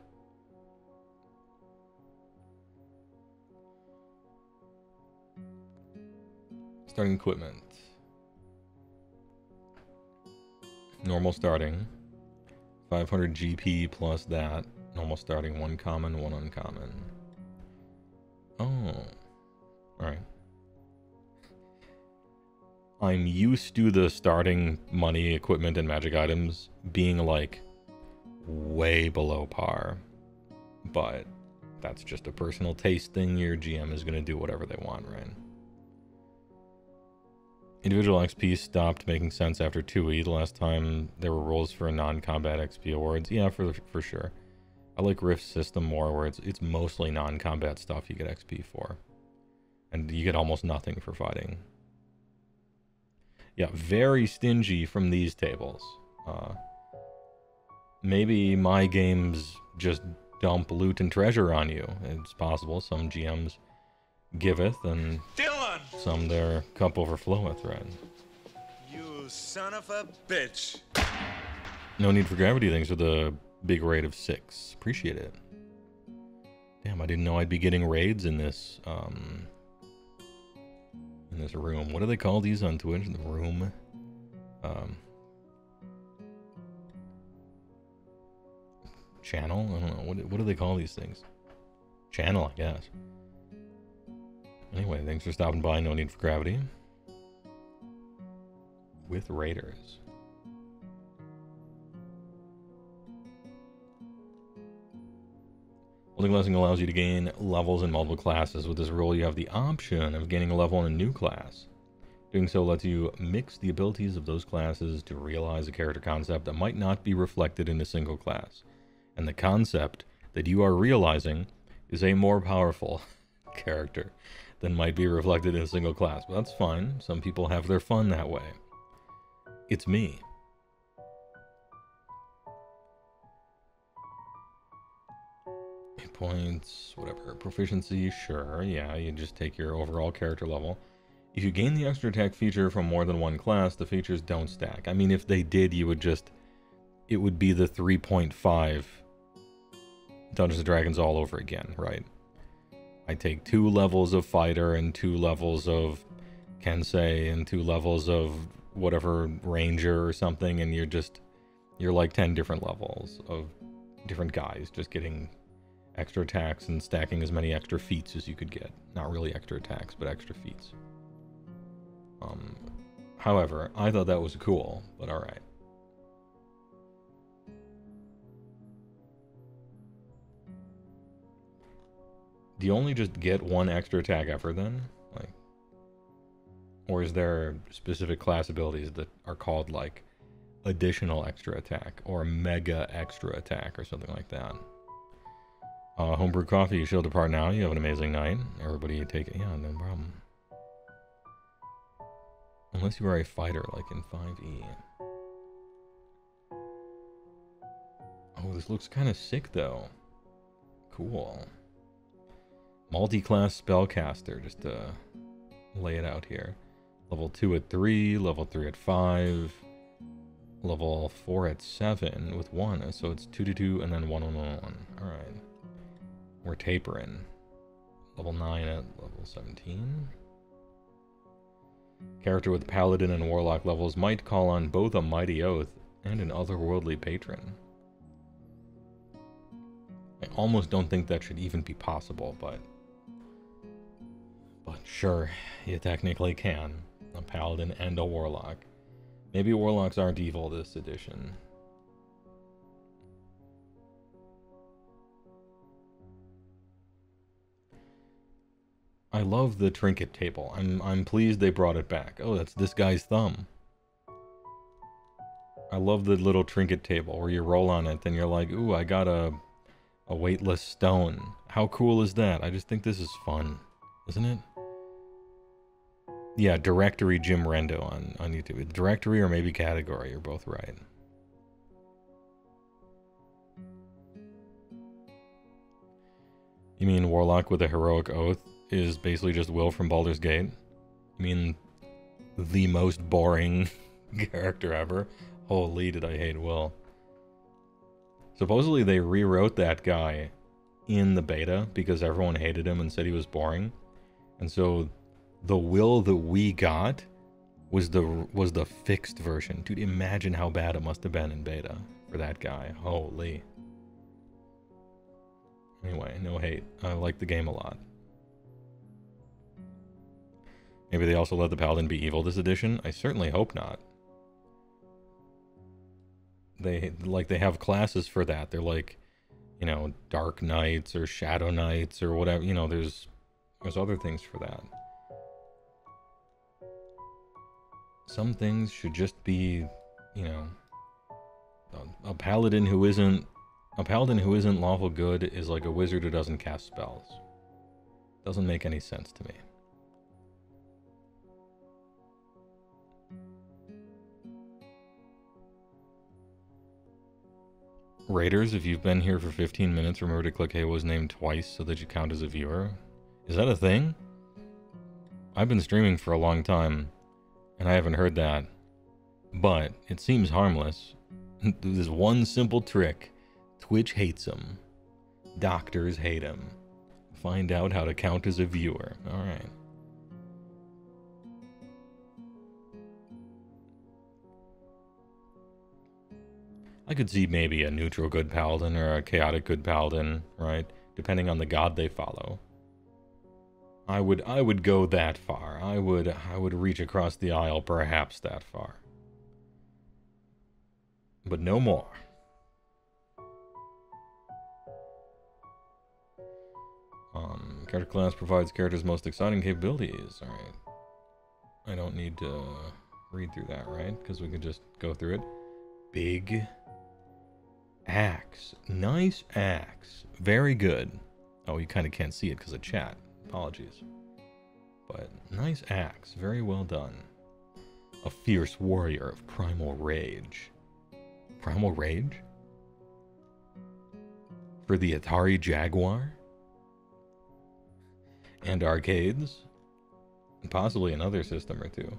Starting equipment. Normal starting. 500 GP plus that. Normal starting, 1 common, 1 uncommon. Oh. Alright. I'm used to the starting money, equipment, and magic items being, like, way below par. But that's just a personal taste thing. Your GM is going to do whatever they want, right? Individual XP stopped making sense after 2E. The last time there were rules for non-combat XP awards. Yeah, for sure. I like Rift's system more, where it's mostly non-combat stuff you get XP for. And you get almost nothing for fighting. Yeah, very stingy from these tables. Maybe my games just dump loot and treasure on you. It's possible. Some GMs giveth, and Dylan! Some their cup overfloweth, right? You son of a bitch! No need for gravity. Thanks for the big raid of 6. Appreciate it. Damn, I didn't know I'd be getting raids in this room. What do they call these on Twitch? The room? Channel? I don't know. What do they call these things? Channel, I guess. Anyway, thanks for stopping by. No need for gravity. With raiders. Multiclassing allows you to gain levels in multiple classes. With this rule, you have the option of gaining a level in a new class. Doing so lets you mix the abilities of those classes to realize a character concept that might not be reflected in a single class. And the concept that you are realizing is a more powerful character than might be reflected in a single class. But that's fine. Some people have their fun that way. It's me. Hit points, whatever. Proficiency, sure. Yeah, you just take your overall character level. If you gain the extra attack feature from more than one class, the features don't stack. I mean, if they did, you would just... It would be the 3.5 Dungeons & Dragons all over again, right? I take 2 levels of fighter and 2 levels of Kensei and 2 levels of whatever ranger or something, and you're like 10 different levels of different guys just getting extra attacks and stacking as many extra feats as you could get. Not really extra attacks, but extra feats. However, I thought that was cool, but alright. Do you only just get 1 extra attack effort then? Like, or is there specific class abilities that are called like additional extra attack or mega extra attack or something like that? Homebrew coffee, you shall depart now. You have an amazing night. Everybody take it. Yeah, no problem. Unless you are a fighter like in 5e. Oh, this looks kind of sick though. Cool. Multi-class spellcaster, just to lay it out here. Level 2 at 3, level 3 at 5, level 4 at 7 with 1. So it's 2 to 2 and then 1 on 1. Alright. We're tapering. Level 9 at level 17. Character with Paladin and Warlock levels might call on both a Mighty Oath and an otherworldly patron. I almost don't think that should even be possible, but sure, you technically can. A Paladin and a Warlock. Maybe Warlocks aren't evil this edition. I love the trinket table. I'm pleased they brought it back. Oh, that's this guy's thumb. I love the little trinket table where you roll on it and you're like, ooh, I got a weightless stone. How cool is that? I just think this is fun, isn't it? Yeah, Directory Jim Rendo on YouTube. Directory or maybe Category, you're both right. You mean Warlock with a Heroic Oath is basically just Will from Baldur's Gate? I mean, the most boring character ever. Holy, did I hate Will. Supposedly they rewrote that guy in the beta because everyone hated him and said he was boring. And so the Will that we got was the fixed version. Dude, imagine how bad it must have been in beta for that guy. Holy. Anyway, no hate. I like the game a lot. Maybe they also let the Paladin be evil this edition? I certainly hope not. They have classes for that. They're like, you know, Dark Knights or Shadow Knights or whatever. You know, there's other things for that. Some things should just be, you know, a paladin who isn't lawful good is like a wizard who doesn't cast spells. Doesn't make any sense to me. Raiders, if you've been here for 15 minutes, remember to click Heywoah's name twice so that you count as a viewer. Is that a thing? I've been streaming for a long time, and I haven't heard that. But it seems harmless. There's one simple trick. Twitch hates him. Doctors hate him. Find out how to count as a viewer. Alright. I could see maybe a neutral good paladin or a chaotic good paladin, right? Depending on the god they follow. I would go that far. I would reach across the aisle perhaps that far. But no more. Character class provides characters' most exciting capabilities. Alright. I don't need to read through that, right? Because we can just go through it. Big axe. Nice axe. Very good. Oh, you kind of can't see it because of chat. Apologies. But nice axe. Very well done. A fierce warrior of primal rage. Primal rage? For the Atari Jaguar? And arcades? And possibly another system or two.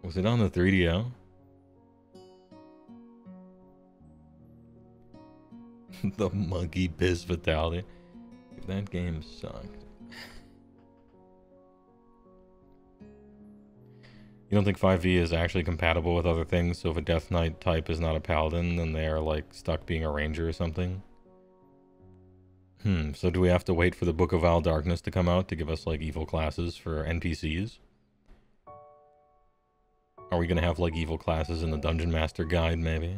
Was it on the 3DO? The Monkey Biz Fatality. That game sucked. You don't think 5e is actually compatible with other things, so if a Death Knight type is not a paladin, then they're like stuck being a ranger or something? So do we have to wait for the Book of Vile Darkness to come out to give us like evil classes for NPCs? Are we gonna have like evil classes in the Dungeon Master Guide, maybe?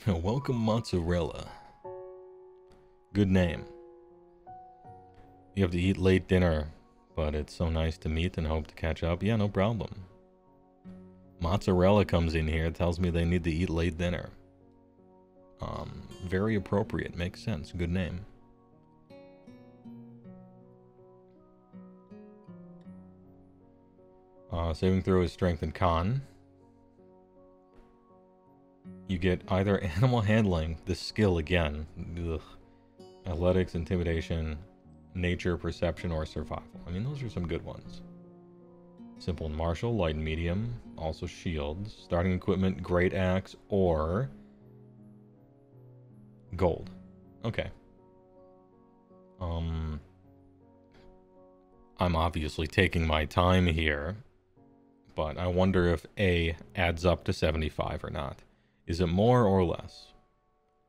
Welcome, Mozzarella. Good name. You have to eat late dinner, but it's so nice to meet and hope to catch up. Yeah, no problem. Mozzarella comes in here, tells me they need to eat late dinner. Very appropriate, makes sense, good name. Saving throw is strength and con. You get either animal handling, this skill again, ugh, athletics, intimidation, nature, perception, or survival. I mean, those are some good ones. Simple and martial, light and medium, also shields, starting equipment, great axe, or gold. Okay. I'm obviously taking my time here, but I wonder if A adds up to 75 or not. Is it more or less?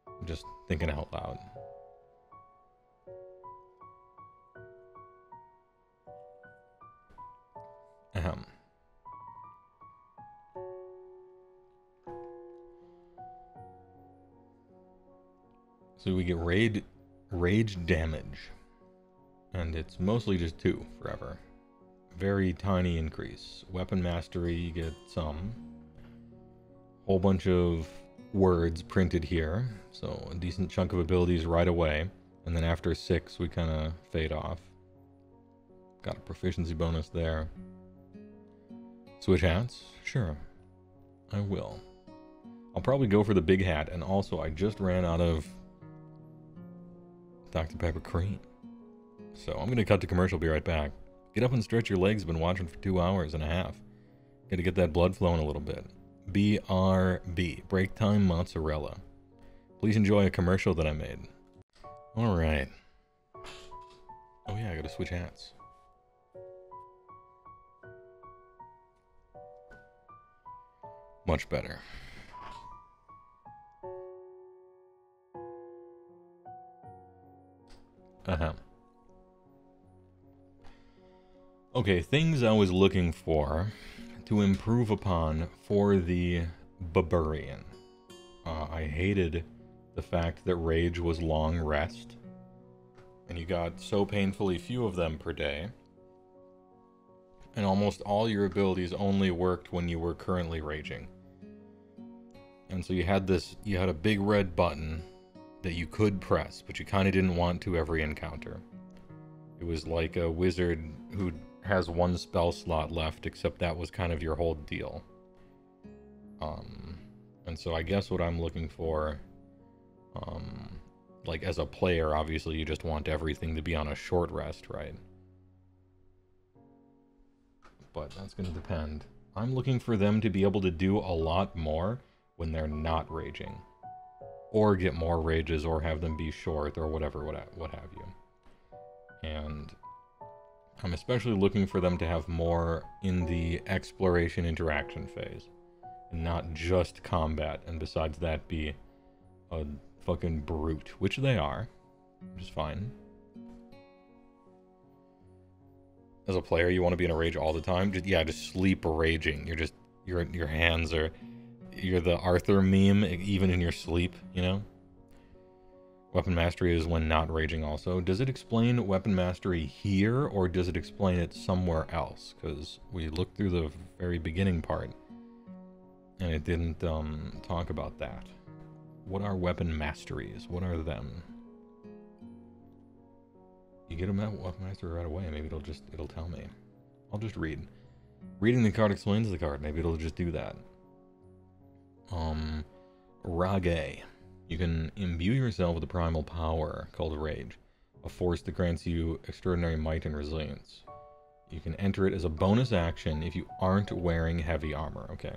I'm just thinking out loud. Ahem. So we get rage damage. And it's mostly just 2 forever. Very tiny increase. Weapon mastery, you get some. Whole bunch of words printed here. So a decent chunk of abilities right away. And then after 6, we kind of fade off. Got a proficiency bonus there. Switch hats? Sure. I will. I'll probably go for the big hat. And also, I just ran out of Dr. Pepper cream. So I'm going to cut to commercial, be right back. Get up and stretch your legs, been watching for 2 hours and a half. Got to get that blood flowing a little bit. BRB, break time mozzarella. Please enjoy a commercial that I made. Alright. Oh yeah, I gotta switch hats. Much better. Okay, things I was looking for to improve upon for the Barbarian. I hated the fact that rage was long rest, and you got so painfully few of them per day, and almost all your abilities only worked when you were currently raging. And so you had a big red button that you could press, but you kind of didn't want to every encounter. It was like a wizard who has 1 spell slot left, except that was kind of your whole deal. And so I guess what I'm looking for, like as a player, obviously you just want everything to be on a short rest, right? But that's going to depend. I'm looking for them to be able to do a lot more when they're not raging. Or get more rages, or have them be short, or whatever, what have you. And I'm especially looking for them to have more in the exploration interaction phase. And not just combat, and besides that be a fucking brute, which they are, which is fine. As a player, you want to be in a rage all the time? Just sleep raging. Your hands are... You're the Arthur meme, even in your sleep, you know? Weapon mastery is when not raging also. Does it explain weapon mastery here, or does it explain it somewhere else? Because we looked through the very beginning part, and it didn't talk about that. What are weapon masteries? What are them? You get them at weapon mastery right away. Maybe it'll tell me. I'll just read. Reading the card explains the card. Maybe it'll just do that. Rage. You can imbue yourself with a primal power called Rage, a force that grants you extraordinary might and resilience. You can enter it as a bonus action if you aren't wearing heavy armor, okay.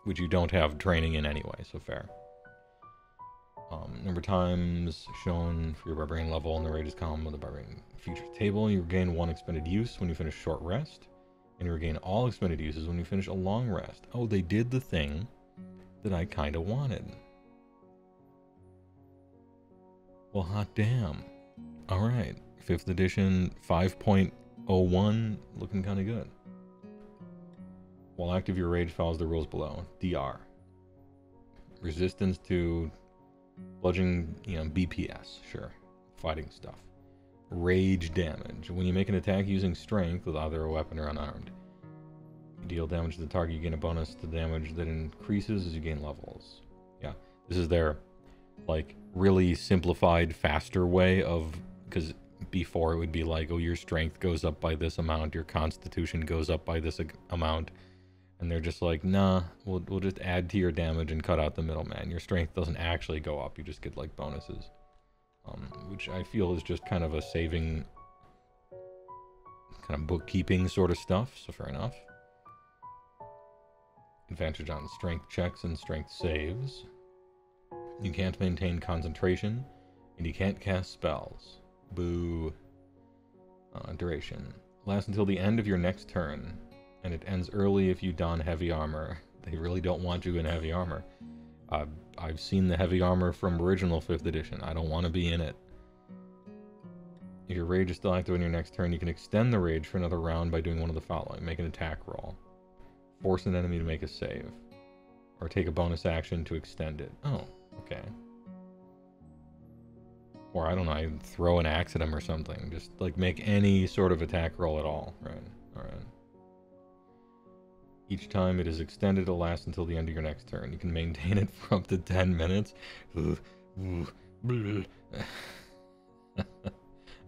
Which you don't have training in anyway, so fair. Number of times shown for your barbarian level in the Rage's column of the barbarian feature table. You regain 1 expended use when you finish short rest, and you regain all expended uses when you finish a long rest. Oh, they did the thing that I kind of wanted. Well, hot damn. Alright, 5th edition 5.01, looking kind of good. While active, your rage follows the rules below. DR. Resistance to bludgeoning, BPS, sure. Fighting stuff. Rage damage. When you make an attack using strength with either a weapon or unarmed, you deal damage to the target, you gain a bonus to damage that increases as you gain levels. Yeah, this is their, really simplified, faster way of, because before it would be like, oh, your strength goes up by this amount, your constitution goes up by this amount, and they're just like, nah, we'll just add to your damage and cut out the middleman. Your strength doesn't actually go up, you just get bonuses. Which I feel is just kind of a saving, kind of bookkeeping sort of stuff, so fair enough. Advantage on strength checks and strength saves. You can't maintain concentration, and you can't cast spells. Boo. Duration. Lasts until the end of your next turn, and it ends early if you don heavy armor. They really don't want you in heavy armor. I've seen the heavy armor from original 5th edition. I don't want to be in it. If your rage is still active on your next turn, you can extend the rage for another round by doing one of the following. Make an attack roll. Force an enemy to make a save. Or take a bonus action to extend it. Oh, okay. Or I don't know, I throw an axe at him or something. Just like make any sort of attack roll at all. Right, alright. Each time it is extended, it'll last until the end of your next turn. You can maintain it for up to 10 minutes.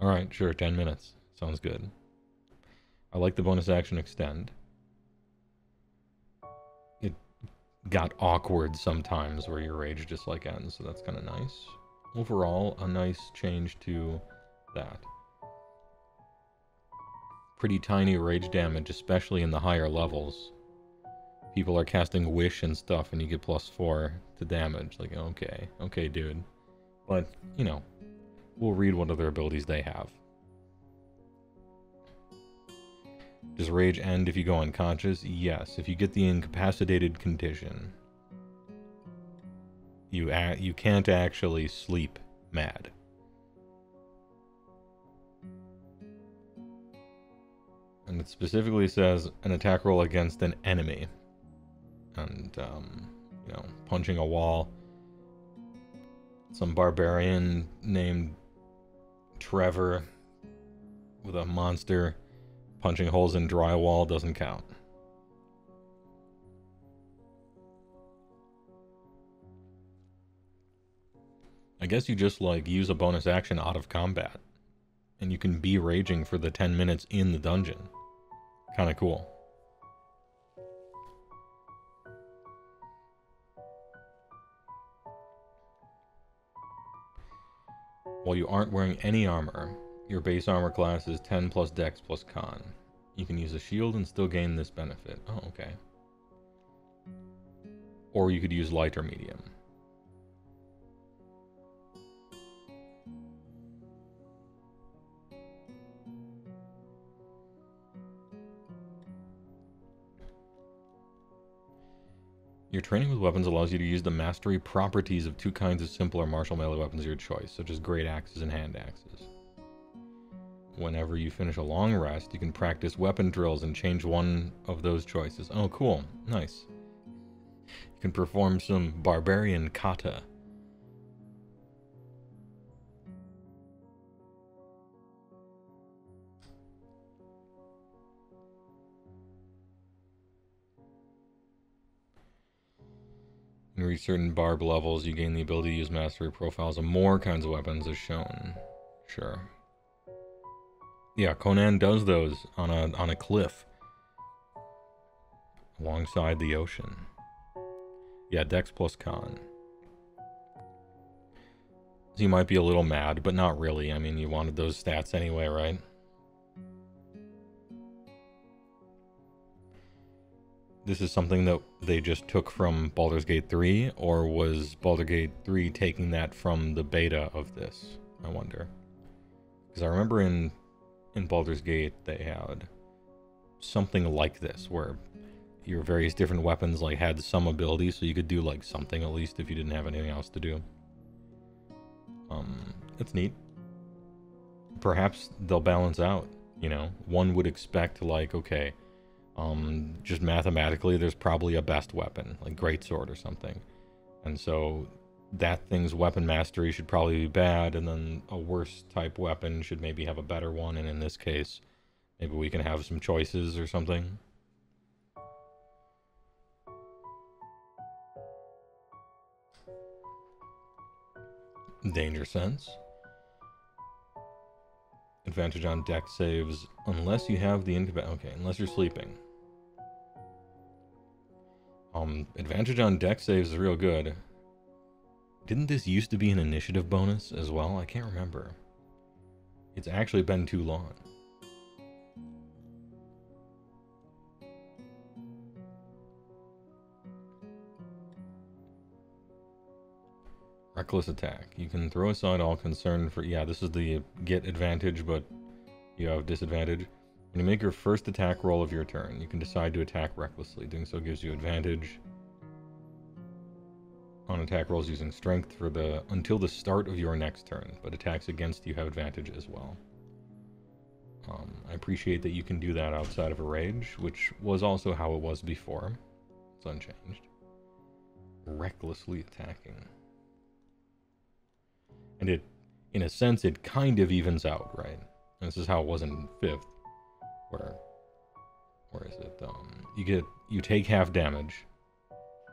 Alright, sure, 10 minutes. Sounds good. I like the bonus action extend. It got awkward sometimes where your rage just like ends, so that's kind of nice. Overall, a nice change to that. Pretty tiny rage damage, especially in the higher levels. People are casting wish and stuff and you get +4 to damage. Like, okay, dude. But, you know, we'll read what other abilities they have. Does rage end if you go unconscious? Yes, if you get the incapacitated condition. You can't actually sleep mad. And it specifically says an attack roll against an enemy. And, you know, punching a wall. Some barbarian named Trevor with a monster punching holes in drywall doesn't count. I guess you just, like, use a bonus action out of combat. And you can be raging for the 10 minutes in the dungeon. Kinda cool. While you aren't wearing any armor, your base armor class is 10 plus dex plus con. You can use a shield and still gain this benefit. Oh, okay. Or you could use light or medium. Your training with weapons allows you to use the mastery properties of 2 kinds of simpler martial melee weapons of your choice, such as great axes and hand axes. Whenever you finish a long rest, you can practice weapon drills and change one of those choices. Oh, cool. Nice. You can perform some barbarian kata. When you reach certain barb levels, you gain the ability to use mastery profiles of more kinds of weapons as shown. Sure. Yeah, Conan does those on a cliff. Alongside the ocean. Yeah, dex plus con. So you might be a little mad, but not really. I mean, you wanted those stats anyway, right? This is something that they just took from Baldur's Gate 3, or was Baldur's Gate 3 taking that from the beta of this? I wonder. Because I remember in Baldur's Gate they had something like this, where your various different weapons like had some ability, so you could do like something at least if you didn't have anything else to do. It's neat. Perhaps they'll balance out, you know? One would expect like, okay, just mathematically, there's probably a best weapon, like greatsword or something. And so that thing's weapon mastery should probably be bad, and then a worse type weapon should maybe have a better one, and in this case, maybe we can have some choices or something. Danger sense. Advantage on dex saves unless you have the okay, unless you're sleeping. Advantage on dex saves is real good. Didn't this used to be an initiative bonus as well? I can't remember. It's actually been too long. Reckless attack. You can throw aside all concern for... Yeah, this is the get advantage, but you have disadvantage. When you make your first attack roll of your turn, you can decide to attack recklessly. Doing so gives you advantage on attack rolls using strength for until the start of your next turn, but attacks against you have advantage as well. I appreciate that you can do that outside of a rage, which was also how it was before. It's unchanged. Recklessly attacking. And it, in a sense, it kind of evens out, right? And this is how it was in 5th, where is it? You take half damage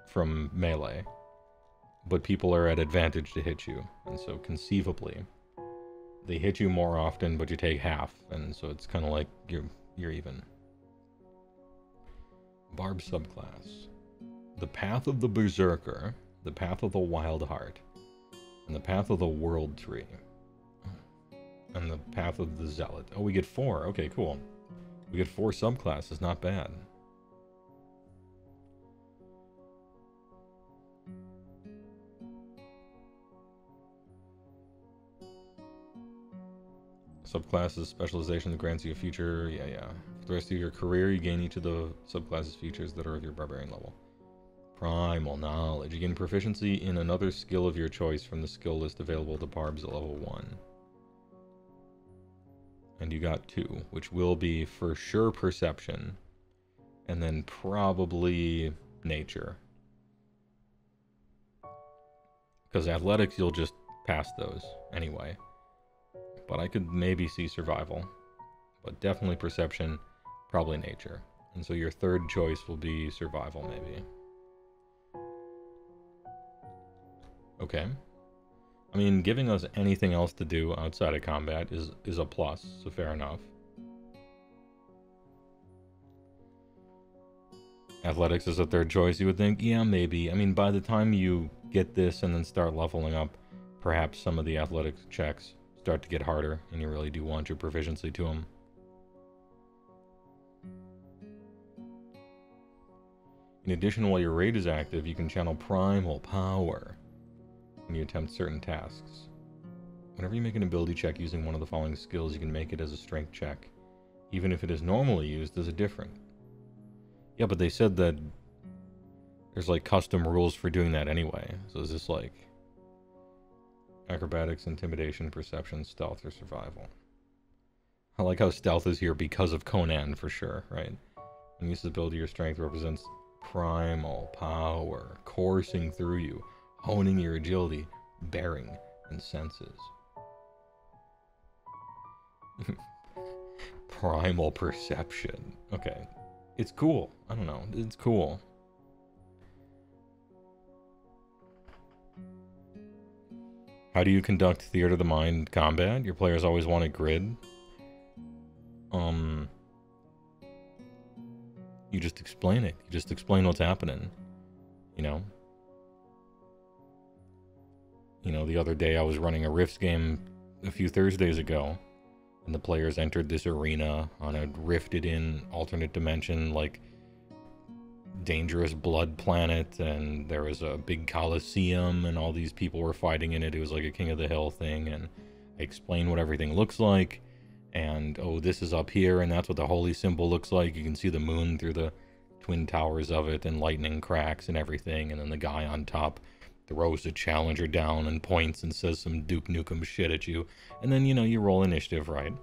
from melee, but people are at advantage to hit you, and so conceivably they hit you more often, but you take half, and so it's kind of like you're even. Barb subclass. The Path of the Berserker, the Path of the Wild Heart, and the Path of the World Tree, and the Path of the Zealot. Oh, we get 4. Okay, cool. We get 4 subclasses, not bad. Subclasses, specialization that grants you a feature. Yeah. For the rest of your career, you gain each of the subclasses features that are of your barbarian level. Primal knowledge. You gain proficiency in another skill of your choice from the skill list available to barbs at level 1. And you got 2, which will be for sure perception, and then probably nature. Because athletics, you'll just pass those anyway. But I could maybe see survival. But definitely perception, probably nature. And so your third choice will be survival, maybe. Okay. I mean, giving us anything else to do outside of combat is a plus, so fair enough. Athletics is a third choice, you would think? Yeah, maybe. I mean, by the time you get this and then start leveling up, perhaps some of the athletics checks start to get harder, and you really do want your proficiency to them. In addition, while your raid is active, you can channel primal power when you attempt certain tasks. Whenever you make an ability check using one of the following skills, you can make it as a strength check, even if it is normally used as a different. Yeah, but they said that there's like custom rules for doing that anyway. So is this like acrobatics, intimidation, perception, stealth, or survival? I like how stealth is here because of Conan for sure, right? When you use the ability, your strength represents primal power coursing through you, honing your agility, bearing, and senses. Primal perception. Okay. It's cool. I don't know. It's cool. How do you conduct Theater of the Mind combat? Your players always want a grid. You just explain it. You just explain what's happening. You know? You know, the other day I was running a Rifts game a few Thursdays ago, and the players entered this arena on a rifted-in alternate dimension, like, dangerous blood planet, and there was a big coliseum, and all these people were fighting in it. It was like a King of the Hill thing, and I explained what everything looks like, and, oh, this is up here, and that's what the holy symbol looks like. You can see the moon through the twin towers of it, and lightning cracks and everything, and then the guy on top throws the challenger down and points and says some Duke Nukem shit at you, and then, you know, you roll initiative, right? And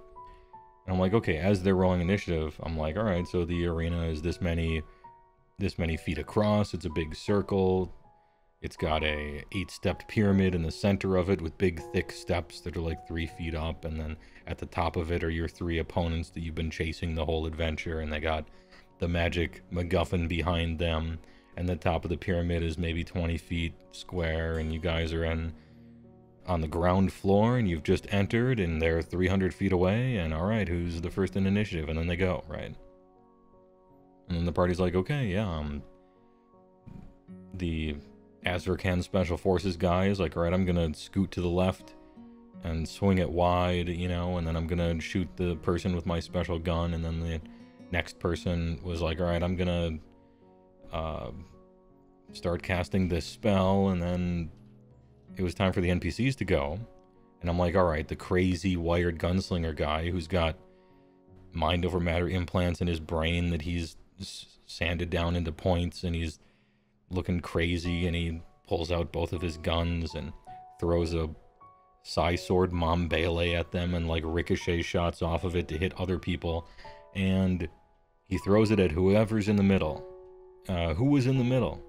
I'm like, okay, as they're rolling initiative, I'm like, all right, so the arena is this many feet across. It's a big circle. It's got a 8-stepped pyramid in the center of it with big thick steps that are like 3 feet up, and then at the top of it are your 3 opponents that you've been chasing the whole adventure, and they got the magic MacGuffin behind them, and the top of the pyramid is maybe 20 feet square, and you guys are on the ground floor, and you've just entered, and they're 300 feet away, and all right, who's the first in initiative? And then they go, right? And then the party's like, okay, yeah, the Azrakan Special Forces guy is like, all right, I'm gonna scoot to the left and swing it wide, you know, and then I'm gonna shoot the person with my special gun, and then the next person was like, all right, I'm gonna start casting this spell, and then it was time for the NPCs to go, and I'm like, all right, the crazy wired gunslinger guy who's got mind over matter implants in his brain that he's sanded down into points, and he's looking crazy, and he pulls out both of his guns and throws a Psi Sword Mombele at them and like ricochet shots off of it to hit other people, and he throws it at whoever's in the middle. Who was in the middle?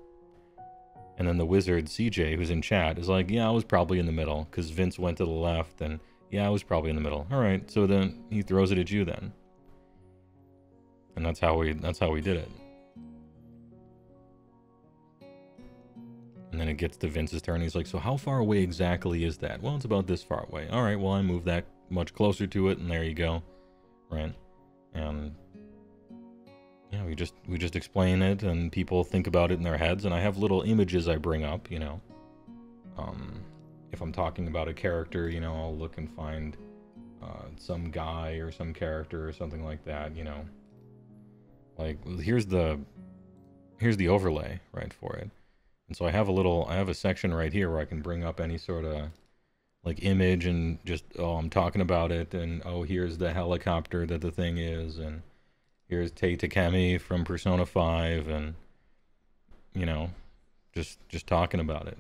And then the wizard, CJ, who's in chat, is like, yeah, I was probably in the middle, because Vince went to the left, and yeah, I was probably in the middle. Alright, so then he throws it at you then. And that's how we did it. And then it gets to Vince's turn, he's like, so how far away exactly is that? Well, it's about this far away. Alright, well, I moved that much closer to it, and there you go. Right? And yeah, we just explain it, and people think about it in their heads, and I have little images I bring up, you know. If I'm talking about a character, you know, I'll look and find some guy or some character or something like that, you know. Like, here's the overlay, right, for it. And so I have a section right here where I can bring up any sort of like image and just, oh, I'm talking about it, and oh, here's the helicopter that the thing is, and here's Tay Takemi from Persona 5, and, you know, just talking about it.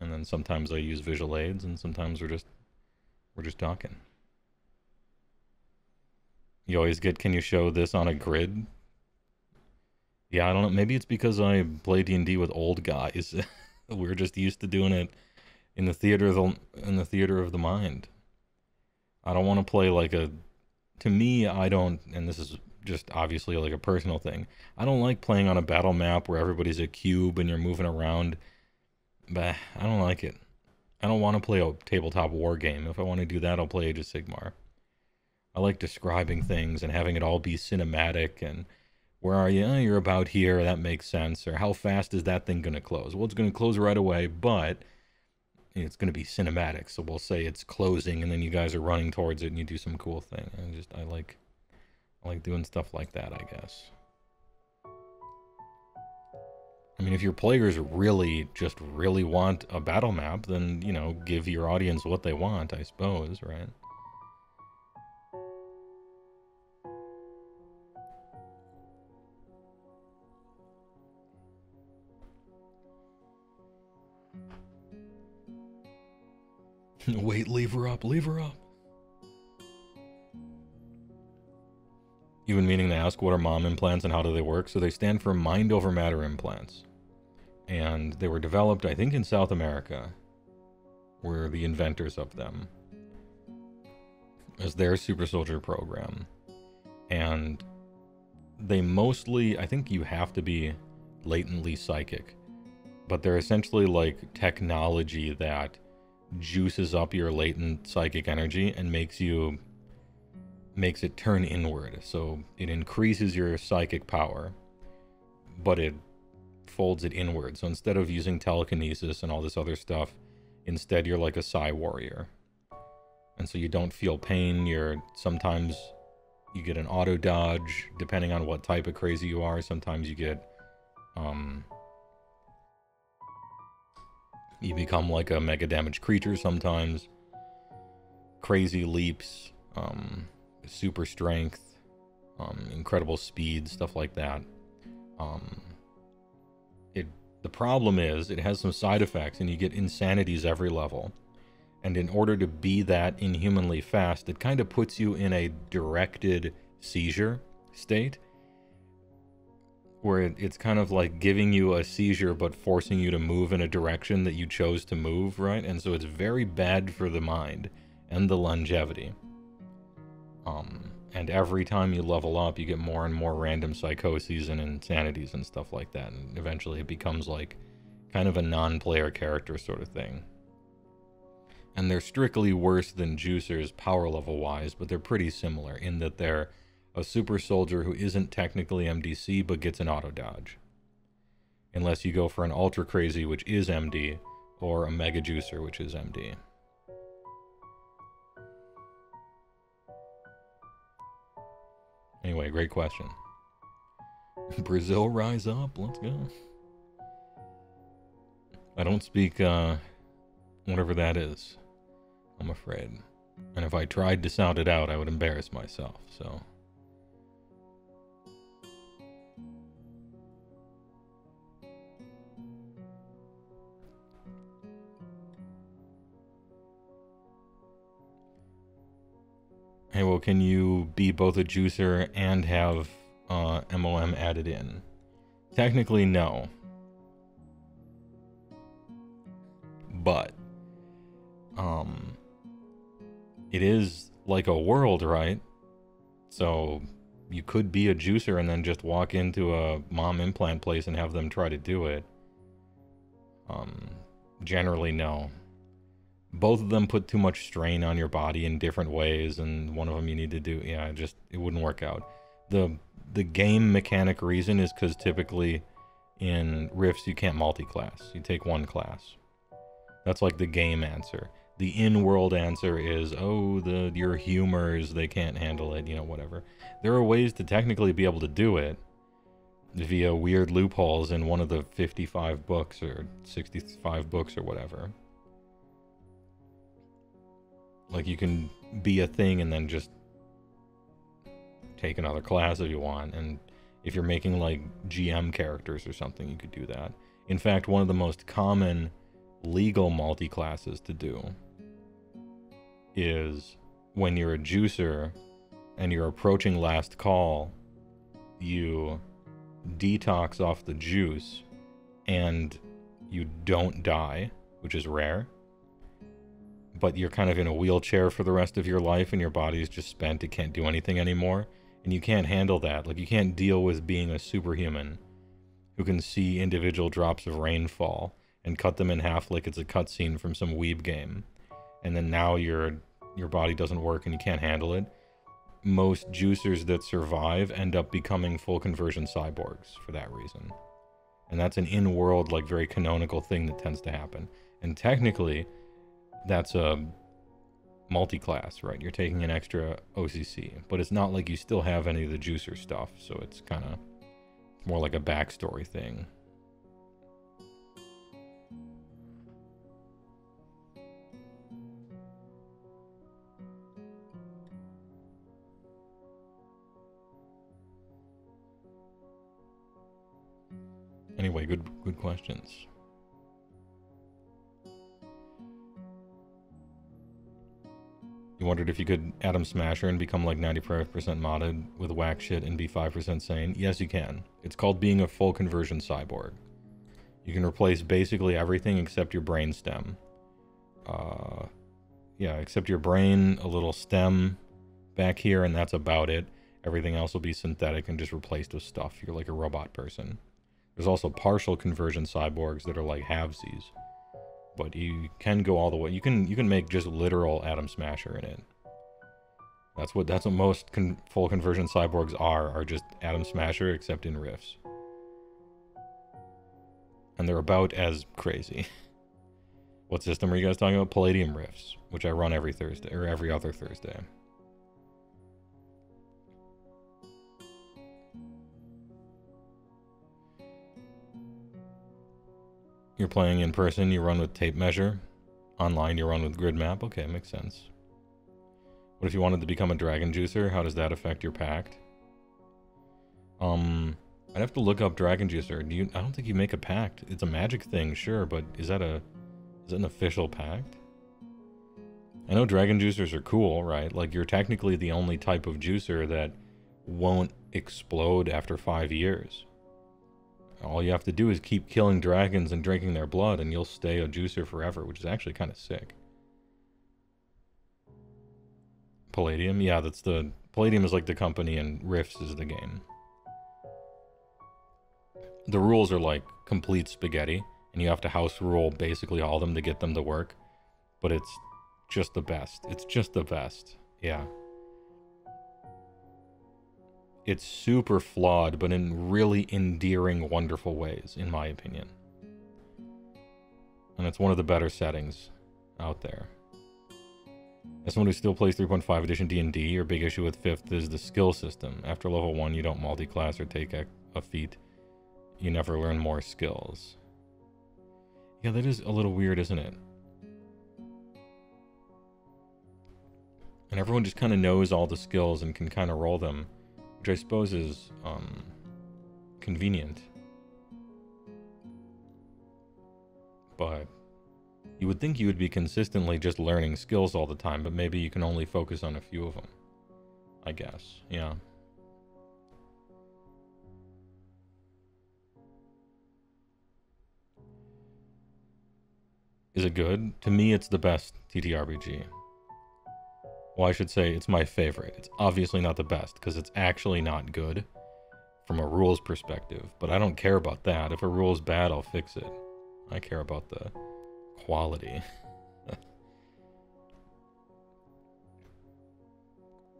And then sometimes I use visual aids, and sometimes we're just talking. You always get, can you show this on a grid? Yeah, I don't know. Maybe it's because I play D&D with old guys. We're just used to doing it in the theater of the mind. I don't want to play like a... To me, I don't... And this is just obviously like a personal thing. I don't like playing on a battle map where everybody's a cube and you're moving around. Bah, I don't like it. I don't want to play a tabletop war game. If I want to do that, I'll play Age of Sigmar. I like describing things and having it all be cinematic, and where are you? Oh, you're about here, that makes sense. Or how fast is that thing going to close? Well, it's going to close right away, but it's going to be cinematic. So we'll say it's closing, and then you guys are running towards it, and you do some cool thing. And I like doing stuff like that, I guess. I mean, if your players really want a battle map, then, you know, give your audience what they want, I suppose, right? Wait, leave her up, leave her up. You've been meaning to ask, what are mom implants and how do they work? So they stand for mind over matter implants. And they were developed, I think, in South America. Were the inventors of them. As their super soldier program. And they mostly, I think you have to be latently psychic. But they're essentially like technology that juices up your latent psychic energy and makes it turn inward. So it increases your psychic power, but it folds it inward. So instead of using telekinesis and all this other stuff, instead you're like a psi warrior. And so you don't feel pain. Sometimes you get an auto dodge depending on what type of crazy you are. Sometimes you get you become like a mega damage creature sometimes. Crazy leaps, super strength, incredible speed, stuff like that. The problem is it has some side effects, and you get insanities every level. And in order to be that inhumanly fast, it kind of puts you in a directed seizure state, where it's kind of like giving you a seizure but forcing you to move in a direction that you chose to move, right? And so it's very bad for the mind and the longevity. And every time you level up, you get more and more random psychoses and insanities and stuff like that. And eventually it becomes like kind of a non-player character sort of thing. And they're strictly worse than juicers power level wise, but they're pretty similar in that they're a super soldier who isn't technically MDC but gets an auto dodge. Unless you go for an ultra crazy, which is MD, or a mega juicer, which is MD. Anyway, great question. Brazil rise up, let's go. I don't speak whatever that is, I'm afraid. And if I tried to sound it out, I would embarrass myself, so Hey, well, can you be both a juicer and have MOM added in? Technically, no. But, it is like a world, right? So, you could be a juicer and then just walk into a mom implant place and have them try to do it. Generally, no. Both of them put too much strain on your body in different ways, and one of them you need to do, yeah, it wouldn't work out. The game mechanic reason is because typically in Rifts you can't multi-class. You take one class. That's like the game answer. The in-world answer is, oh, your humors, they can't handle it, you know, whatever. There are ways to technically be able to do it via weird loopholes in one of the 55 books or 65 books or whatever. Like, you can be a thing and then just take another class if you want. And if you're making, like, GM characters or something, you could do that. In fact, one of the most common legal multi-classes to do is when you're a juicer and you're approaching last call, you detox off the juice and you don't die, which is rare. But you're kind of in a wheelchair for the rest of your life and your body is just spent. It can't do anything anymore. And you can't handle that. Like, you can't deal with being a superhuman who can see individual drops of rainfall and cut them in half like it's a cutscene from some weeb game. And then now your body doesn't work and you can't handle it. Most juicers that survive end up becoming full conversion cyborgs for that reason. And that's an in-world, like, very canonical thing that tends to happen. And technically, that's a multi-class, right? You're taking an extra OCC, but it's not like you still have any of the juicer stuff, so it's kind of more like a backstory thing. Anyway, good questions. You wondered if you could Atom Smasher and become like 95% modded with whack shit and be 5% sane? Yes, you can. It's called being a full conversion cyborg. You can replace basically everything except your brain stem. Yeah, except your brain, a little stem back here, and that's about it. Everything else will be synthetic and just replaced with stuff. You're like a robot person. There's also partial conversion cyborgs that are like halvesies. But you can go all the way. You can make just literal Atom Smasher in it. That's what most full conversion cyborgs are just Atom Smasher, except in Rifts. And they're about as crazy. What system are you guys talking about? Palladium Rifts, which I run every Thursday, or every other Thursday. You're playing in person, you run with tape measure. Online, you run with grid map. Okay, makes sense. What if you wanted to become a dragon juicer? How does that affect your pact? I'd have to look up dragon juicer. I don't think you make a pact. It's a magic thing, sure, but is it an official pact? I know dragon juicers are cool, right? Like, you're technically the only type of juicer that won't explode after 5 years. All you have to do is keep killing dragons and drinking their blood, and you'll stay a juicer forever, which is actually kind of sick. Palladium? Yeah, Palladium is like the company, and Rifts is the game. The rules are like complete spaghetti, and you have to house rule basically all of them to get them to work. But it's just the best. It's just the best. Yeah. It's super flawed, but in really endearing, wonderful ways, in my opinion. And it's one of the better settings out there. As someone who still plays 3.5 edition D&D, your big issue with 5th is the skill system. After level 1, you don't multi-class or take a feat. You never learn more skills. Yeah, that is a little weird, isn't it? And everyone just kind of knows all the skills and can kind of roll them. Which I suppose is convenient. But you would think you would be consistently just learning skills all the time, but maybe you can only focus on a few of them. I guess. Yeah. Is it good? To me, it's the best TTRPG. Well, I should say it's my favorite. It's obviously not the best, because it's actually not good from a rules perspective. But I don't care about that. If a rule is bad, I'll fix it. I care about the quality.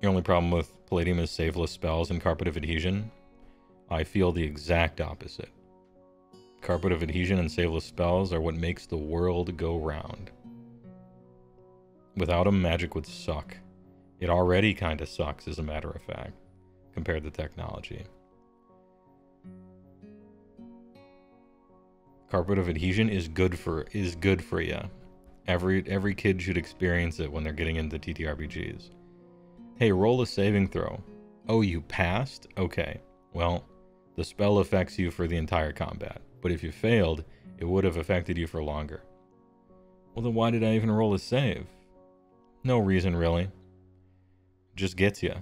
The only problem with Palladium is saveless spells and Carpet of Adhesion. I feel the exact opposite. Carpet of Adhesion and saveless spells are what makes the world go round. Without them, magic would suck. It already kind of sucks, as a matter of fact, compared to technology. Carpet of Adhesion is good for you. Every kid should experience it when they're getting into TTRPGs. Hey, roll a saving throw. Oh, you passed? Okay. Well, the spell affects you for the entire combat. But if you failed, it would have affected you for longer. Well, then why did I even roll a save? No reason, really. Just gets you.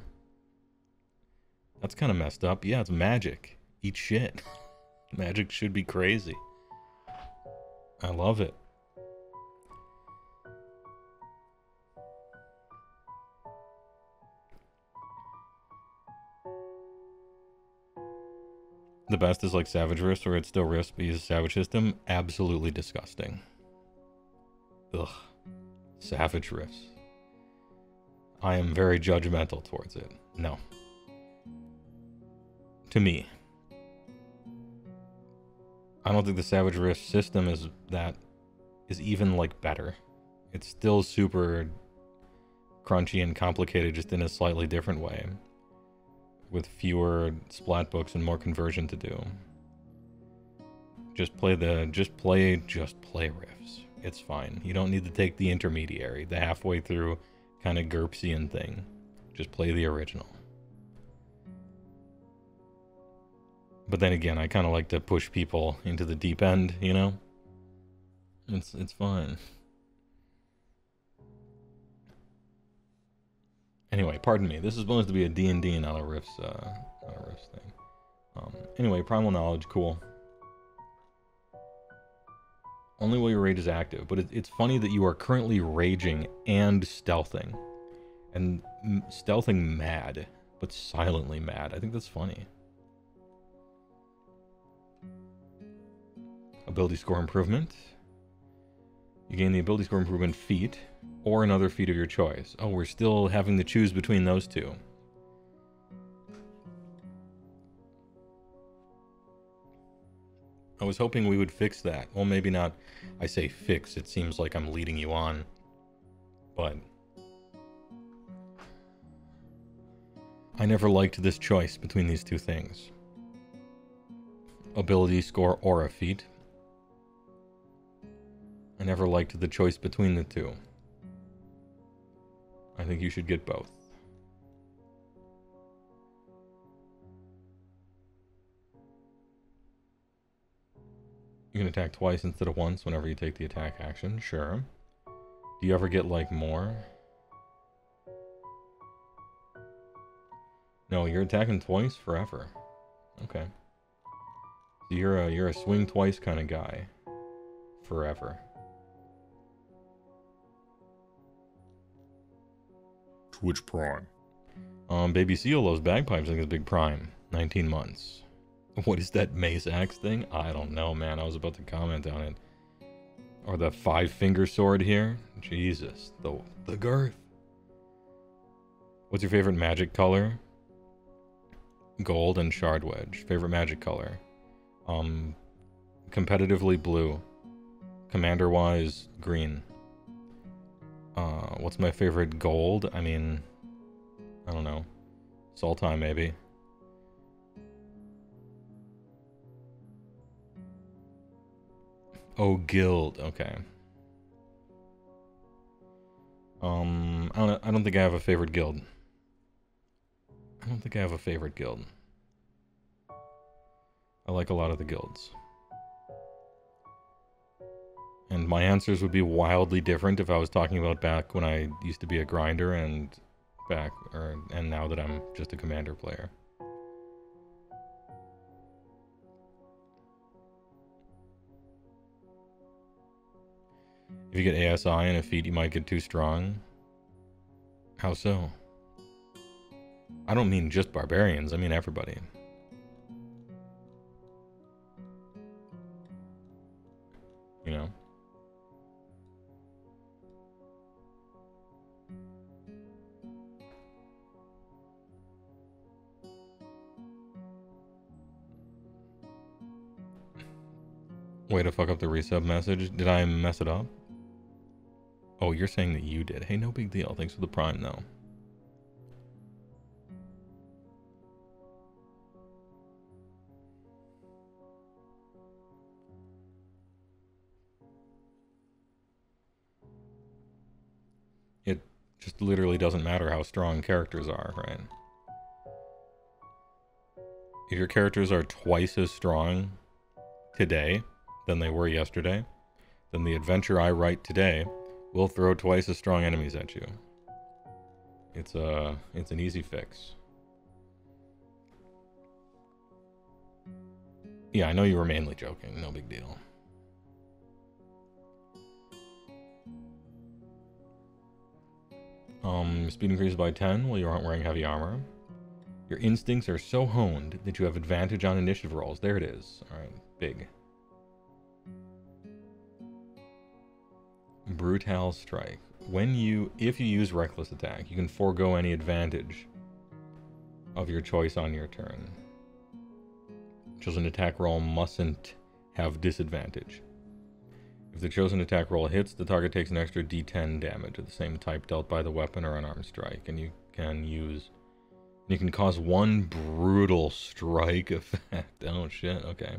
That's kind of messed up. Yeah, it's magic. Eat shit. Magic should be crazy. I love it. The best is like Savage Rift, where it's still Rift, but uses Savage System. Absolutely disgusting. Ugh. Savage Rifts. I am very judgmental towards it. No. To me. I don't think the Savage Rift system is even like better. It's still super crunchy and complicated, just in a slightly different way, with fewer splat books and more conversion to do. Just play Rifts. It's fine. You don't need to take the intermediary, the halfway through kind of GURPSian thing. Just play the original. But then again, I kind of like to push people into the deep end, you know? It's fine. Anyway, pardon me. This is supposed to be a D&D, not a Rifts thing. Anyway, Primal Knowledge, cool. Only while your rage is active, but it's funny that you are currently raging and stealthing. And stealthing mad, but silently mad. I think that's funny. Ability score improvement. You gain the ability score improvement feat, or another feat of your choice. Oh, we're still having to choose between those two. I was hoping we would fix that. Well, maybe not. I say fix, it seems like I'm leading you on. But I never liked this choice between these two things. Ability score or a feat. I never liked the choice between the two. I think you should get both. You can attack twice instead of once whenever you take the attack action. Sure. Do you ever get, like, more? No, you're attacking twice forever. Okay. So you're a swing twice kind of guy. Forever. Twitch Prime. Baby Seal loves bagpipes. I think it's Big Prime. 19 months. What is that mace axe thing? I don't know, man. I was about to comment on it. Or the 5-finger sword here. Jesus. The girth. What's your favorite magic color? Gold and shard wedge. Favorite magic color? Competitively blue. Commander-wise, green. What's my favorite gold? I mean, I don't know. Sultai, maybe. Oh, guild. Okay. I don't think I have a favorite guild. I like a lot of the guilds. And my answers would be wildly different if I was talking about back when I used to be a grinder and back, and now that I'm just a commander player. If you get ASI in a feat, you might get too strong. How so? I don't mean just barbarians, I mean everybody. You know? Way to fuck up the resub message. Did I mess it up? Oh, you're saying that you did. Hey, no big deal. Thanks for the prime, though. It just literally doesn't matter how strong characters are, right? If your characters are twice as strong today than they were yesterday, then the adventure I write today will throw twice as strong enemies at you. It's an easy fix. Yeah, I know you were mainly joking. No big deal. Speed increases by 10 while you aren't wearing heavy armor. Your instincts are so honed that you have advantage on initiative rolls. There it is. Alright, big. Brutal Strike. If you use Reckless Attack, you can forego any advantage of your choice on your turn. Chosen attack roll mustn't have disadvantage. If the chosen attack roll hits, the target takes an extra d10 damage of the same type dealt by the weapon or unarmed strike, and you can cause one brutal strike effect. Oh shit, okay.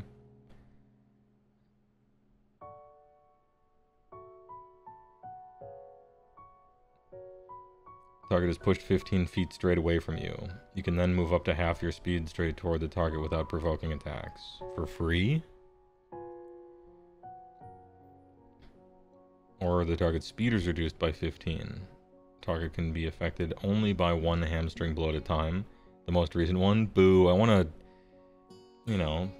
Target is pushed 15 feet straight away from you. You can then move up to half your speed straight toward the target without provoking attacks. For free? Or the target's speed is reduced by 15. Target can be affected only by one hamstring blow at a time. The most recent one? Boo, I want to, you know,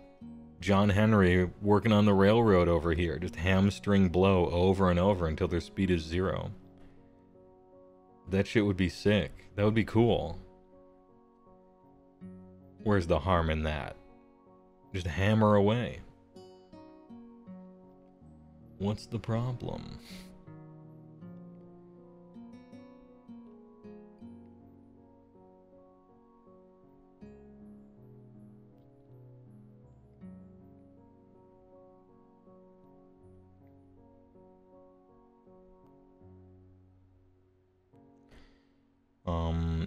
John Henry working on the railroad over here. Just hamstring blow over and over until their speed is 0. That shit would be sick. That would be cool. Where's the harm in that? Just hammer away. What's the problem?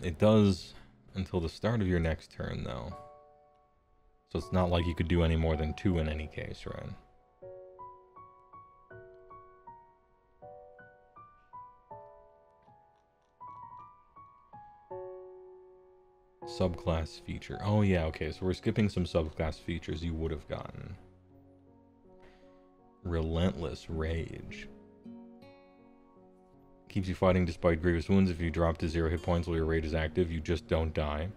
It does until the start of your next turn, though. So it's not like you could do any more than 2 in any case, right? Subclass feature. Oh yeah, okay, so we're skipping some subclass features you would have gotten. Relentless Rage. Keeps you fighting despite grievous wounds. If you drop to 0 hit points while your rage is active, you just don't die.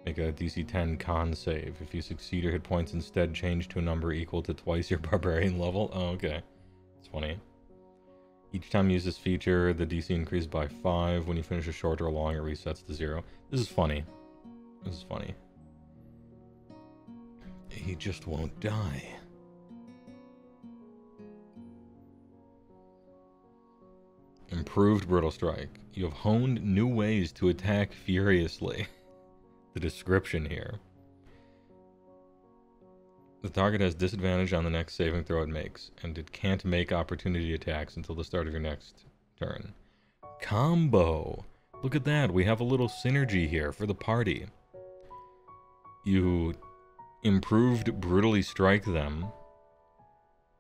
Make a DC 10 con save. If you succeed, your hit points instead change to a number equal to twice your barbarian level. Oh, okay. It's funny. Each time you use this feature, the DC increases by 5. When you finish a short or long, it resets to 0. This is funny. This is funny. He just won't die. Improved Brutal Strike. You have honed new ways to attack furiously. The description here. The target has disadvantage on the next saving throw it makes, and it can't make opportunity attacks until the start of your next turn. Combo! Look at that, we have a little synergy here for the party. You improved Brutally Strike them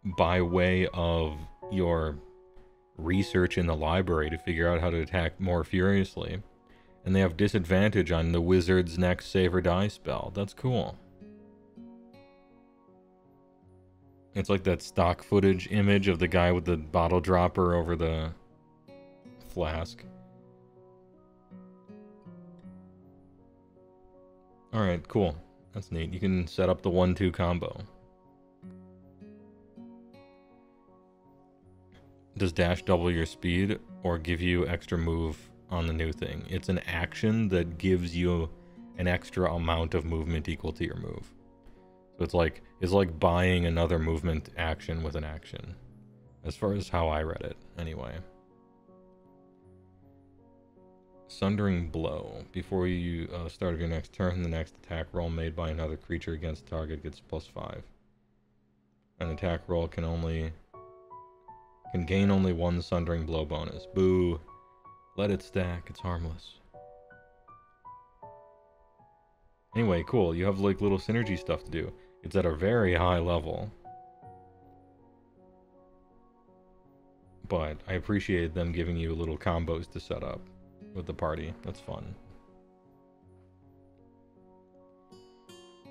by way of your research in the library to figure out how to attack more furiously. And they have disadvantage on the wizard's next save or die spell. That's cool. It's like that stock footage image of the guy with the bottle dropper over the flask. Alright, cool. That's neat. You can set up the 1-2 combo. Does dash double your speed or give you extra move on the new thing? It's an action that gives you an extra amount of movement equal to your move. So it's like buying another movement action with an action. As far as how I read it, anyway. Sundering Blow. Before you start of your next turn, the next attack roll made by another creature against target gets +5. An attack roll can gain only 1 Sundering Blow bonus. Boo. Let it stack. It's harmless. Anyway, cool. You have like little synergy stuff to do. It's at a very high level. But I appreciate them giving you little combos to set up with the party. That's fun.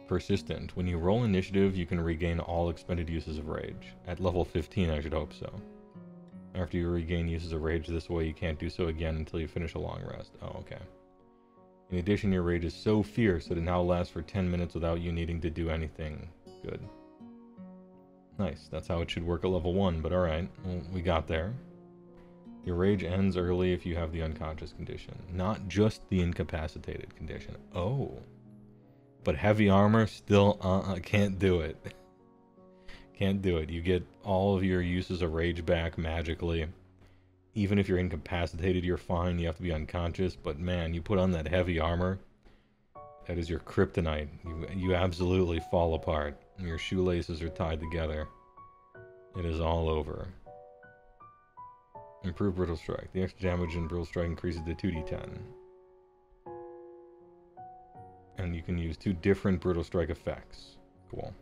Persistent. When you roll initiative, you can regain all expended uses of rage. At level 15, I should hope so. After you regain uses of rage this way, you can't do so again until you finish a long rest. Oh, okay. In addition, your rage is so fierce that it now lasts for 10 minutes without you needing to do anything. Good. Nice. That's how it should work at level 1, but alright. Well, we got there. Your rage ends early if you have the unconscious condition. Not just the incapacitated condition. Oh. But heavy armor still, can't do it. Can't do it. You get all of your uses of rage back magically. Even if you're incapacitated, you're fine. You have to be unconscious. But man, you put on that heavy armor. That is your kryptonite. You absolutely fall apart. Your shoelaces are tied together. It is all over. Improve Brittle Strike. The extra damage in Brittle Strike increases to 2d10. And you can use 2 different Brittle Strike effects. Cool.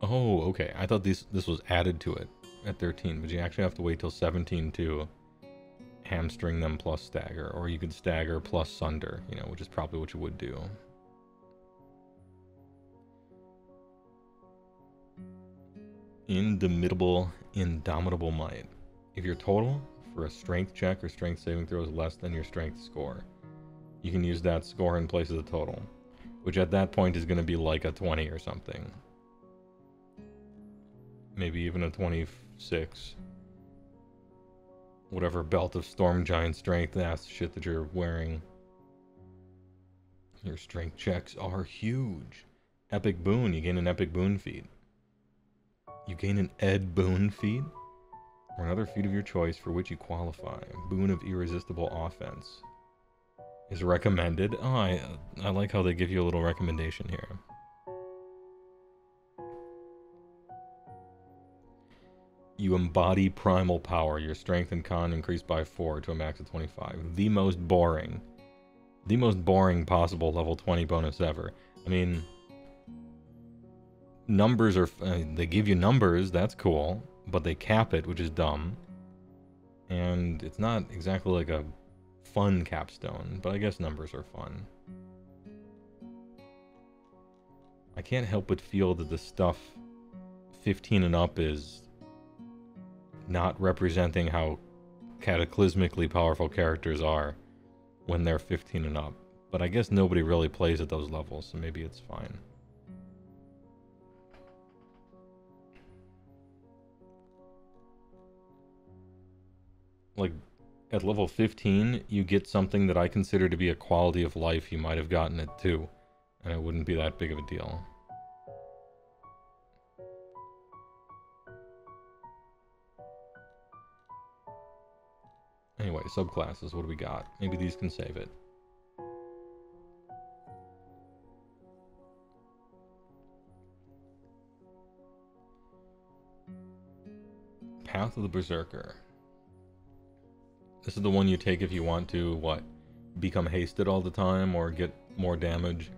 Oh, okay. I thought this was added to it at 13, but you actually have to wait till 17 to hamstring them plus stagger, or you could stagger plus sunder, you know, which is probably what you would do. Indomitable might. If your total for a strength check or strength saving throw is less than your strength score, you can use that score in place of the total, which at that point is going to be like a 20 or something. Maybe even a 26. Whatever belt of storm giant strength, that's the shit that you're wearing. Your strength checks are huge. Epic boon, you gain an epic boon feat. You gain an ed boon feat, or another feat of your choice for which you qualify. Boon of irresistible offense is recommended. Oh, I like how they give you a little recommendation here. You embody primal power. Your strength and con increase by 4 to a max of 25. The most boring possible level 20 bonus ever. I mean, numbers are, they give you numbers, that's cool, but they cap it, which is dumb. And it's not exactly like a fun capstone, but I guess numbers are fun. I can't help but feel that the stuff 15 and up is not representing how cataclysmically powerful characters are when they're 15 and up. But I guess nobody really plays at those levels, so maybe it's fine. Like, at level 15, you get something that I consider to be a quality of life you might have gotten at 2, and it wouldn't be that big of a deal. Anyway, subclasses, what do we got? Maybe these can save it. Path of the Berserker. This is the one you take if you want to, what? Become hasted all the time or get more damage.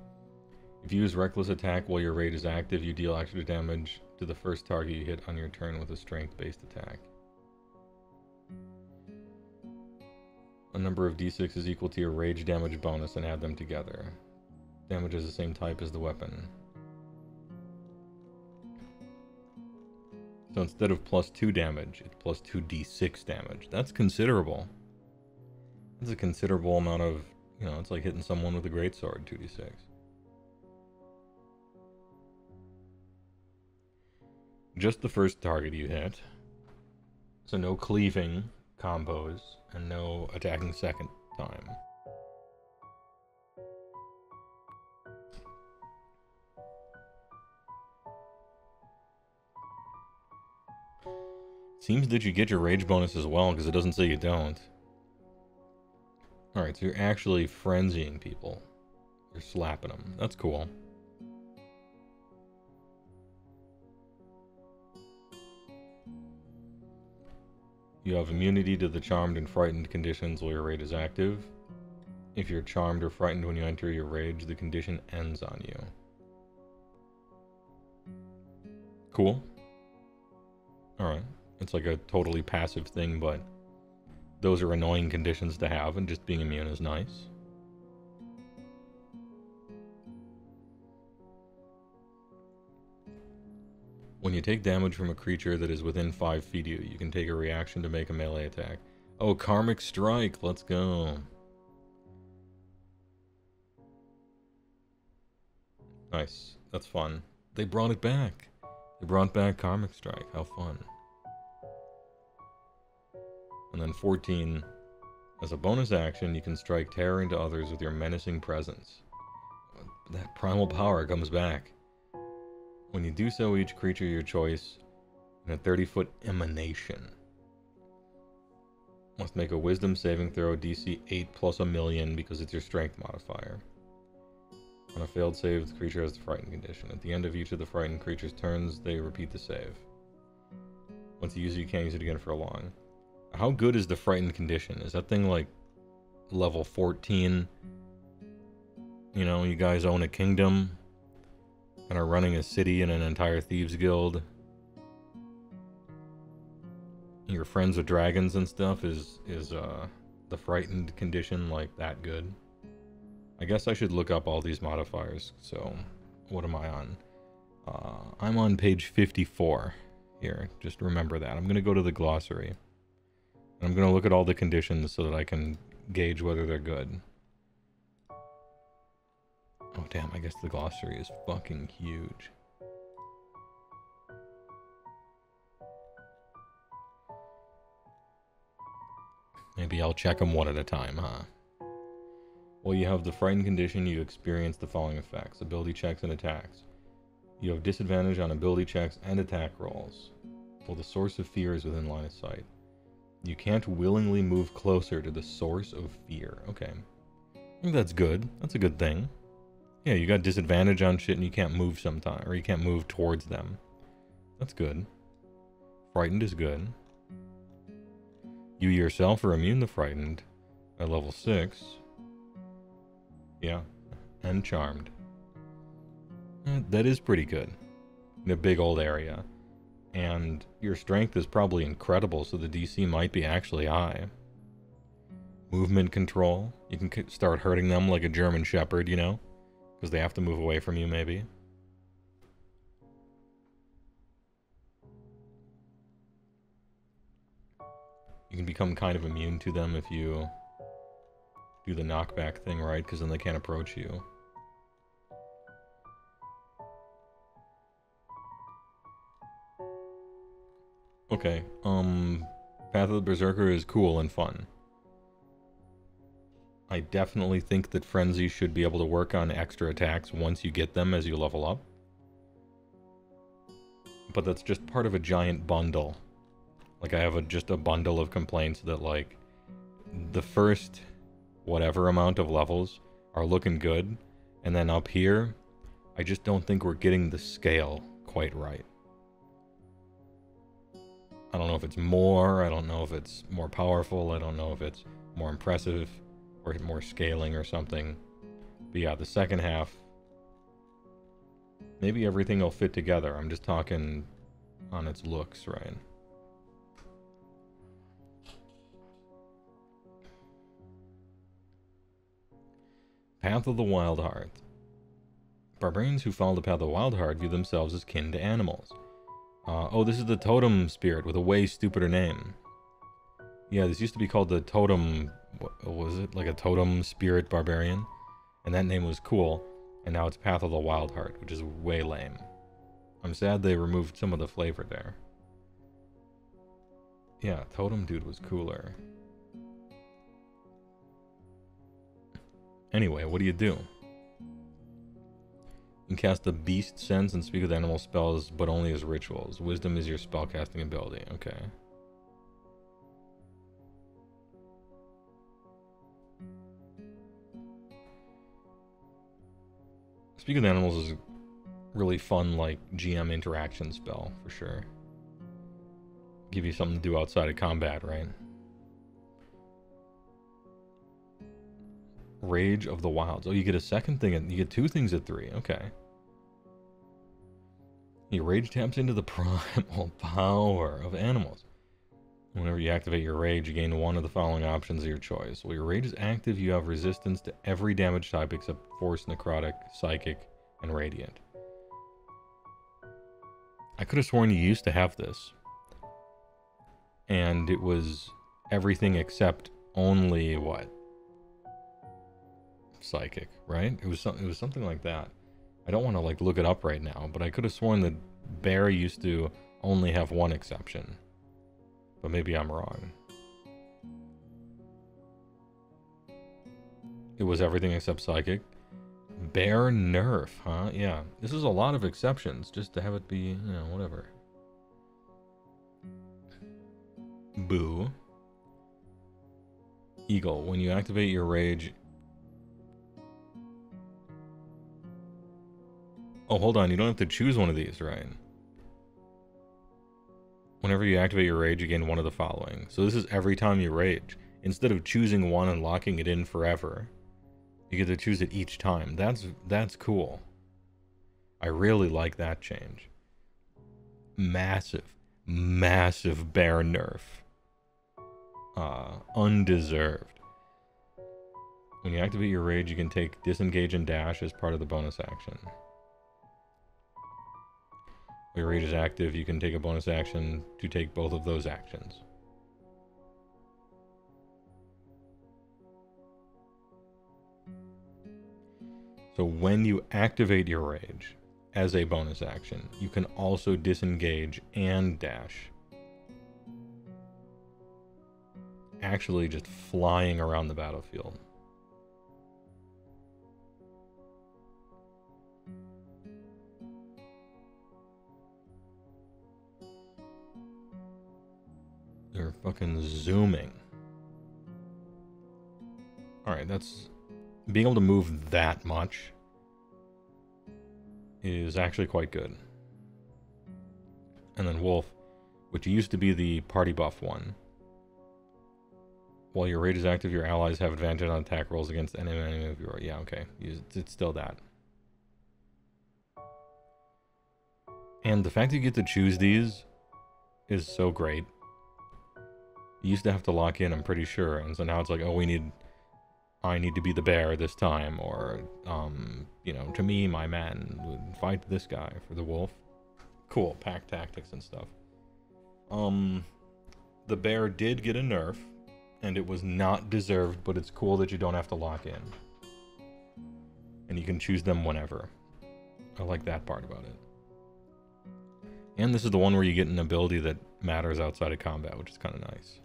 If you use Reckless Attack while your raid is active, you deal extra damage to the first target you hit on your turn with a strength-based attack. A number of d6 is equal to your rage damage bonus and add them together. Damage is the same type as the weapon. So instead of +2 damage, it's +2d6 damage. That's considerable. It's a considerable amount of, you know, it's like hitting someone with a greatsword, 2d6. Just the first target you hit. So no cleaving combos, and no attacking second time. Seems that you get your rage bonus as well, because it doesn't say you don't. Alright, so you're actually frenzying people. You're slapping them. That's cool. You have immunity to the charmed and frightened conditions while your rage is active. If you're charmed or frightened when you enter your rage, the condition ends on you. Cool. Alright. It's like a totally passive thing, but those are annoying conditions to have, and just being immune is nice. When you take damage from a creature that is within 5 feet of you, you can take a reaction to make a melee attack. Oh, Karmic Strike! Let's go! Nice. That's fun. They brought it back! They brought back Karmic Strike. How fun. And then 14. As a bonus action, you can strike terror into others with your menacing presence. That primal power comes back. When you do so, each creature your choice in a 30-foot emanation must make a wisdom saving throw DC 8 plus 1,000,000 because it's your strength modifier. On a failed save, the creature has the frightened condition. At the end of each of the frightened creature's turns, they repeat the save. Once you use it, you can't use it again for long. How good is the frightened condition? Is that thing like level 14? You know, you guys own a kingdom and are running a city and an entire thieves guild. You're friends with dragons and stuff. Is the frightened condition like that good? I guess I should look up all these modifiers. So, what am I on? I'm on page 54 here. Just remember that. I'm going to go to the glossary. I'm going to look at all the conditions so that I can gauge whether they're good. Oh, damn, I guess the glossary is fucking huge. Maybe I'll check them one at a time, huh? Well, you have the frightened condition, you experience the following effects. Ability checks and attacks. You have disadvantage on ability checks and attack rolls. Well, the source of fear is within line of sight. You can't willingly move closer to the source of fear. Okay. I think that's good. That's a good thing. Yeah, you got disadvantage on shit and you can't move sometime, or you can't move towards them. That's good. Frightened is good. You yourself are immune to frightened at level 6. Yeah. And charmed. That is pretty good. In a big old area. And your strength is probably incredible, so the DC might be actually high. Movement control. You can start hurting them like a German Shepherd, you know? Because they have to move away from you, maybe. You can become kind of immune to them if you do the knockback thing right, because then they can't approach you. Okay, Path of the Berserker is cool and fun. I definitely think that Frenzy should be able to work on extra attacks once you get them as you level up. But that's just part of a giant bundle. Like, I have just a bundle of complaints that, like, the first whatever amount of levels are looking good, and then up here, I just don't think we're getting the scale quite right. I don't know if it's more, I don't know if it's more powerful, I don't know if it's more impressive, or more scaling or something. But yeah, the second half, maybe everything will fit together. I'm just talking on its looks, right? Path of the Wild Heart. Barbarians who follow the Path of the Wild Heart view themselves as kin to animals. Oh, this is the Totem Spirit with a way stupider name. Yeah, this used to be called the Totem what was it? Like a totem spirit barbarian. And that name was cool. And now it's Path of the Wild Heart, which is way lame. I'm sad they removed some of the flavor there. Yeah, Totem Dude was cooler. Anyway, what do? You can cast a Beast Sense and speak with animal spells, but only as rituals. Wisdom is your spellcasting ability. Okay. Speak with animals is a really fun, like, GM interaction spell, for sure. Give you something to do outside of combat, right? Rage of the Wilds. Oh, you get a second thing. You get 2 things at 3. Okay. Your rage taps into the primal power of animals. Whenever you activate your rage, you gain 1 of the following options of your choice. While your rage is active, you have resistance to every damage type except Force, Necrotic, Psychic, and Radiant. I could have sworn you used to have this. And it was everything except only what? Psychic, right? It was something like that. I don't want to like look it up right now, but I could have sworn that Bear used to only have 1 exception. But maybe I'm wrong. It was everything except Psychic. Bear nerf, huh? Yeah. This is a lot of exceptions just to have it be, you know, whatever. Boo. Eagle. When you activate your rage... Oh, hold on. You don't have to choose one of these, right? Whenever you activate your rage, you gain 1 of the following. So this is every time you rage. Instead of choosing 1 and locking it in forever, you get to choose it each time. That's cool. I really like that change. Massive bear nerf. Undeserved. When you activate your rage, you can take disengage and dash as part of the bonus action. When your rage is active, you can take a bonus action to take both of those actions. So when you activate your rage as a bonus action, you can also disengage and dash. Actually just flying around the battlefield. They're fucking zooming. Alright, that's... Being able to move that much is actually quite good. And then Wolf, which used to be the party buff one. While your rage is active, your allies have advantage on attack rolls against any enemy of your... Yeah, okay. It's still that. And the fact that you get to choose these is so great. You used to have to lock in, I'm pretty sure. And so now it's like, oh, I need to be the bear this time. Or, you know, to me, my man would fight this guy for the wolf. Cool, pack tactics and stuff. The bear did get a nerf. And it was not deserved, but it's cool that you don't have to lock in. And you can choose them whenever. I like that part about it. And this is the one where you get an ability that matters outside of combat, which is kind of nice.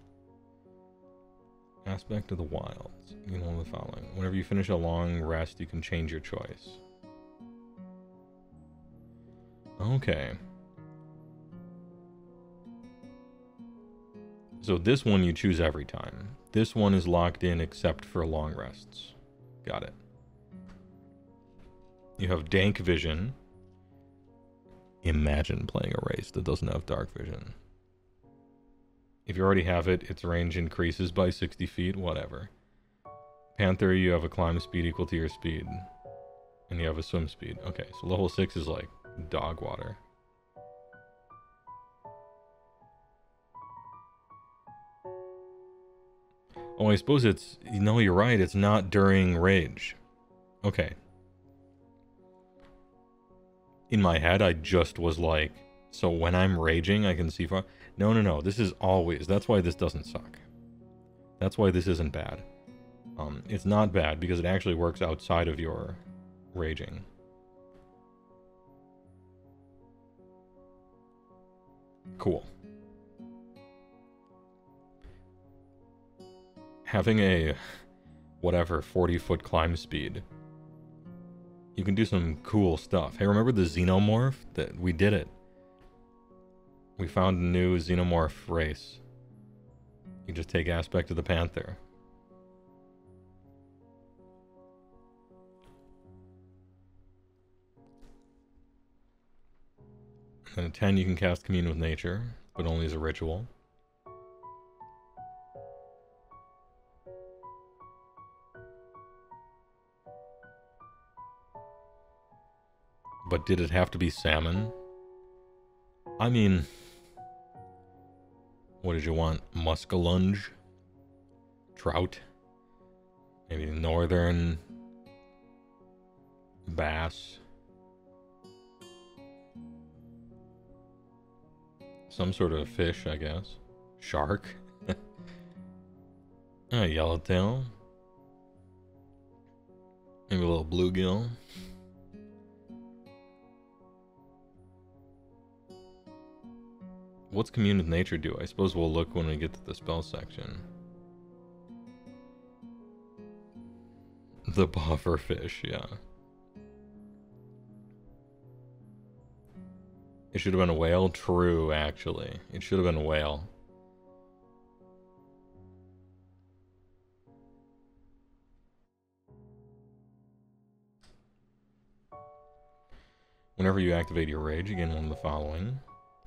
Aspect of the Wilds. You know the following. Whenever you finish a long rest, you can change your choice. Okay. So this one you choose every time. This one is locked in except for long rests. Got it. You have Dank Vision. Imagine playing a race that doesn't have Dark Vision. If you already have it, its range increases by 60 feet, whatever. Panther, you have a climb speed equal to your speed. And you have a swim speed. Okay, so level 6 is like dog water. Oh, I suppose it's... No, you're right. It's not during rage. Okay. In my head, I just was like... So when I'm raging, I can see far... No. This is always... That's why this doesn't suck. That's why this isn't bad. It's not bad because it actually works outside of your raging. Cool. Having a, whatever, 40-foot climb speed, you can do some cool stuff. Hey, remember the xenomorph? We did it. We found a new xenomorph race. You just take aspect of the panther. And at 10 you can cast Commune with Nature, but only as a ritual. But did it have to be salmon? I mean, what did you want? Muskellunge? Trout? Maybe northern bass? Some sort of fish, I guess. Shark? Yellowtail? Maybe a little bluegill? What's Commune with Nature do? I suppose we'll look when we get to the spell section. The buffer fish, yeah. It should have been a whale? True, actually. It should have been a whale. Whenever you activate your rage, again, one of the following.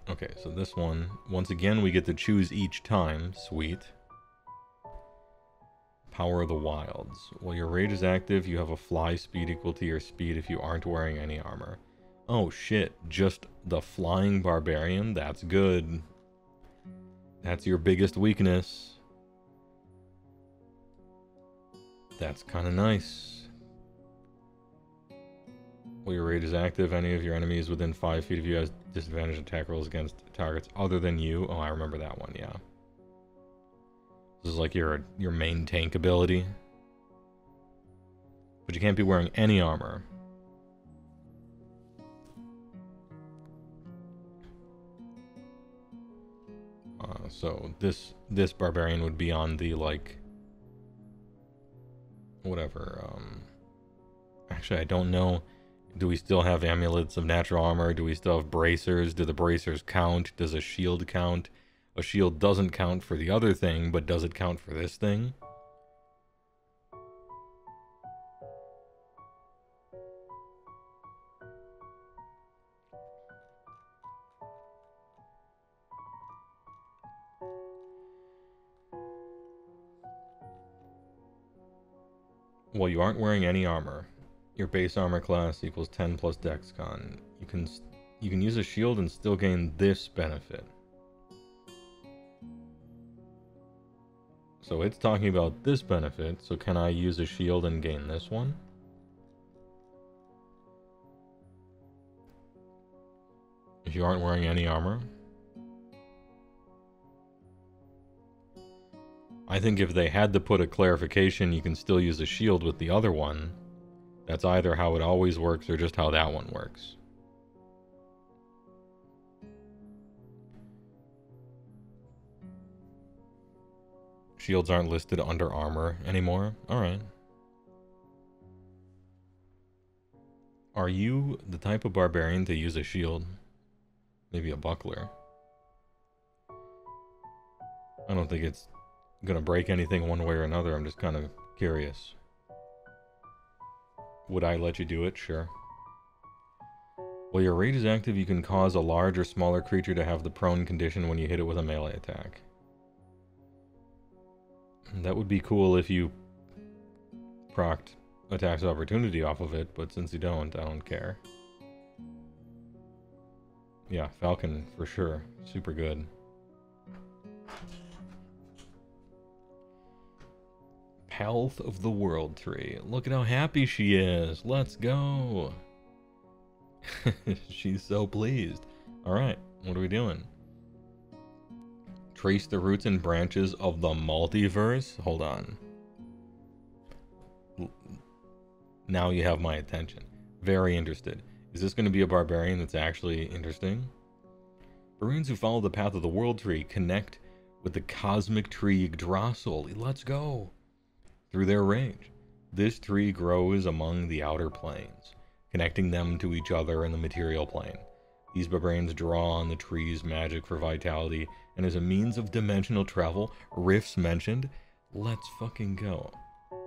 Okay, so this one, once again, we get to choose each time. Sweet. Power of the Wilds. While your rage is active, you have a fly speed equal to your speed if you aren't wearing any armor. Oh shit, just the flying barbarian? That's good. That's your biggest weakness. That's kind of nice. While your rage is active, any of your enemies within 5 feet of you has disadvantage attack rolls against targets other than you. Oh, I remember that one, yeah. This is like your main tank ability. But you can't be wearing any armor. So this barbarian would be on the, like, whatever, actually I don't know. Do we still have amulets of natural armor? Do we still have bracers? Do the bracers count? Does a shield count? A shield doesn't count for the other thing, but does it count for this thing? Well, you aren't wearing any armor. Your base armor class equals 10 plus Dexcon. You can use a shield and still gain this benefit. So it's talking about this benefit, so can I use a shield and gain this one? If you aren't wearing any armor? I think if they had to put a clarification, you can still use a shield with the other one. That's either how it always works or just how that one works. Shields aren't listed under armor anymore. Alright. Are you the type of barbarian to use a shield? Maybe a buckler. I don't think it's gonna break anything one way or another. I'm just kind of curious. Would I let you do it? Sure. While your rage is active, you can cause a large or smaller creature to have the prone condition when you hit it with a melee attack. That would be cool if you procced attacks of opportunity off of it, but since you don't, I don't care. Yeah, Falcon, for sure. Super good. Health of the World tree. Look at how happy she is. Let's go. She's so pleased. Alright, what are we doing? Trace the roots and branches of the multiverse? Hold on. Now you have my attention. Very interested. Is this going to be a barbarian that's actually interesting? Barbarians who follow the path of the world tree connect with the cosmic tree Yggdrasil. Let's go! Through their range. This tree grows among the outer planes, connecting them to each other in the material plane. These barbarians draw on the tree's magic for vitality, and as a means of dimensional travel, rifts mentioned. Let's fucking go.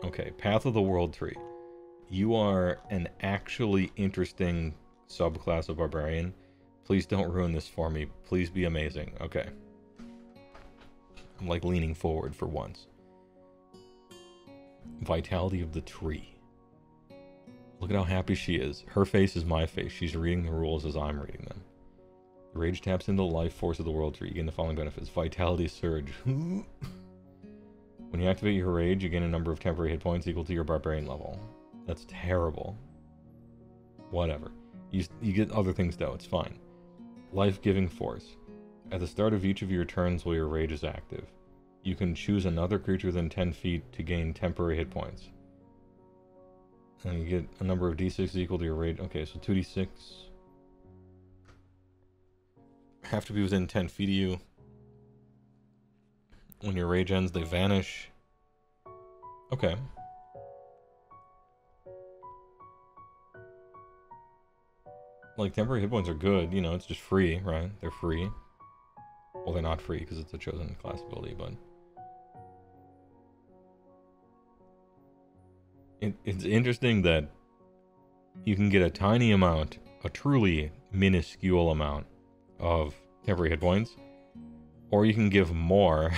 Okay, Path of the World Tree. You are an actually interesting subclass of barbarian. Please don't ruin this for me. Please be amazing. Okay. I'm like leaning forward for once. Vitality of the tree. Look at how happy she is. Her face is my face. She's reading the rules as I'm reading them. Rage taps into the life force of the world tree. You gain the following benefits. Vitality surge. When you activate your rage, you gain a number of temporary hit points equal to your barbarian level. That's terrible. Whatever. You get other things though. It's fine. Life-giving force. At the start of each of your turns while your rage is active, you can choose another creature within 10 feet to gain temporary hit points. And you get a number of d6 equal to your rage. Okay, so 2d6. Have to be within 10 feet of you. When your rage ends, they vanish. Okay. Like, temporary hit points are good. You know, it's just free, right? They're free. Well, they're not free because it's a chosen class ability, but... It's interesting that you can get a tiny amount, a truly minuscule amount of temporary hit points, or you can give more,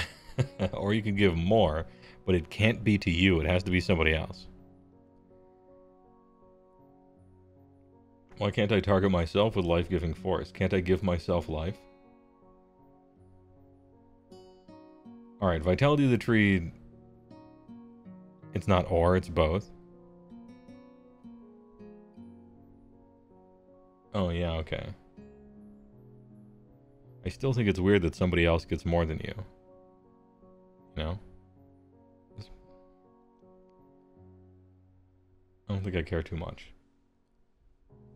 or you can give more, but it can't be to you. It has to be somebody else. Why can't I target myself with life-giving force? Can't I give myself life? Alright, vitality of the tree... It's not or, it's both. Oh, yeah, okay. I still think it's weird that somebody else gets more than you. You know? I don't think I care too much.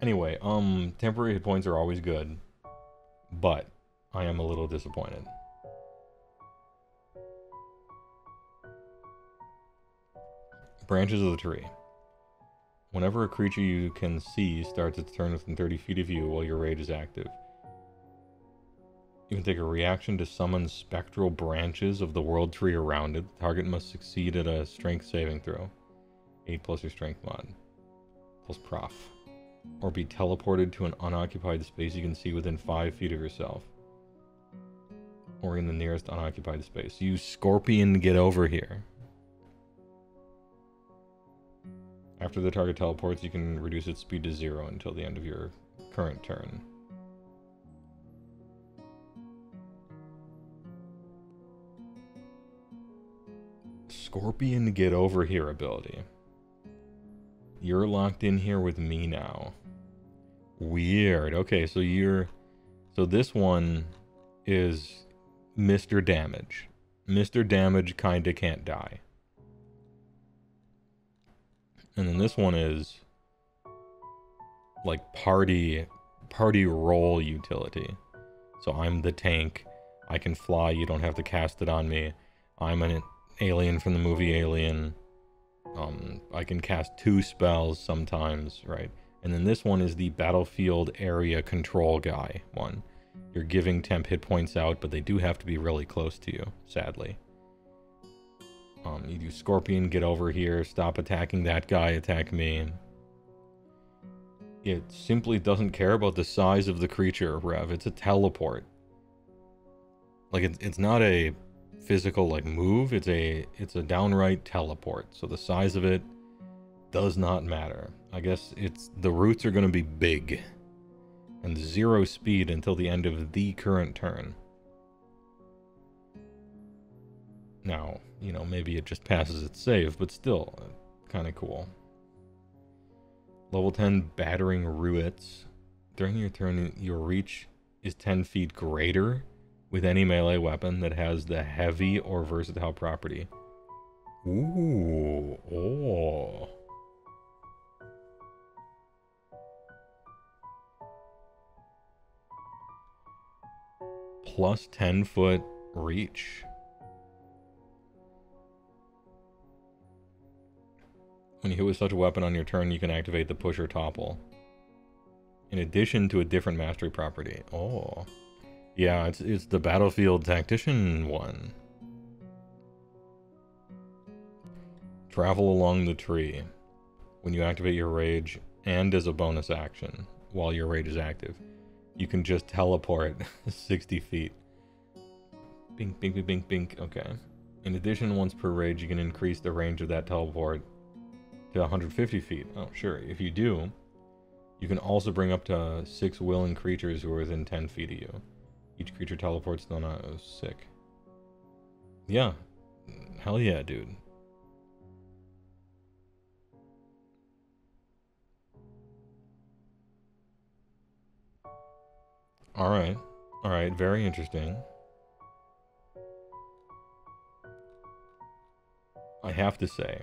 Anyway, temporary hit points are always good, but I am a little disappointed. Branches of the tree. Whenever a creature you can see starts its turn within 30 feet of you while your rage is active, you can take a reaction to summon spectral branches of the world tree around it. The target must succeed at a strength saving throw. 8 plus your strength mod. Plus prof. Or be teleported to an unoccupied space you can see within 5 feet of yourself. Or in the nearest unoccupied space. Use Scorpion to get over here. After the target teleports, you can reduce its speed to 0 until the end of your current turn. Scorpion to get over here ability. You're locked in here with me now. Weird. Okay, so so this one is Mr. Damage. Mr. Damage kinda can't die. And then this one is like party role utility. So I'm the tank. I can fly. You don't have to cast it on me. I'm an alien from the movie Alien. I can cast 2 spells sometimes, right? And then this one is the battlefield area control guy one. You're giving temp hit points out, but they do have to be really close to you, sadly. You do Scorpion, get over here, stop attacking that guy, attack me. It simply doesn't care about the size of the creature, Rev. It's a teleport. Like, it's not a physical, like, move. It's a downright teleport. So the size of it does not matter. I guess the roots are going to be big. And 0 speed until the end of the current turn. Now, you know, maybe it just passes its save, but still, kind of cool. Level 10 Battering Ruits. During your turn, your reach is 10 feet greater with any melee weapon that has the heavy or versatile property. Ooh. Oh. Plus 10-foot reach. When you hit with such a weapon on your turn, you can activate the push or topple. In addition to a different mastery property. Oh. Yeah, it's the battlefield tactician one. Travel along the tree. When you activate your rage, and as a bonus action, while your rage is active, you can just teleport 60 feet. Bink, bink, bink, bink, bink. Okay. In addition, once per rage, you can increase the range of that teleport to 150 feet. Oh, sure. If you do, you can also bring up to 6 willing creatures who are within 10 feet of you. Each creature teleports on a sick. Yeah. Hell yeah, dude. Alright. Alright, very interesting. I have to say,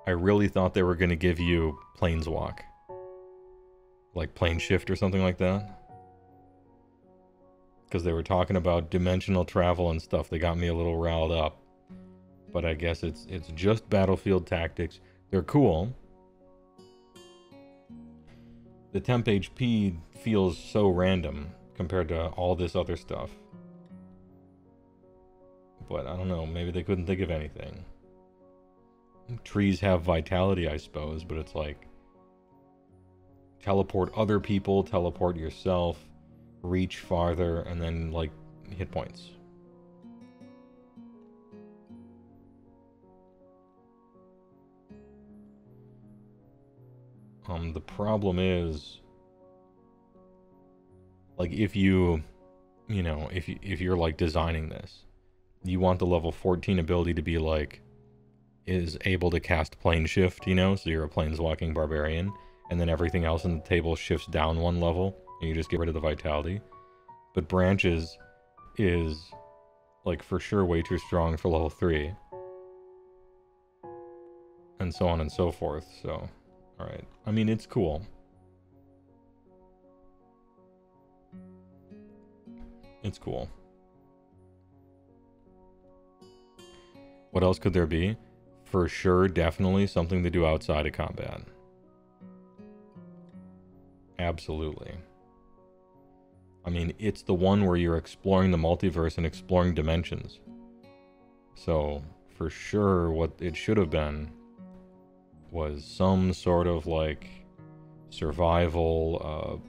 I really thought they were going to give you Planeswalk. Like Plane Shift or something like that. Because they were talking about dimensional travel and stuff. They got me a little riled up. But I guess it's just battlefield tactics. They're cool. The temp HP feels so random compared to all this other stuff. But I don't know, maybe they couldn't think of anything. Trees have vitality, I suppose, but it's like teleport other people, teleport yourself, reach farther, and then like hit points. The problem is, like, if you're like designing this, you want the level 14 ability to be like, is able to cast plane shift, you know, so you're a planeswalking barbarian, and then everything else in the table shifts down one level, and you just get rid of the vitality. But branches is, like, for sure way too strong for level 3. And so on and so forth, so, alright. I mean, it's cool. It's cool. What else could there be? For sure, definitely something to do outside of combat. Absolutely. I mean, it's the one where you're exploring the multiverse and exploring dimensions. So, for sure, what it should have been was some sort of, like, survival,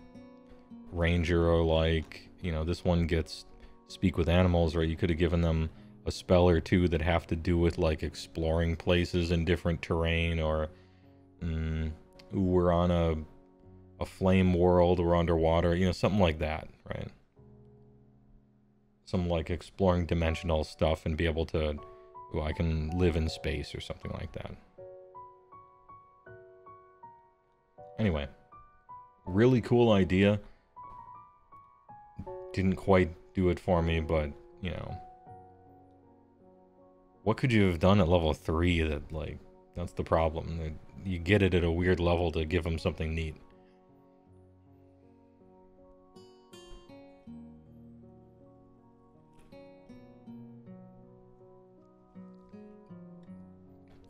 ranger, or like, you know, this one gets speak with animals, right? You could have given them a spell or two that have to do with, like, exploring places in different terrain, or we're on a flame world, or underwater, you know, something like that, right? Some, like, exploring dimensional stuff and be able to, I can live in space or something like that. Anyway, really cool idea. Didn't quite do it for me, but, you know, what could you have done at level 3 that, like, that's the problem. You get it at a weird level to give them something neat.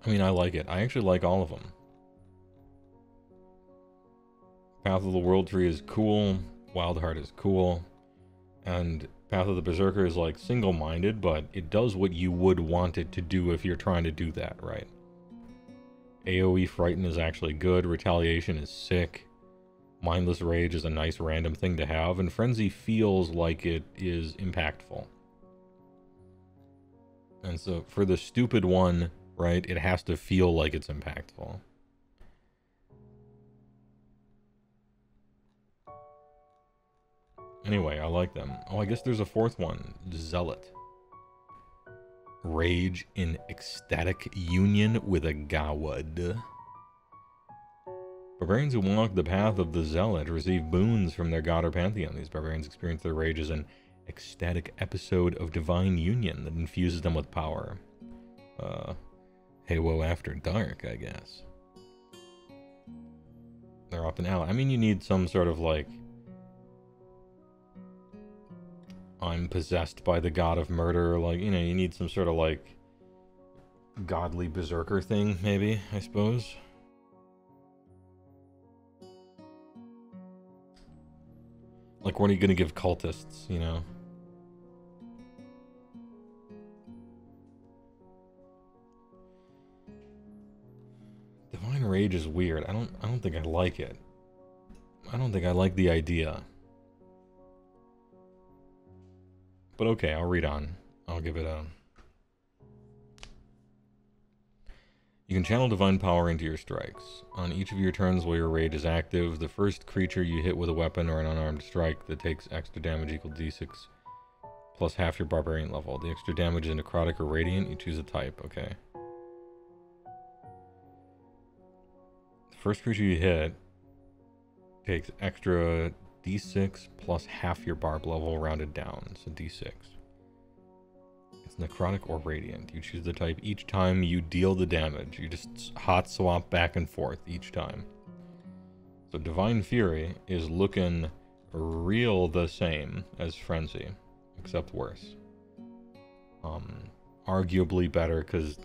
I mean, I like it. I actually like all of them. Path of the World Tree is cool. Wild Heart is cool. And Path of the Berserker is, like, single-minded, but it does what you would want it to do if you're trying to do that, right? AoE Frighten is actually good. Retaliation is sick. Mindless Rage is a nice random thing to have. And Frenzy feels like it is impactful. And so, for the stupid one, right, it has to feel like it's impactful. Anyway, I like them. Oh, I guess there's a fourth one. Zealot. Rage in ecstatic union with a Gawad. Barbarians who walk the path of the Zealot receive boons from their god or pantheon. These barbarians experience their rage as an ecstatic episode of divine union that infuses them with power. Heywoah After Dark, I guess. They're up and out. I mean, you need some sort of, like, I'm possessed by the god of murder, like, you know, you need some sort of, like, godly berserker thing, maybe, I suppose. Like, what are you gonna give cultists, you know? Divine Rage is weird. I don't think I like it. I don't think I like the idea. But okay, I'll read on. I'll give it a... You can channel divine power into your strikes. On each of your turns while your rage is active, the first creature you hit with a weapon or an unarmed strike that takes extra damage equal d6 plus half your barbarian level. The extra damage is necrotic or radiant. You choose a type. Okay. The first creature you hit takes extra d6 plus half your barb level rounded down. So d6. It's necrotic or radiant. You choose the type each time you deal the damage. You just hot swap back and forth each time. So Divine Fury is looking real the same as Frenzy, except worse. Arguably better because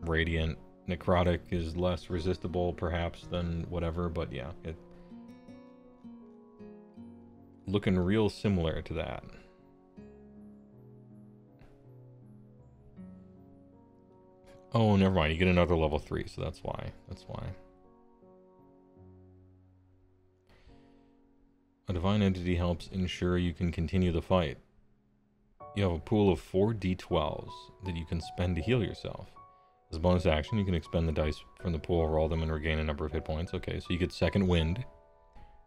Radiant Necrotic is less resistible perhaps than whatever, but yeah, it looking real similar to that. Oh, never mind. You get another level 3, so that's why. That's why. A divine entity helps ensure you can continue the fight. You have a pool of 4 d12s that you can spend to heal yourself. As a bonus action, you can expend the dice from the pool, roll them, and regain a number of hit points. Okay, so you get second wind.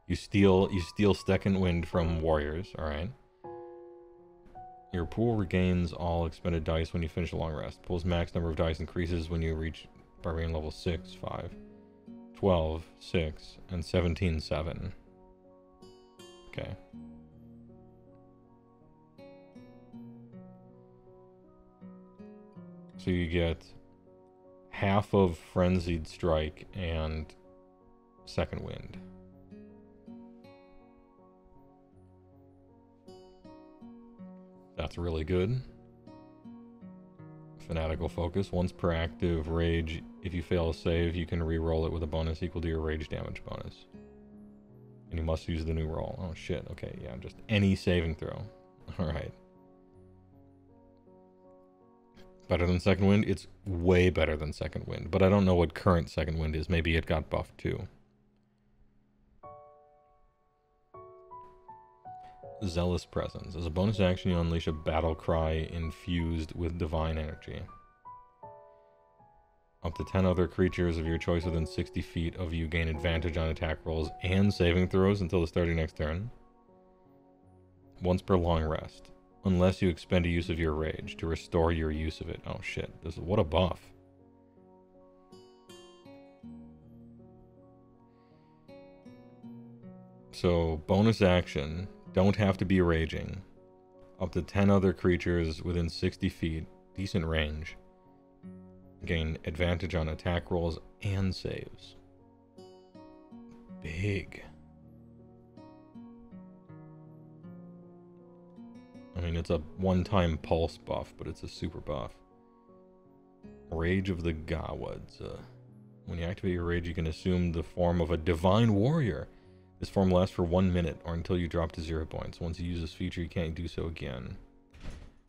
You steal second wind from warriors, alright. Your pool regains all expended dice when you finish a long rest. Pool's max number of dice increases when you reach barbarian level 6, 5, 12, 6, and 17, 7. Okay. So you get half of Frenzied Strike and Second Wind. That's really good. Fanatical Focus. Once per active rage, if you fail a save, you can re-roll it with a bonus equal to your rage damage bonus. And you must use the new roll. Oh shit, okay, yeah, just any saving throw. Alright. Better than Second Wind? It's way better than Second Wind, but I don't know what current Second Wind is. Maybe it got buffed too. Zealous Presence. As a bonus action, you unleash a battle cry infused with divine energy. Up to 10 other creatures of your choice within 60 feet of you gain advantage on attack rolls and saving throws until the start of your next turn. Once per long rest. Unless you expend a use of your rage to restore your use of it. Oh shit, what a buff. So, bonus action, don't have to be raging. Up to 10 other creatures within 60 feet, decent range. Gain advantage on attack rolls and saves. Big. I mean, it's a one-time pulse buff, but it's a super buff. Rage of the Gawads. When you activate your rage, you can assume the form of a divine warrior. This form lasts for 1 minute, or until you drop to 0 points. Once you use this feature, you can't do so again.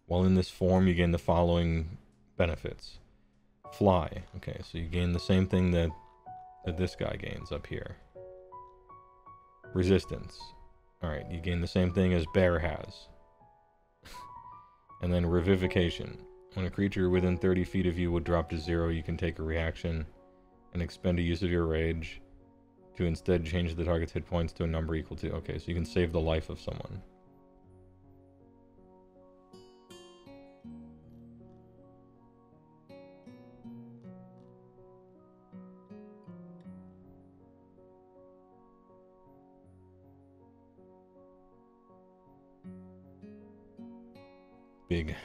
While in this form, you gain the following benefits. Fly. Okay, so you gain the same thing that this guy gains up here. Resistance. Alright, you gain the same thing as Bear has. And then Revivification. When a creature within 30 feet of you would drop to 0, you can take a reaction and expend a use of your rage to instead change the target's hit points to a number equal to... Okay, so you can save the life of someone. Big.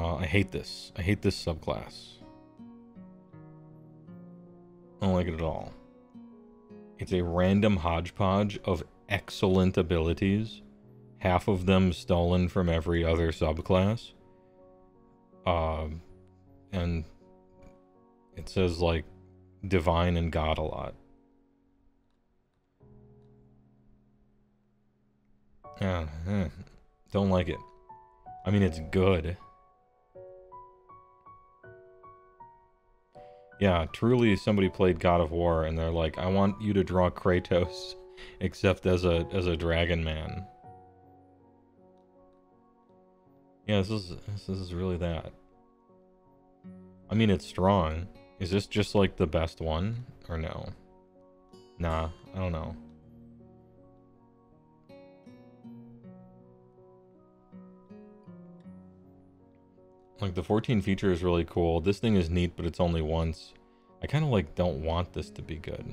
I hate this. I hate this subclass. I don't like it at all. It's a random hodgepodge of excellent abilities, half of them stolen from every other subclass. And it says, like, divine and god a lot. Yeah, don't like it. I mean, it's good. Yeah, truly somebody played God of War and they're like, I want you to draw Kratos except as a dragon man. Yeah, this is really that. I mean, it's strong. Is this just like the best one or no? Nah, I don't know. Like, the 14 feature is really cool. This thing is neat, but it's only once. I kind of, like, don't want this to be good.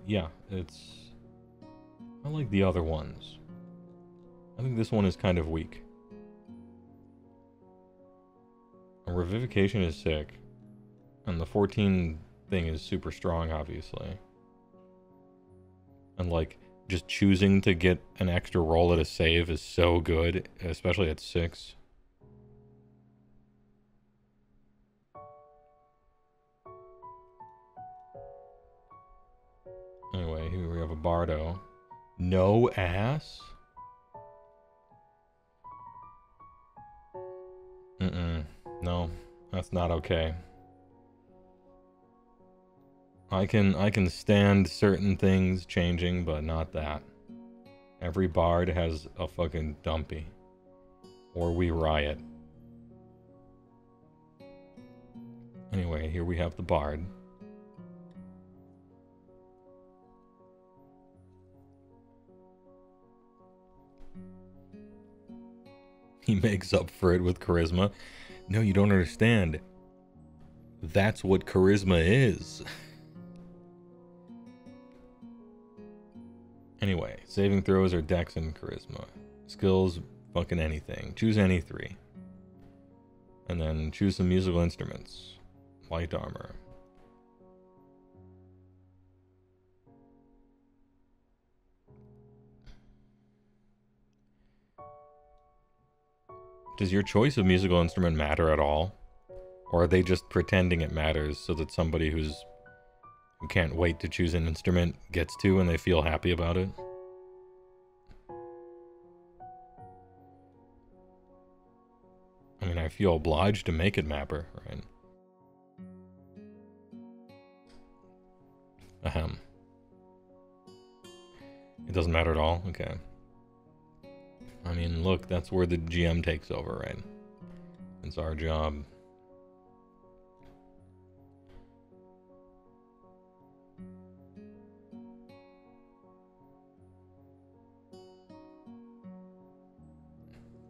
Yeah, it's... I like the other ones. I think this one is kind of weak. A Revivification is sick. And the 14 thing is super strong, obviously. And, like... just choosing to get an extra roll at a save is so good, especially at 6. Anyway, here we have a Bardo. No ass? No, that's not okay. I can stand certain things changing, but not that. Every bard has a fucking dumpy. Or we riot. Anyway, here we have the bard. He makes up for it with charisma. No, you don't understand. That's what charisma is. Anyway, saving throws are dex and charisma. Skills, fucking anything. Choose any 3. And then choose some musical instruments. Light armor. Does your choice of musical instrument matter at all? Or are they just pretending it matters so that somebody who can't wait to choose an instrument gets to and they feel happy about it? I mean, I feel obliged to make it matter, right? Ahem. It doesn't matter at all? Okay. I mean, look, that's where the GM takes over, right? It's our job.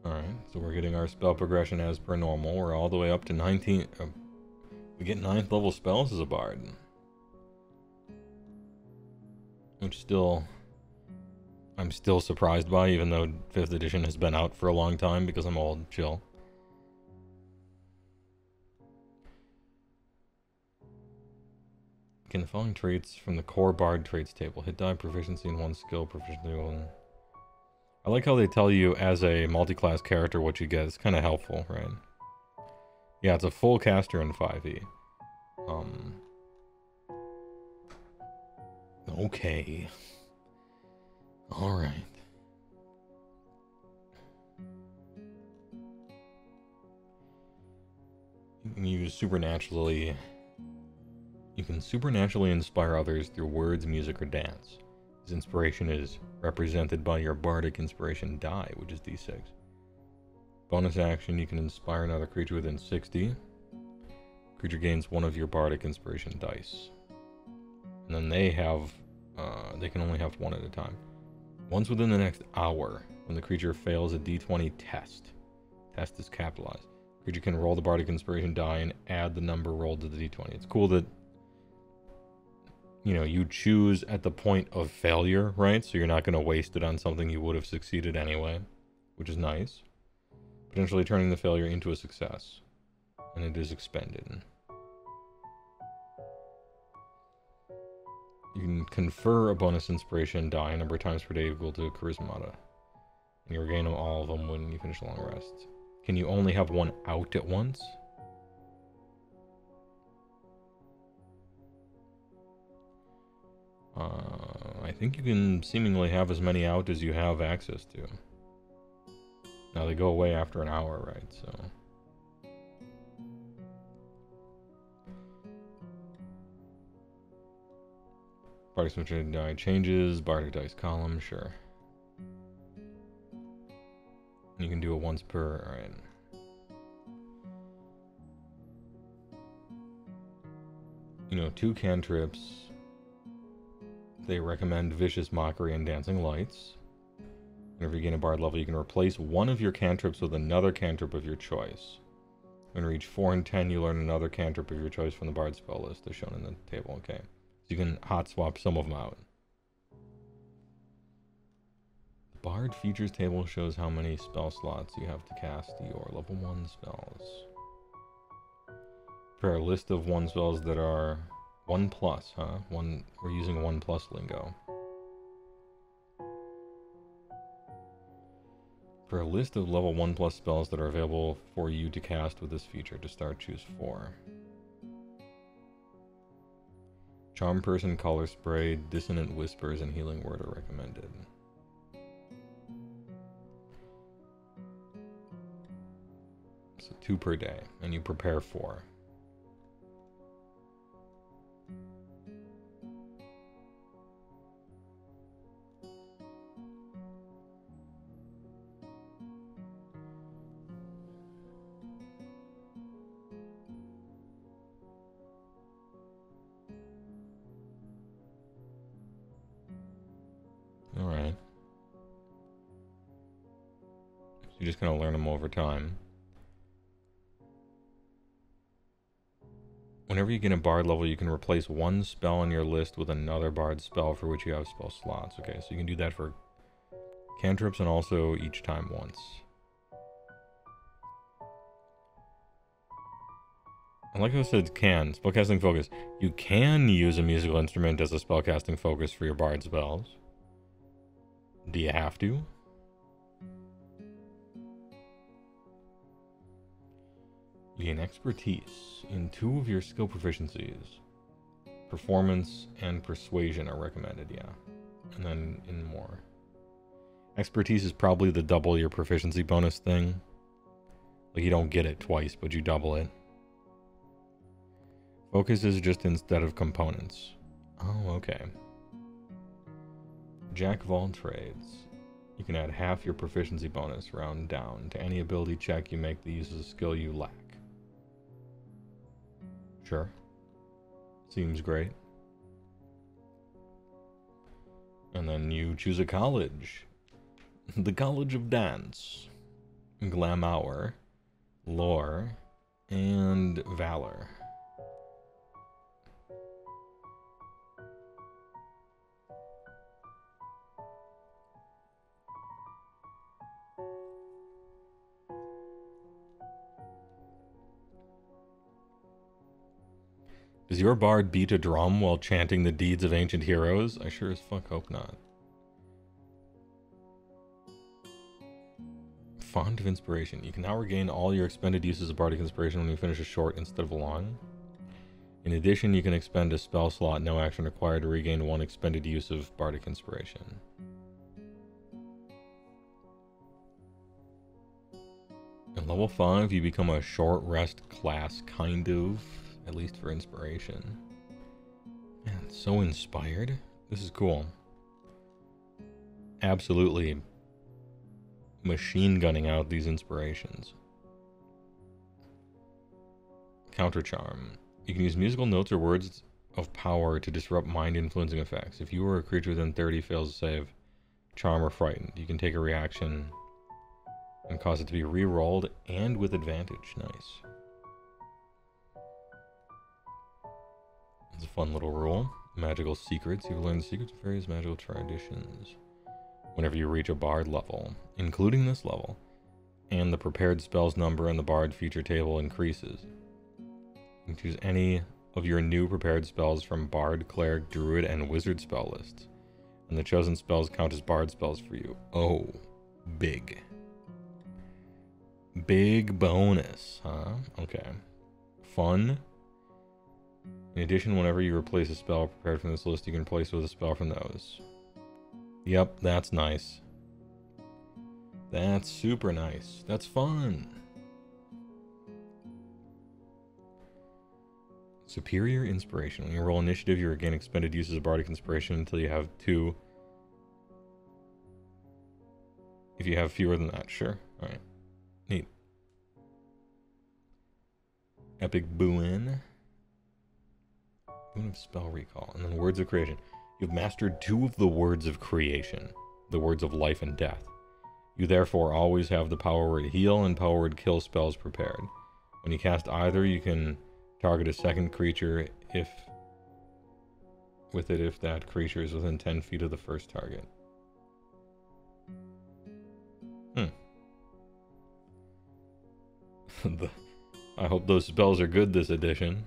Alright, so we're getting our spell progression as per normal. We're all the way up to 19... we get 9th level spells as a bard. Which still... I'm still surprised by, even though 5th edition has been out for a long time because I'm old. Chill. Can the following traits from the core bard traits table. Hit die, proficiency in 1 skill, proficiency in 1... I like how they tell you as a multi-class character what you get. It's kind of helpful, right? Yeah, it's a full caster in 5e. Okay. Alright. You can use supernaturally... You can supernaturally inspire others through words, music, or dance. His inspiration is represented by your bardic inspiration die, which is d6. Bonus action, you can inspire another creature within 60. Creature gains 1 of your bardic inspiration dice. And then they have, they can only have 1 at a time. Once within the next hour, when the creature fails a d20 test. Test is capitalized. Creature can roll the bardic inspiration die and add the number rolled to the d20. It's cool that, you know, you choose at the point of failure, right? So you're not going to waste it on something you would have succeeded anyway. which is nice. Potentially turning the failure into a success. And it is expended. You can confer a bonus inspiration die a number of times per day equal to charismata. And you regain all of them when you finish a long rest. Can you only have one out at once? I think you can seemingly have as many out as you have access to. Now they go away after an hour, right? So Bardic Switcher die changes, Bardic dice column, sure. You can do it once per, alright. You know, 2 cantrips. They recommend Vicious Mockery and Dancing Lights. Whenever you gain a bard level, you can replace one of your cantrips with another cantrip of your choice. When you reach 4 and 10, you learn another cantrip of your choice from the bard spell list, as shown in the table. Okay, so you can hot swap some of them out. The bard features table shows how many spell slots you have to cast your level 1 spells. Prepare a list of 1 spells that are 1+, huh? We're using 1+ lingo. For a list of level 1+ spells that are available for you to cast with this feature, to start, choose 4. Charm Person, Color Spray, Dissonant Whispers, and Healing Word are recommended. So 2 per day, and you prepare 4. Alright. So you just kind of learn them over time. Whenever you get a bard level, you can replace 1 spell on your list with another bard spell for which you have spell slots. Okay, so you can do that for cantrips and also each time once. And like I said, spellcasting focus. You can use a musical instrument as a spellcasting focus for your bard spells. Do you have to? You gain expertise in 2 of your skill proficiencies. Performance and persuasion are recommended, yeah. And then in more. Expertise is probably the double your proficiency bonus thing. Like you don't get it twice, but you double it. Focus is just instead of components. Oh, okay. Jack of all trades. You can add half your proficiency bonus round down to any ability check you make that uses a skill you lack. Sure. Seems great. And then you choose a college. The College of Dance. Glamour. Lore. And Valor. Does your bard beat a drum while chanting the deeds of ancient heroes? I sure as fuck hope not. Font of Inspiration. You can now regain all your expended uses of Bardic Inspiration when you finish a short instead of a long. In addition, you can expend a spell slot, no action required, to regain 1 expended use of Bardic Inspiration. At level 5, you become a short rest class, kind of. At least for inspiration. Man, so inspired. This is cool. Absolutely machine gunning out these inspirations. Counter Charm. You can use musical notes or words of power to disrupt mind-influencing effects. If you or a creature within 30 fails to save Charm or Frightened, you can take a reaction and cause it to be re-rolled and with advantage. Nice. It's a fun little rule. Magical secrets. You've learned the secrets of various magical traditions. whenever you reach a bard level, including this level, and the prepared spells number in the bard feature table increases. You can choose any of your new prepared spells from bard, cleric, druid, and wizard spell lists, and the chosen spells count as bard spells for you. Oh, big. Big bonus, huh? Okay. Fun. In addition, whenever you replace a spell prepared from this list, you can replace it with a spell from those. Yep, that's nice. That's super nice. That's fun. Superior Inspiration. When you roll initiative, you regain expended uses of Bardic Inspiration until you have 2. If you have fewer than that, sure. Alright. Neat. Epic Boon. Boon of Spell Recall. And then Words of Creation. You've mastered 2 of the words of creation. The words of life and death. You therefore always have the power word heal and power word kill spells prepared. When you cast either, you can target a second creature if that creature is within 10 feet of the first target. I hope those spells are good this edition.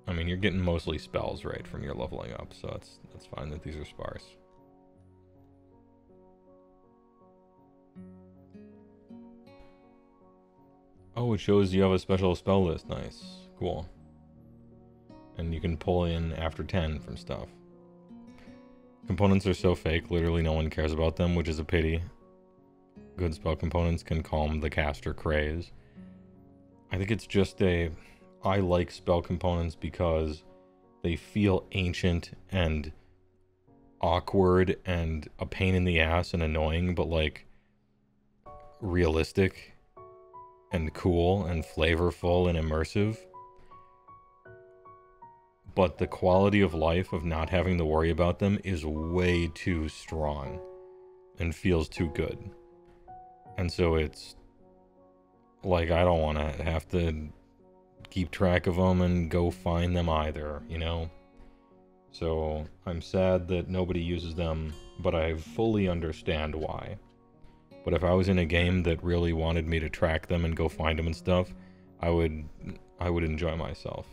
I mean, you're getting mostly spells, right, from your leveling up, so that's fine that these are sparse. Oh, it shows you have a special spell list. Nice. Cool. And you can pull in after 10 from stuff. Components are so fake, literally no one cares about them, which is a pity. Good spell components can calm the caster craze. I think it's just I like spell components because they feel ancient and awkward and a pain in the ass and annoying, but like realistic and cool and flavorful and immersive. But the quality of life of not having to worry about them is way too strong and feels too good. And so it's like, I don't want to have to keep track of them and go find them either, you know? So I'm sad that nobody uses them, but I fully understand why. But if I was in a game that really wanted me to track them and go find them and stuff, I would enjoy myself.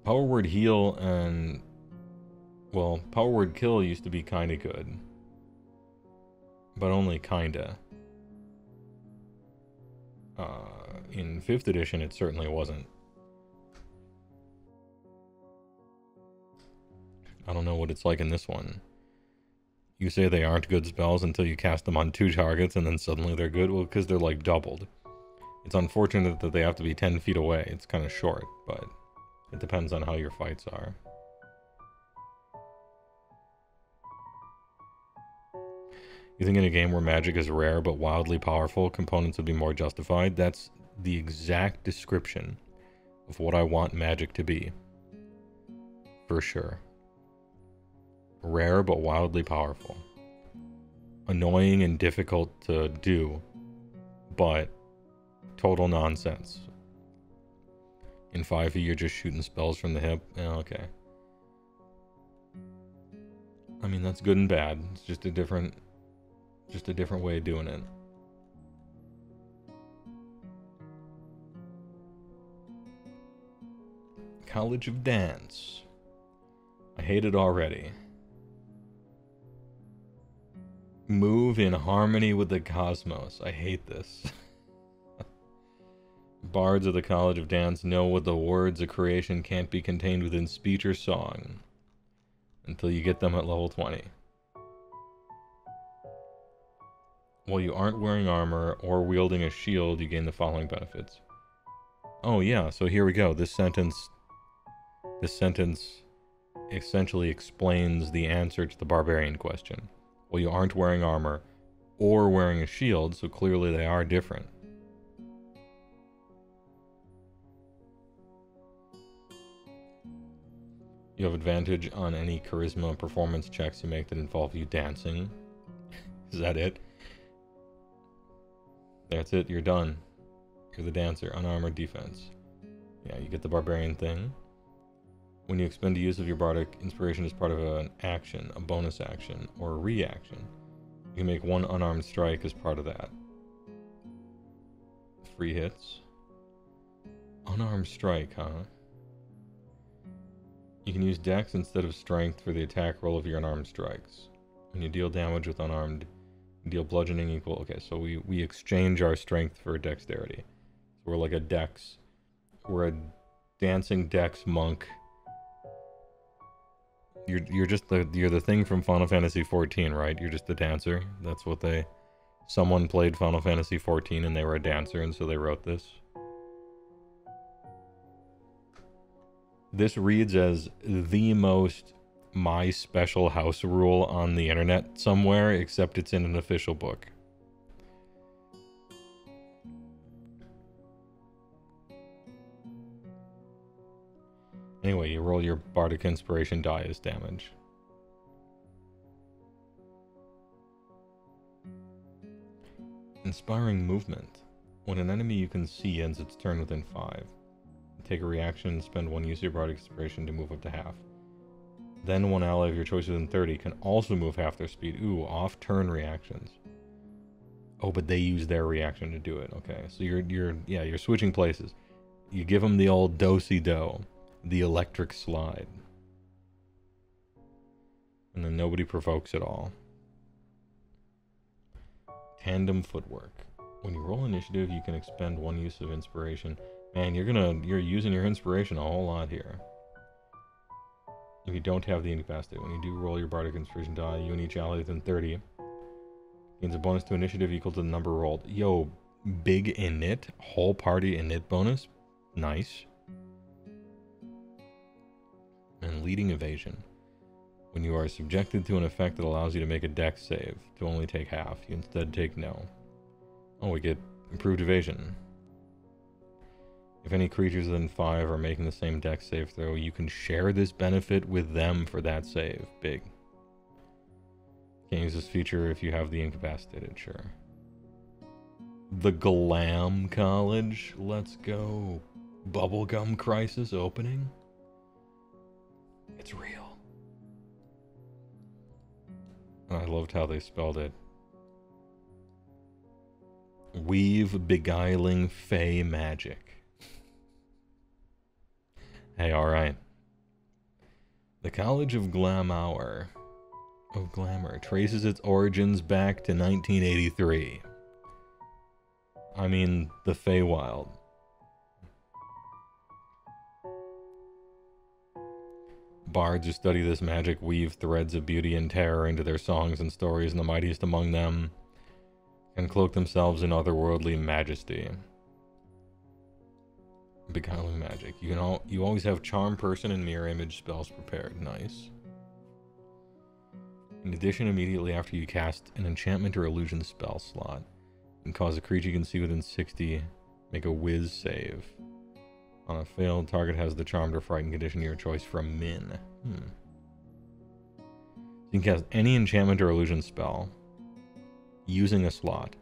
Power word heal and, well, power word kill used to be kinda good. But only kinda. In 5th edition, it certainly wasn't. I don't know what it's like in this one. You say they aren't good spells until you cast them on 2 targets and then suddenly they're good? Well, because they're like doubled. It's unfortunate that they have to be 10 feet away. It's kind of short, but it depends on how your fights are. You think in a game where magic is rare but wildly powerful, components would be more justified? That's the exact description of what I want magic to be. For sure. Rare but wildly powerful. Annoying and difficult to do, but total nonsense. In 5e, you're just shooting spells from the hip. Yeah, okay. I mean, that's good and bad. It's just a different way of doing it. College of Dance. I hate it already. Move in harmony with the cosmos. I hate this. Bards of the College of Dance know what the words of creation can't be contained within speech or song until you get them at level 20. While you aren't wearing armor or wielding a shield, you gain the following benefits. Oh yeah, so here we go. This sentence essentially explains the answer to the barbarian question. Well, you aren't wearing armor or wearing a shield, so clearly they are different. You have advantage on any charisma performance checks you make that involve you dancing. Is that it? That's it, you're done. You're the dancer, unarmored defense. Yeah, you get the barbarian thing. When you expend a use of your bardic inspiration as part of an action, a bonus action, or a reaction, you can make one unarmed strike as part of that. Free hits. Unarmed strike, huh? You can use dex instead of strength for the attack roll of your unarmed strikes. When you deal damage with unarmed, you deal bludgeoning equal. Okay, so we exchange our strength for dexterity. So we're like a dex. We're a dancing dex monk. You're just you're the thing from Final Fantasy 14, right? You're just the dancer. That's what someone played Final Fantasy 14 and they were a dancer, and so they wrote this. This reads as the most my special house rule on the internet somewhere, except it's in an official book. Anyway, you roll your bardic inspiration die as damage. Inspiring movement. When an enemy you can see ends its turn within 5, take a reaction and spend 1 use of your bardic inspiration to move up to half. Then one ally of your choice within 30 can also move half their speed. Ooh, off-turn reactions. Oh, but they use their reaction to do it. Okay, so you're switching places. You give them the old do-si-do, the electric slide, and then nobody provokes at all. Tandem footwork. When you roll initiative, you can expend 1 use of inspiration. Man, you're using your inspiration a whole lot here. If you don't have the incapacity, when you do roll your bardic inspiration die, you and each ally within 30 gains a bonus to initiative equal to the number rolled. Yo, big init, whole party init bonus. Nice. And leading evasion. When you are subjected to an effect that allows you to make a dex save to only take half, you instead take no. Oh, we get improved evasion. If any creatures within 5 are making the same dex save throw, you can share this benefit with them for that save. Big. Can't use this feature if you have the incapacitated, sure. The Glam College. Let's go. Bubblegum Crisis opening. It's real. And I loved how they spelled it. Weave beguiling fey magic. Hey, alright. The College of Glamour traces its origins back to 1983. I mean, the Feywild. Bards who study this magic weave threads of beauty and terror into their songs and stories, and the mightiest among them can cloak themselves in otherworldly majesty. Beguiling magic. You always have charm person and mirror image spells prepared. Nice. In addition, immediately after you cast an enchantment or illusion spell slot, you can cause a creature you can see within 60 make a whiz save. On a failed, target has the charmed or frightened condition of your choice from Min. You can cast any enchantment or illusion spell using a slot,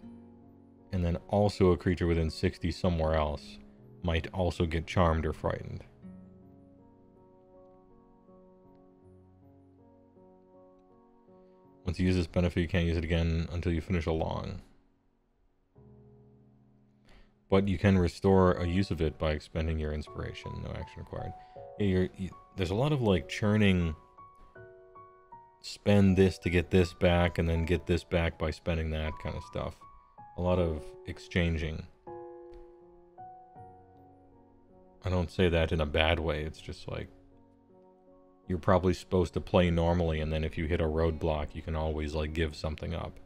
and then also a creature within 60 somewhere else might also get charmed or frightened. Once you use this benefit, you can't use it again until you finish a long. But you can restore a use of it by expending your inspiration. No action required. Yeah, there's a lot of like churning, spend this to get this back and then get this back by spending that kind of stuff. A lot of exchanging. I don't say that in a bad way. It's just like, you're probably supposed to play normally, and then if you hit a roadblock, you can always like give something up.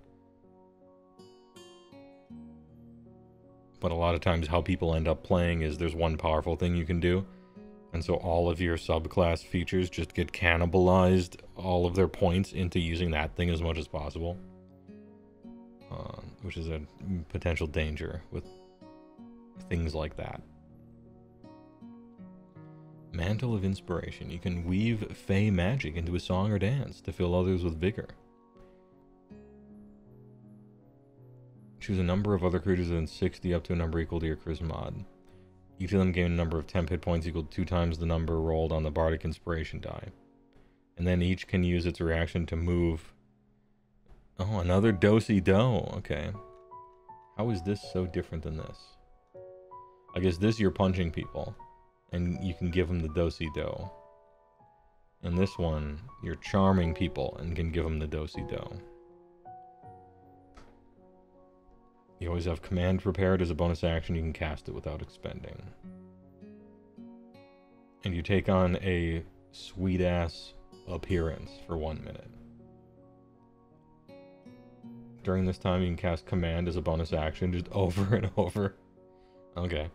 But a lot of times how people end up playing is there's one powerful thing you can do, and so all of your subclass features just get cannibalized, all of their points, into using that thing as much as possible. Which is a potential danger with things like that. Mantle of Inspiration. You can weave fey magic into a song or dance to fill others with vigor. Choose a number of other creatures within 60 up to a number equal to your charisma mod. Each of them gain a number of temp hit points equal to 2 times the number rolled on the Bardic Inspiration die. And then each can use its reaction to move. Oh, another do-si-do. Okay. How is this so different than this? I guess this you're punching people, and you can give them the do-si-do. And this one, you're charming people and can give them the do-si-do. You always have command prepared as a bonus action. You can cast it without expending. And you take on a sweet-ass appearance for 1 minute. During this time, you can cast command as a bonus action just over and over. Okay.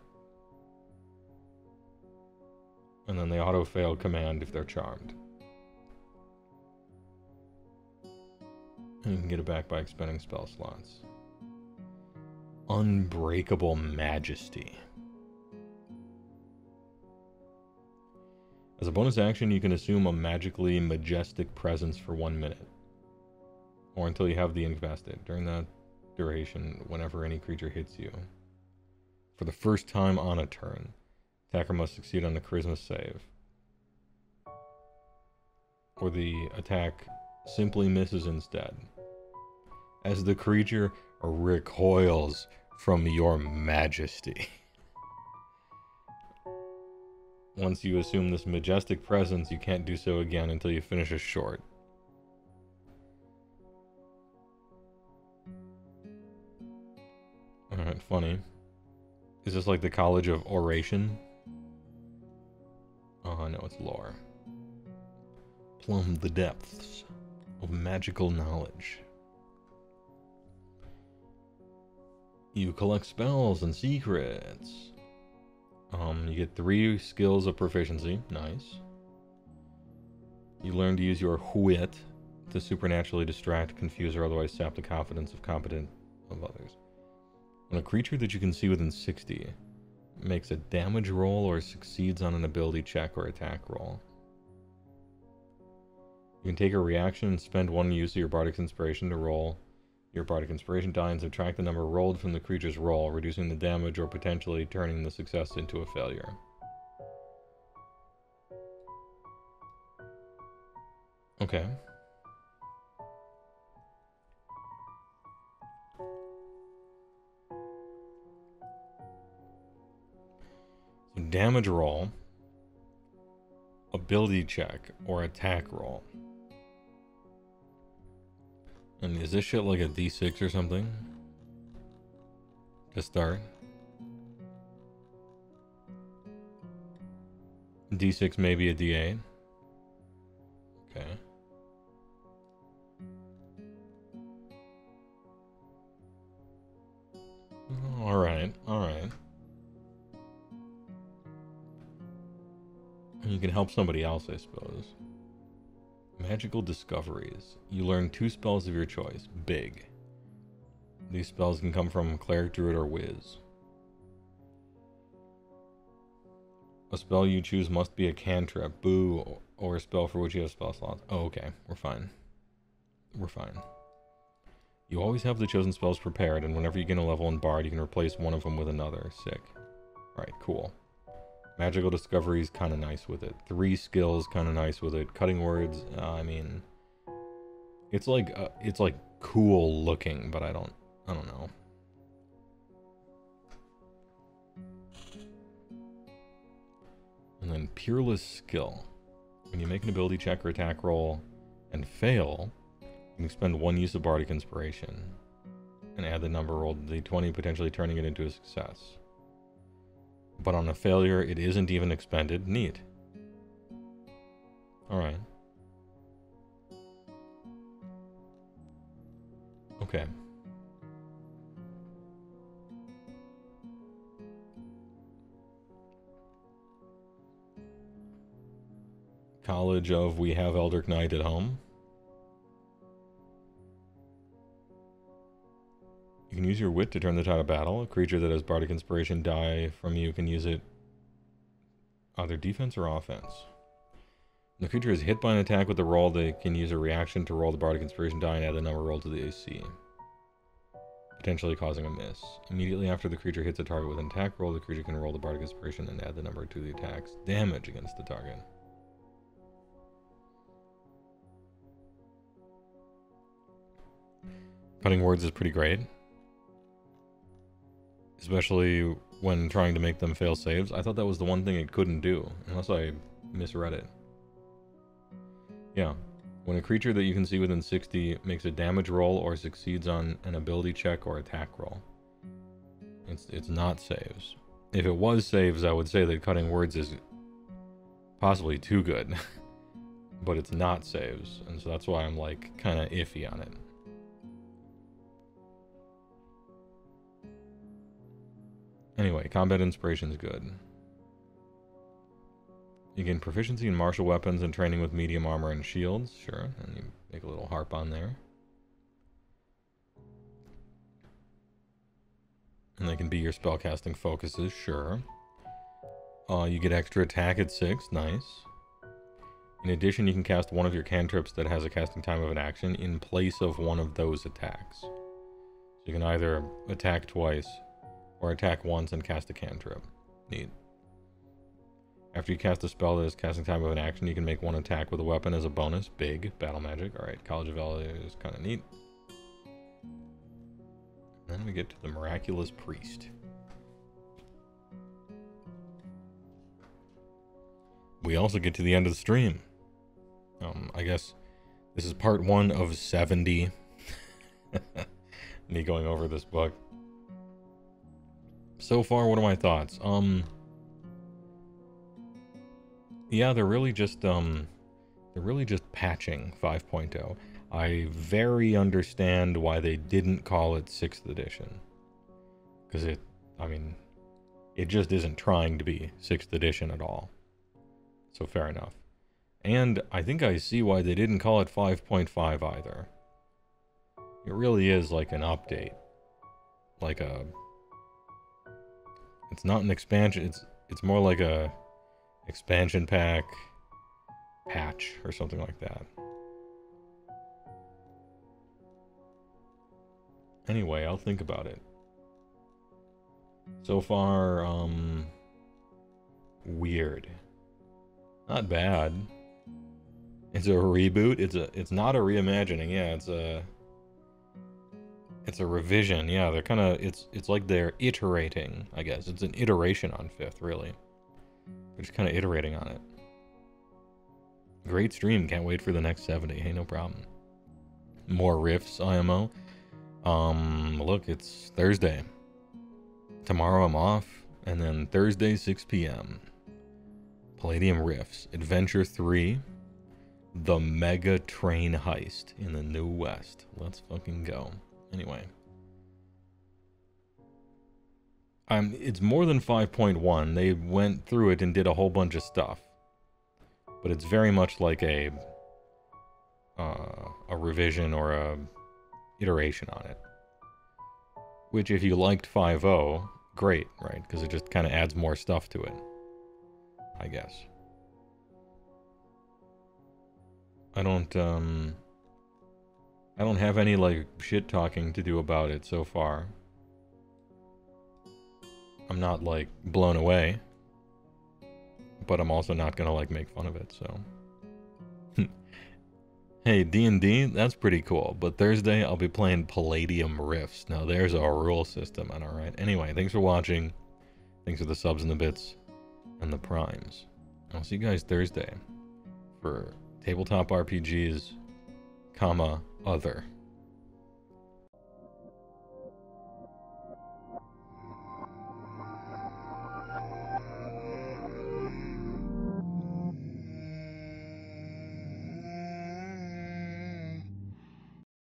And then they auto-fail command if they're charmed. And you can get it back by expending spell slots. Unbreakable Majesty. As a bonus action, you can assume a magically majestic presence for 1 minute. Or until you have the incapacitated. During that duration, whenever any creature hits you. For the first time on a turn, attacker must succeed on a charisma save. Or the attack simply misses instead. As the creature recoils from your majesty. Once you assume this majestic presence, you can't do so again until you finish a short. Alright, funny. Is this like the College of Oration? Oh, no, it's lore. Plumb the depths of magical knowledge. You collect spells and secrets. You get 3 skills of proficiency. Nice. You learn to use your wit to supernaturally distract, confuse, or otherwise sap the confidence of others. When a creature that you can see within 60 makes a damage roll or succeeds on an ability check or attack roll, you can take a reaction and spend 1 use of your Bardic Inspiration to roll your Bardic Inspiration die and subtract the number rolled from the creature's roll, reducing the damage or potentially turning the success into a failure. Okay. So damage roll, ability check, or attack roll. And is this shit like a D6 or something? To start? D6 maybe a D8? Okay. Alright, alright. You can help somebody else, I suppose. Magical discoveries. You learn 2 spells of your choice. Big. These spells can come from Cleric, Druid, or Wiz. A spell you choose must be a cantrip, boo, or a spell for which you have spell slots. Oh, okay. We're fine. We're fine. You always have the chosen spells prepared, and whenever you gain a level in Bard, you can replace one of them with another. Sick. Alright, cool. Magical discoveries, kind of nice with it. 3 skills, kind of nice with it. Cutting words, I mean, it's like cool looking, but I don't know. And then peerless skill. When you make an ability check or attack roll and fail, you can expend 1 use of Bardic Inspiration and add the number rolled to D20, potentially turning it into a success. But on a failure, it isn't even expended. Neat. Alright. Okay. College of We Have Eldritch Knight at Home. You can use your wit to turn the tide of battle. A creature that has Bardic Inspiration die from you can use it either defense or offense. When the creature is hit by an attack with a roll, they can use a reaction to roll the Bardic Inspiration die and add the number rolled to the AC. potentially causing a miss. Immediately after the creature hits a target with an attack roll, the creature can roll the Bardic Inspiration and add the number to the attack's damage against the target. Cutting words is pretty great. Especially when trying to make them fail saves. I thought that was the one thing it couldn't do, unless I misread it. Yeah. When a creature that you can see within 60 makes a damage roll or succeeds on an ability check or attack roll. It's not saves. If it was saves, I would say that cutting words is possibly too good. But it's not saves, and so that's why I'm like kind of iffy on it. Anyway, combat inspiration is good. You gain proficiency in martial weapons and training with medium armor and shields. Sure, and you make a little harp on there. And they can be your spellcasting focuses, sure. You get extra attack at 6, nice. In addition, you can cast one of your cantrips that has a casting time of an action in place of one of those attacks. So you can either attack twice, or attack once and cast a cantrip. Neat. After you cast a spell that is casting time of an action, you can make one attack with a weapon as a bonus. Big. Battle magic. Alright, College of Valor is kind of neat. Then we get to the Miraculous Priest. We also get to the end of the stream. I guess this is part 1 of 70. Me going over this book. So far, what are my thoughts? Yeah, they're really just patching 5.0. I very understand why they didn't call it 6th edition. Because it just isn't trying to be 6th edition at all. So fair enough. And I think I see why they didn't call it 5.5 either. It really is like an update. Like a... It's not an expansion, it's more like a expansion pack patch or something like that. Anyway, I'll think about it. So far, weird. Not bad. It's a reboot. It's not a reimagining. Yeah, it's a revision. Yeah, they're kind of it's like they're iterating, I guess. It's an iteration on 5th, really. They're just kind of iterating on it. Great stream. Can't wait for the next 70. Hey, no problem. More riffs, IMO. Look, it's Thursday. Tomorrow I'm off, and then Thursday 6 p.m. Palladium Riffs, Adventure 3, The Mega Train Heist in the New West. Let's fucking go. Anyway. It's more than 5.1. They went through it and did a whole bunch of stuff. But it's very much like a revision or a iteration on it. Which, if you liked 5.0, great, right? Because it just kind of adds more stuff to it, I guess. I don't have any, like, shit-talking to do about it so far. I'm not, like, blown away. But I'm also not gonna, like, make fun of it, so... Hey, D&D, that's pretty cool. But Thursday, I'll be playing Palladium Riffs. Now, there's a rule system, and alright. Anyway, thanks for watching. Thanks for the subs and the bits. And the primes. I'll see you guys Thursday. For tabletop RPGs, comma, other.